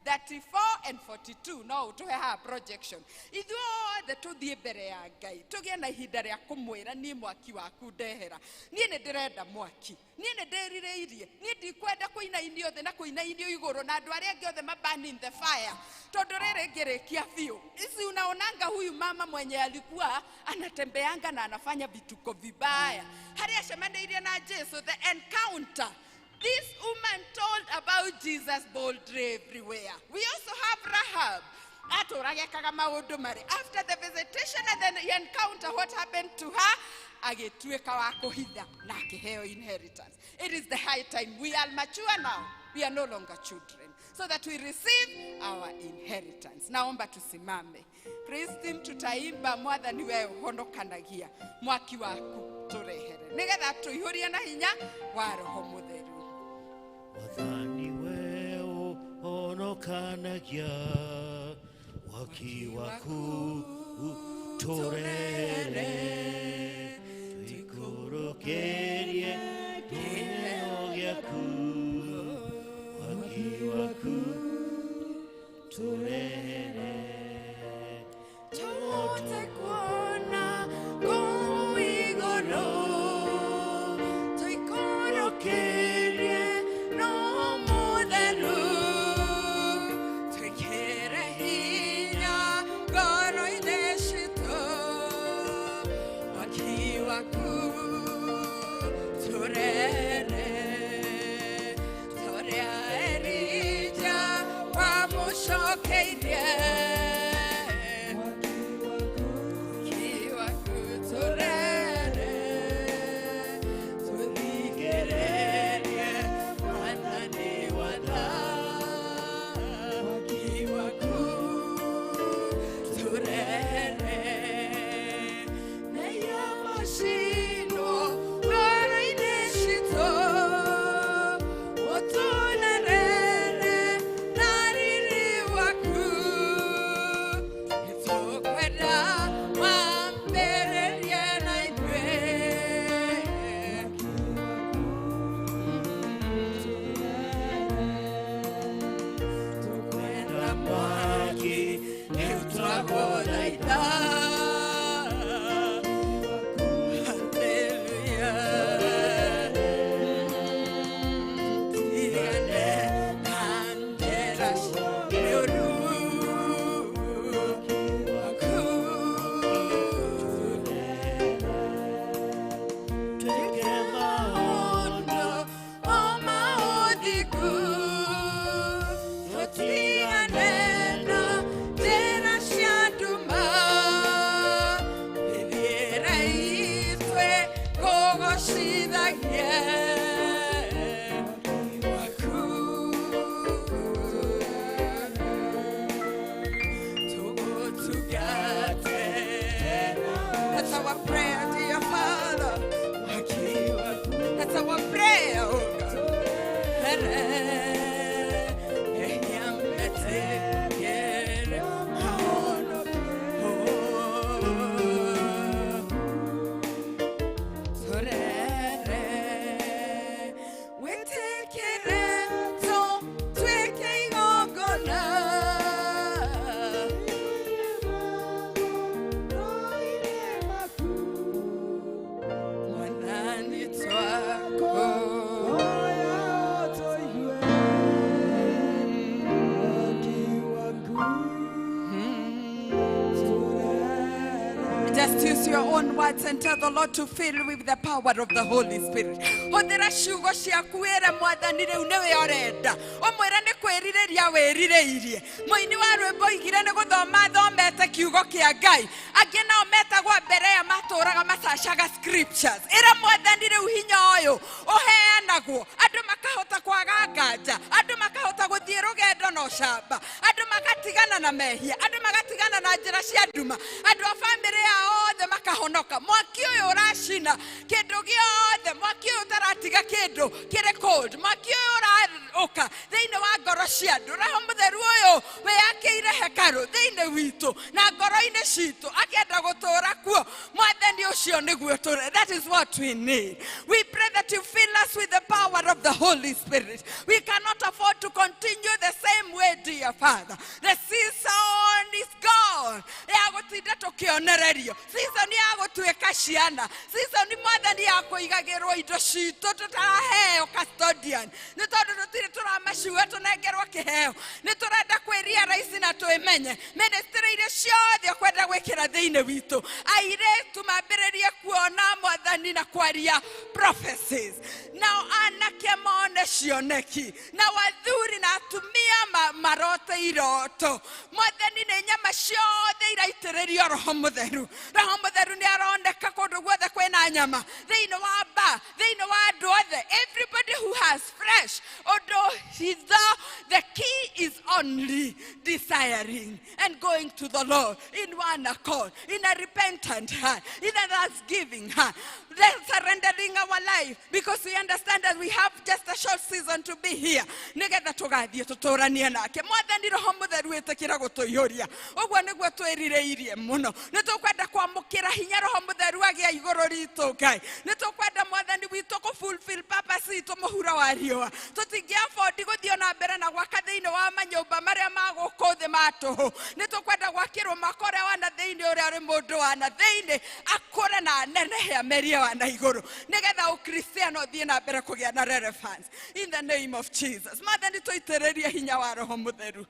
[SPEAKER 10] 34 and 42. No to have projection ithuothe tuthie mbere ya Ngai tugie na ihinda ria kumwira ni mwaki waku ndehera. Nie ni ndirenda mwaki, nie ni ndirireirie, nie ndikwenda kuina inio the na kuina inio iguru na andu aria ngiothe mabani in the fire. Tondu riri ngirikia biu isi unaonanga huyu mama mwenye alikuwa anatembeanga na anafanya vituko vibaya haria shemaneirie na Jesu. The encounter this woman told about Jesus boldly everywhere. We also have Rahab. After the visitation and then the encounter, what happened to her? Inheritance. It is the high time. We are mature now. We are no longer children. So that we receive our inheritance. Naomba tusimame. Praise team tutaimba mwathani wewe honokanagia. Mwaki waku turehere. Nigetha tuihurie na hinya wa Roho Mutheru.
[SPEAKER 3] Mwathani wewe honokanagia. Mwaki waku turehere. Tuikurukerie kineo gyaku. Mwaki waku turehere.
[SPEAKER 10] Tote kuona kuigoro. Tuikurukerie no mutheru. Tuikere hinya ngoro ideshito. Mwaki waku turere. Torea erija wamushokeirie. Just use your own words and tell the Lord to fill you with the power of the Holy Spirit. Hũthĩra ciugo ciaku wĩre Mwathani rĩu nĩwe ũrenda. Ũmwĩre nĩ kwĩrirĩria wĩrirĩirie. Mũini wa rwĩmbo oigire nĩ gũthoma thomete kiugo kĩa Ngai. Angĩ nao metagwo mbere ya matũũraga macacaga scriptures. Ĩra Mwathani rĩu hinya ũyũ ũheanagwo. Andũ makahota kwaga nganja. Andũ makahota gũthiĩ rũgendo na ũcamba. Andũ magatigana na mehia. Andũ magatigana na njĩra cia nduma. Andũ a bamĩrĩ yao othe makahonoka. Mwaki ũyũ ũracina kĩndũ gĩothe. Mwaki ũyũ ũtaratiga kĩndũ kĩrĩ cold. Mwaki ũyũ ũraũka thĩinĩ wa ngoro cia andũ. Roho Mũtheru ũyũ wĩakĩire hekarũ thĩinĩ witũ na ngoro-inĩ citũ akĩenda gũtũũra kuo. Mwathani That is what we need. We pray that you fill us with the power of the Holy Spirit. We cannot afford to continue the same way, dear Father. The season is gone. Season yago tuweka shiana. Season ni mwathani yako igagirwo indo citũ tutaraheo custodian. Nĩ tondũ tũtirĩ tũramacua tũnengerwo kĩheo. Nĩ tũrenda kwĩria raisi na twĩmenye. Ministry iria ciothe kwenda gwĩkĩra thĩinĩ witũ. Airĩtu mambĩrĩrie kuona mwathani na kwaria prophecies. Now anake mone cioneki. Na wathuri na atumia marote iroto. Mwathani nĩ nyama ciothe iraitĩrĩrio Roho Mũtheru. Roho Mũtheru nĩ aroneka kũndũ guothe kwĩna nyama. Thĩinĩ wa mba, thĩinĩ wa andũ othe. Everybody who has flesh, although the key is only desiring and going to the Lord in one accord, in a repentant heart, in a thanksgiving heart. Surrendering our life because we understand that we have just a short season to be here. Nigetha tugathie tuturanie nake. Mwathani Roho Mũtheru wĩtĩkĩra gũtũiyũria. Ũguo nĩguo twĩrireirie mũno. Nĩ tũkwenda kwamũkĩra hinya Roho Mũtheru agĩa igũrũ ritũ Ngai. Nĩ tũkwenda Mwathani witũ kũ-fulfill purpose itũ mũhuro wa riũa. Tũtingĩ-afford gũthiĩ na mbere na gwaka thĩinĩ wa manyũmba marĩa ma gũkũ thĩ ma tũhũ. Nĩ tũkwenda gwakĩrwo makore wa na thĩinĩ ũrĩa ũrĩ mũndũ wa na thĩinĩ akũre na anenehe amerie wa na igũrũ. Nĩgetha ũkristiano ũthiĩ na mbere kũgĩa na relevance. In the name of Jesus. Mwathani tũitĩrĩrie hinya wa Roho Mũtheru.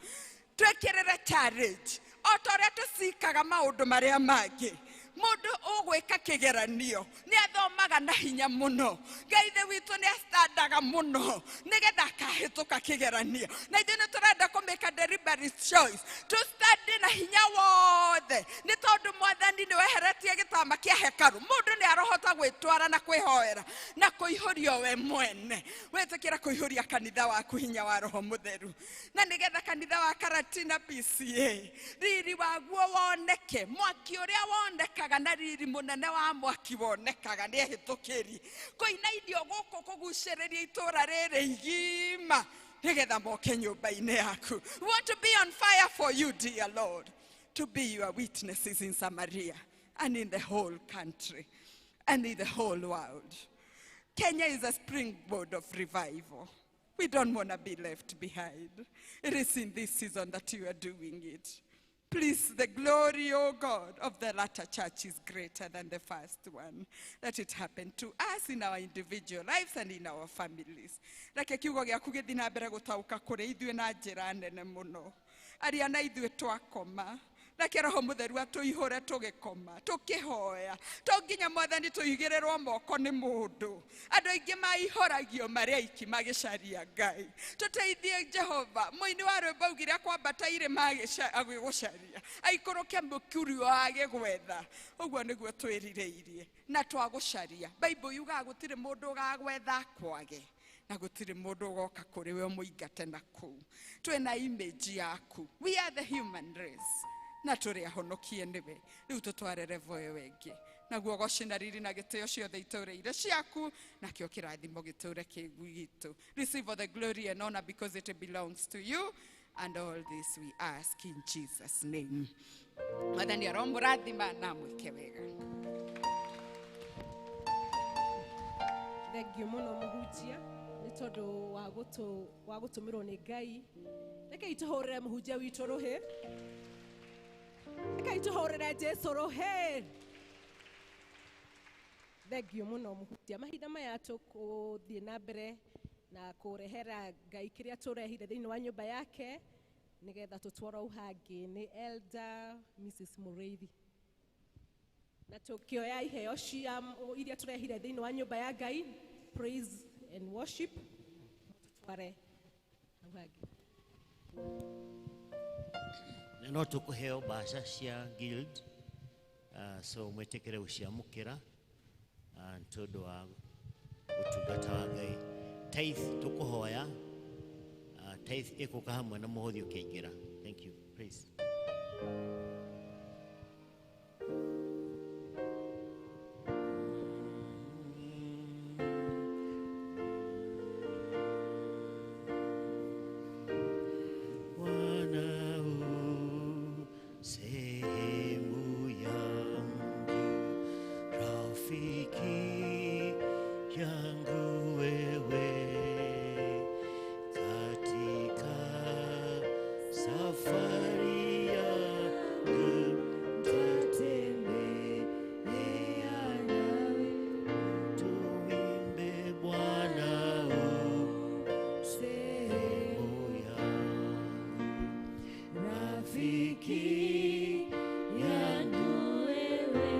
[SPEAKER 10] Twĩkĩrĩre challenge. O ta ũrĩa tũcikaga maũndũ marĩa mangĩ. Mũndũ ũgwĩka kĩgeranio nĩ athomaga na hinya mũno. Ngai thĩ witũ nĩ astandaga mũno nĩgetha akahĩtũka kĩgeranio. Na ithuĩ nĩ tũrenda kũmĩka deliberate choice. Tũstandi na hinya wothe. Nĩ tondũ Mwathani nĩ weheretie gĩtama kĩa hekaru. Mũndũ nĩ arohota gwĩtwara na kwĩhoera na kũihũrio we mwene. Wĩtĩkĩra kũihũria kanitha waku hinya wa Roho Mũtheru. Na nĩgetha kanitha wa Karatina PCA riri waguo woneke. Mwaki ũrĩa woneka na riri munene wa mwaki wonekaga nĩ ehĩtũkĩri. Kũina irio gũkũ kũgucĩrĩria itũra rĩrĩ igima nĩgetha moke nyũmba-inĩ yaku. We want to be on fire for you, dear Lord, to be your witnesses in Samaria and in the whole country and in the whole world. Kenya is a springboard of revival. We don't want to be left behind. It is in this season that you are doing it. Please, the glory, O God, of the latter church is greater than the first one. Let it happen to us in our individual lives and in our families. Reke kiugo gĩaku gĩthiĩ na mbere gũtaũka kũrĩ ithuĩ na njĩra nene mũno. Arĩa na ithuĩ twakoma. Reke Roho Mũtheru atũihũre tũgĩkoma, tũkĩhoya. To nginya Mwathani tũigĩrĩrwo moko nĩ mũndũ. Andũ aingĩ maihũragio marĩ aiki magĩcaria Ngai. Tũteithie Jehova. Mũini wa rwĩmbo augire akwambata irĩma agĩgũcaria. Aikũrũke mũkuru agĩgwetha. Ũguo nĩguo twĩrireirie na twagũcaria. Bible yugaga gũtirĩ mũndũ ũgagwetha kwage. Na gũtirĩ mũndũ ũgoka kũrĩ we mũingate na kũu. Twĩna image yaku. We are the human race. Na tũrĩ ahonokie nĩwe. Rĩu tũtware level ĩyo ĩngĩ. Naguo gocina riri na gĩtĩo ciothe itũũre-irĩ ciaku. Nakĩo kĩrathimo gĩtũũre gitũ. Receive all the glory and honor because it belongs to you. And all this we ask in Jesus' name. Mwathani aromũrathima na mwĩke wega.
[SPEAKER 6] Thengiũ mũno mũhunjia nĩ tondũ wa gũtũmĩrwo nĩ Ngai. Rekei tũhũrĩre mũhunjia witũ rũhĩ. Rekei tũhũrĩre Jesũ rũhĩ. Thengiũ mũno mũhunjia. Mahinda maya tũgũthiĩ na mbere na kũrehera Ngai kĩrĩa tũrehire thĩinĩ wa nyũmba yake nĩgetha tũtwarwo hangĩ nĩ Elder Mrs. Mũrĩithi. Na tũkĩoya iheo cia iria tũrehire thĩinĩ wa nyũmba ya Ngai, praise and worship. Tutware hangĩ.
[SPEAKER 3] No tũkũheo mbaca cia guild, so mwĩtĩkĩre gũciamũkĩra tondũ wa ũtungata wa Ngai. Tithe tũkũhoya, tithe ĩkũka hamwe na mũhothi ũkĩingĩra. Thank you. Praise. Sehemu yangu rafiki yangu wewe katika safari yangu tatembea nawe, tuimbe Bwana sehemu yangu, rafiki yangu wewe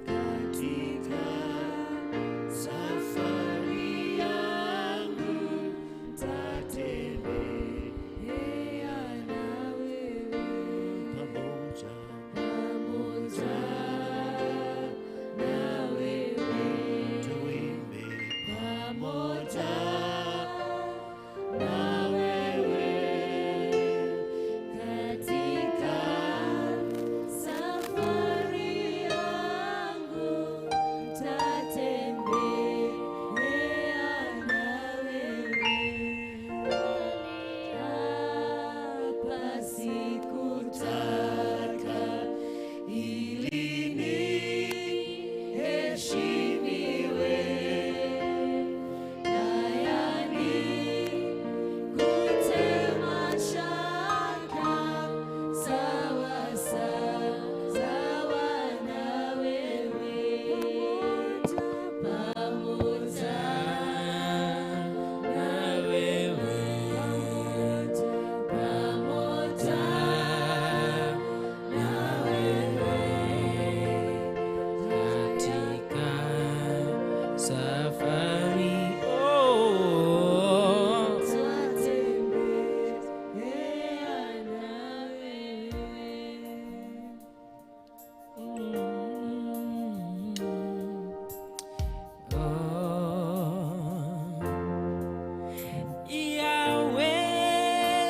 [SPEAKER 3] katika safari yangu tatembea na wewe, pamoja na wewe, tuimbe pamoja na wewe katika safari yangu tatembea na wewe, hapa sikutaka ili niheshimiwe, tayari kutema shaka sawa na wewe, pamoja na wewe, pamoja na wewe katika safari tatembea na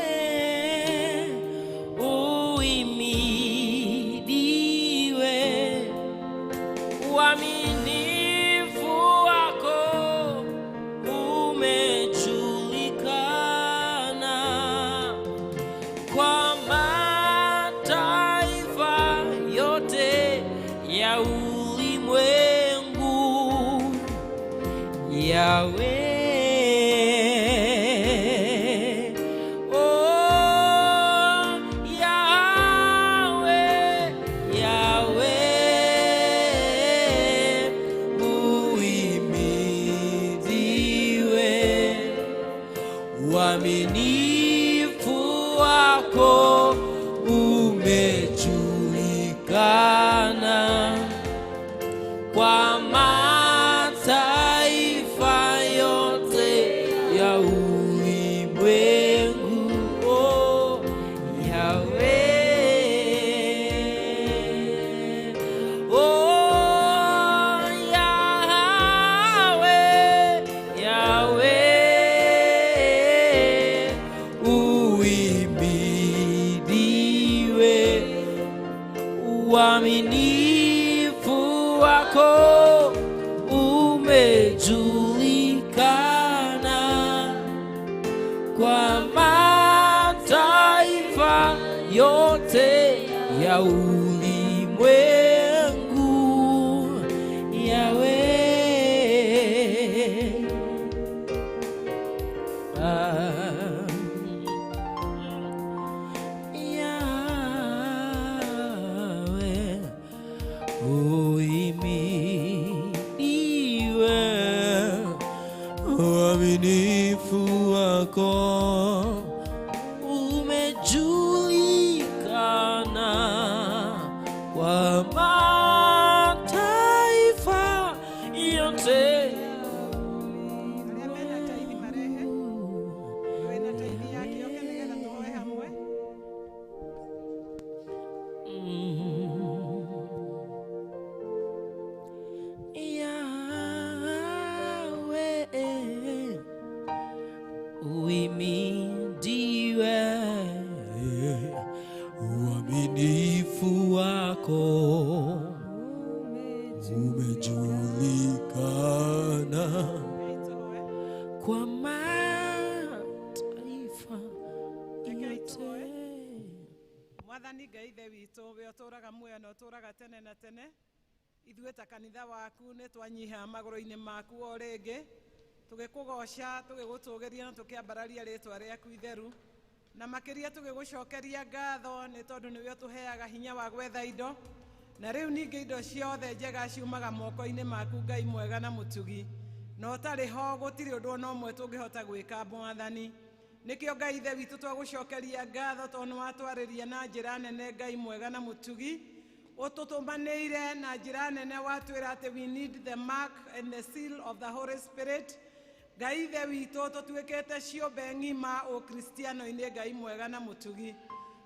[SPEAKER 3] Yahweh, uhimidiwe, uaminifu wako umejulikana kwa mataifa yote ya ulimwengu. Yahweh, oh Yahweh, Yahweh, uhimidiwe, uaminifu wako umejulikana kwa mataifa yote ya ulimwengu. Oh, Yahweh, oh Yahweh, Yahweh, uhimidiwe, uaminifu wako umejulikana kwa mataifa yote ya ulimwengu. Yahweh, Yahweh, uhimidiwe, uaminifu wako umejulikana kwa mataifa yote.
[SPEAKER 7] Arĩa mena taithi marehe, wĩna taithi yake oke nĩgetha tũhoe hamwe.
[SPEAKER 3] Yahweh, uhimidiwe, uaminifu wako umejulikana kwa mataifa yote.
[SPEAKER 7] Mwathani Ngai ithe witũ we ũtũũraga muoyo na ũtũũraga tene na tene,
[SPEAKER 1] ithuĩ ta kanitha waku nĩ twanyiha magũrũ-inĩ maku o rĩngĩ tũgĩkũgoca tũgĩgũtũgĩria na tũkĩambararia rĩtwa rĩaku itheru na makĩria tũgĩgũcokeria ngatho nĩ tondũ nĩwe ũtũheaga hinya wa gwetha indo na rĩu ningĩ indo ciothe njega ciumaga moko-inĩ maku Ngai mwega na mũtugi na ũtarĩ ho gũtirĩ ũndũ ona ũmwe tũngĩhota gwĩka Mwathani nĩkĩo Ngai ithe witũ twagũcokeria ngatho tondũ watwarĩria na njĩra nene Ngai mwega na mũtugi ũtũtũmanĩire na njĩra nene watwĩra atĩ we need the mark and the seal of the Holy Spirit Ngai ithe witũ tũtuĩkĩte ciũmbe ng'ima ũkristiano-inĩ Ngai mwega na mũtugi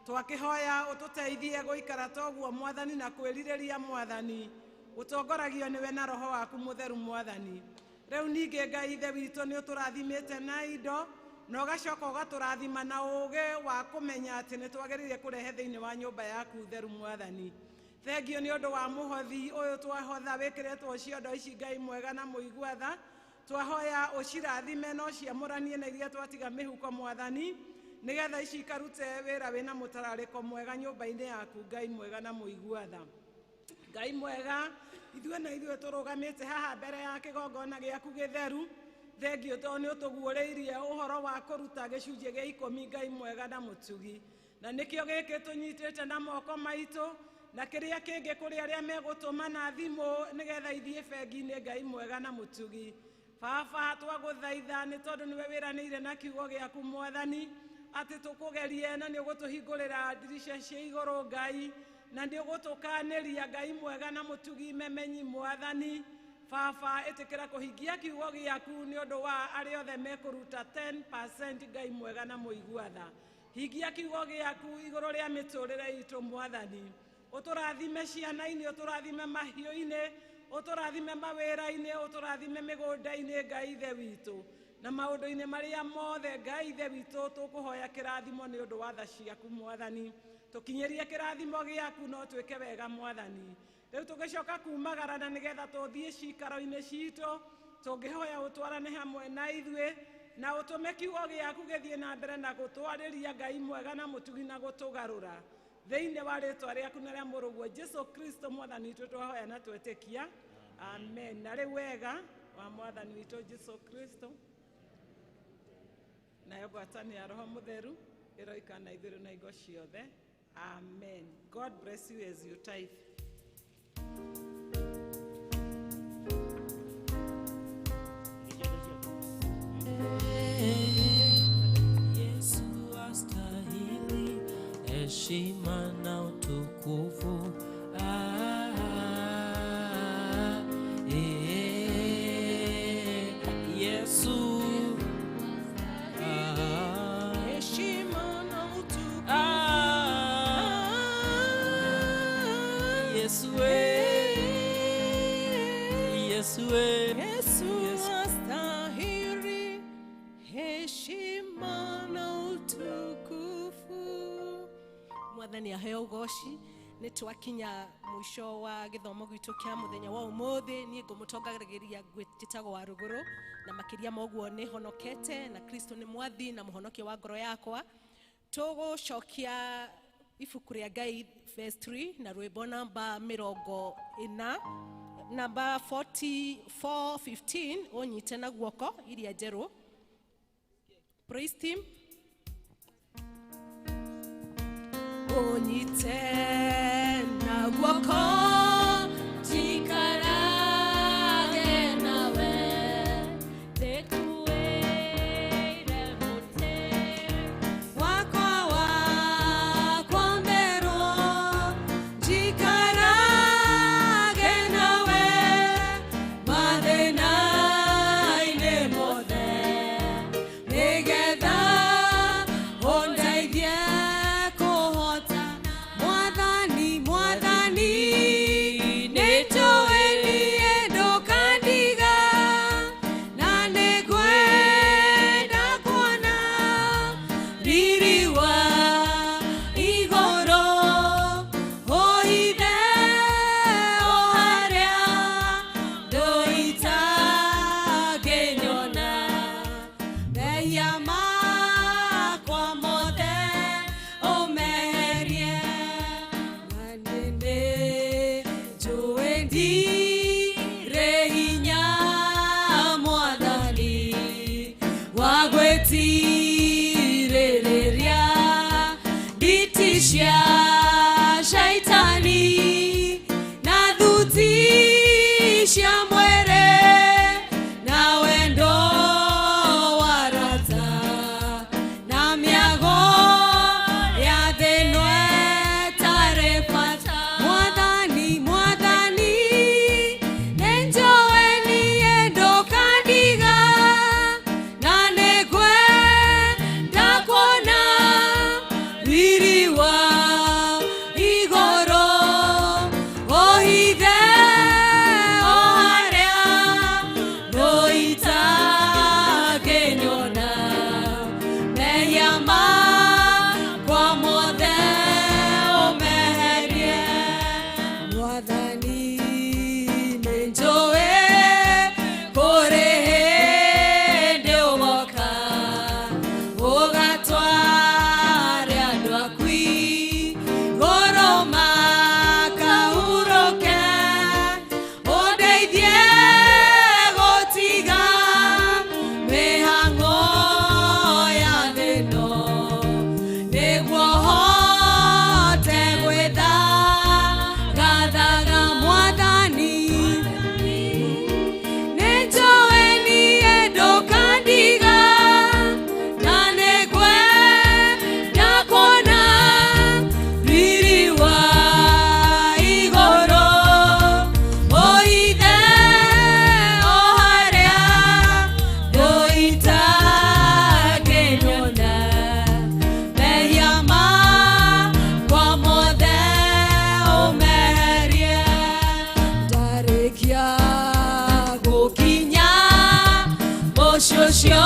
[SPEAKER 1] twakĩhoya ũtũteithie gũikara toguo Mwathani na kwĩrirĩria Mwathani ũtongoragio nĩwe na roho waku mũtheru Mwathani rĩu ningĩ Ngai ithe witũ nĩ ũtũrathimĩte na indo na ũgacoka ũgatũrathima na ũũgĩ wa kũmenya atĩ nĩ twagĩrĩire kũrehe thĩinĩ wa nyũmba yaku theru Mwathani thengio nĩ ũndũ wa mũhothi ũyũ twahotha wĩkĩrĩtwo ciondo ici Ngai mwega na mũigua-tha twahoya ũcirathime no ciamũranie na iria twatiga mĩhuko Mwathani nĩgetha ici ikarute wĩra wĩna mũtararĩko mwega nyũmba-inĩ yaku Ngai mwega na mũigua-tha Ngai mwega ithuĩ tũrũgamĩte haha mbere ya kĩgongona gĩaku gĩtheru thengio tondũ nĩ ũtũguũrĩirie ũhoro wa kũruta gĩcunjĩ gĩa 10 Ngai mwega na mũtugi na nĩkĩo gĩkĩ tũnyitĩte na moko maitũ na kĩrĩa kĩngĩ kũrĩ arĩa megũtũma na thimũ nĩgetha ithiĩ bengi-inĩ Ngai mwega na mũtugi Baba twagũthaitha nĩ tondũ nĩwe wĩranĩire na kiugo gĩaku Mwathani atĩ tũkũgerie na nĩ ũgũtũhingũrĩra ndirica cia igũrũ Ngai na nĩ ũgũtũkanĩria Ngai mwega na mũtugi memenyi Mwathani Baba ĩtĩkĩra kũhingia kiugo gĩaku nĩ ũndũ wa arĩa othe mekũruta 10% Ngai mwega na mũigua-tha hingia kiugo gĩaku igũrũ rĩa mĩtũrĩre itũ Mwathani ũtũrathime ciana-inĩ ũtũrathime mahiũ-inĩ ũtũrathime mawĩra-inĩ ũtũrathime mĩgũnda-inĩ Ngai ithe witũ na maũndũ-inĩ marĩa mothe Ngai ithe witũ tũkũhoya kĩrathimo nĩ ũndũ wa tha ciaku Mwathani tũkinyĩrie kĩrathimo gĩaku no twĩke wega Mwathani rĩu tũgĩcoka kumagarana nĩgetha tũthiĩ cikaro-inĩ citũ tũngĩhoya ũtwarane hamwe na ithuĩ na ũtũme kiugo gĩaku gĩthiĩ na mbere na gũtwarĩria Ngai mwega na mũtugi na gũtũgarũra thĩinĩ wa rĩtwa rĩaku na rĩa mũrũguo Jesũ Kristo Mwathani witũ twahoya na twetĩkia amen na rĩu wega wa Mwathani witũ Jesũ Kristo nayo ngwatanĩro ya Roho Mũtheru ĩroikara na ithuĩ na igo ciothe amen God bless you as you tithe
[SPEAKER 11] heshima na utukufu Yesu heshima na utukufu Yesu astahili heshima na utukufu
[SPEAKER 6] Mwathani aheo ugoci nĩ twakinya mwisho wa gĩthomo gitũ kĩa mũthenya wa ũmũthĩ niĩ ngũmũtongagĩrĩria gwĩtagwo wa rũgũrũ na makĩria moguo nĩ honokete na Kristo nĩ mwathi na mũhonokia wa ngoro yakwa tũgũcokia ibuku rĩa Ngai verse 3 na rwĩmbo namba 40 namba 44:15 ũnyite na guoko iria njerũ praise team Onyite na guoko jikarage nawe tetueire mute wakwa mbero jikarage nawe mathĩna-inĩ mothe nĩgetha ũndeithie Mwathani
[SPEAKER 11] cia mwĩrĩ na wendo wa rata na mĩago ya thĩ ĩno ĩtarĩ bata. Mwathani, Mwathani, nĩ njũĩ niĩ ndũkandiga, na nĩngwenda kuona riri wa igũrũ ũhithe o harĩa ndũitangĩnyona. Mehia makwa mothe ũmeherie. Mwathani, nĩ njũĩ kũrĩ hĩndĩ ũgoka ũgatware andũ aku igũrũ makahurũke. Ũndeithie gũtiga mĩhang'o ya thĩ ĩno, nĩguo hote gwĩthagathaga. Mwathani, nĩ njũĩ niĩ ndũkandiga, na nĩngwenda kuona riri wa igũrũ ũhithe o harĩa ndũitangĩnyona. Mehia makwa mothe ũmeherie. Ndarĩkia gũkinya mũciĩ ũcio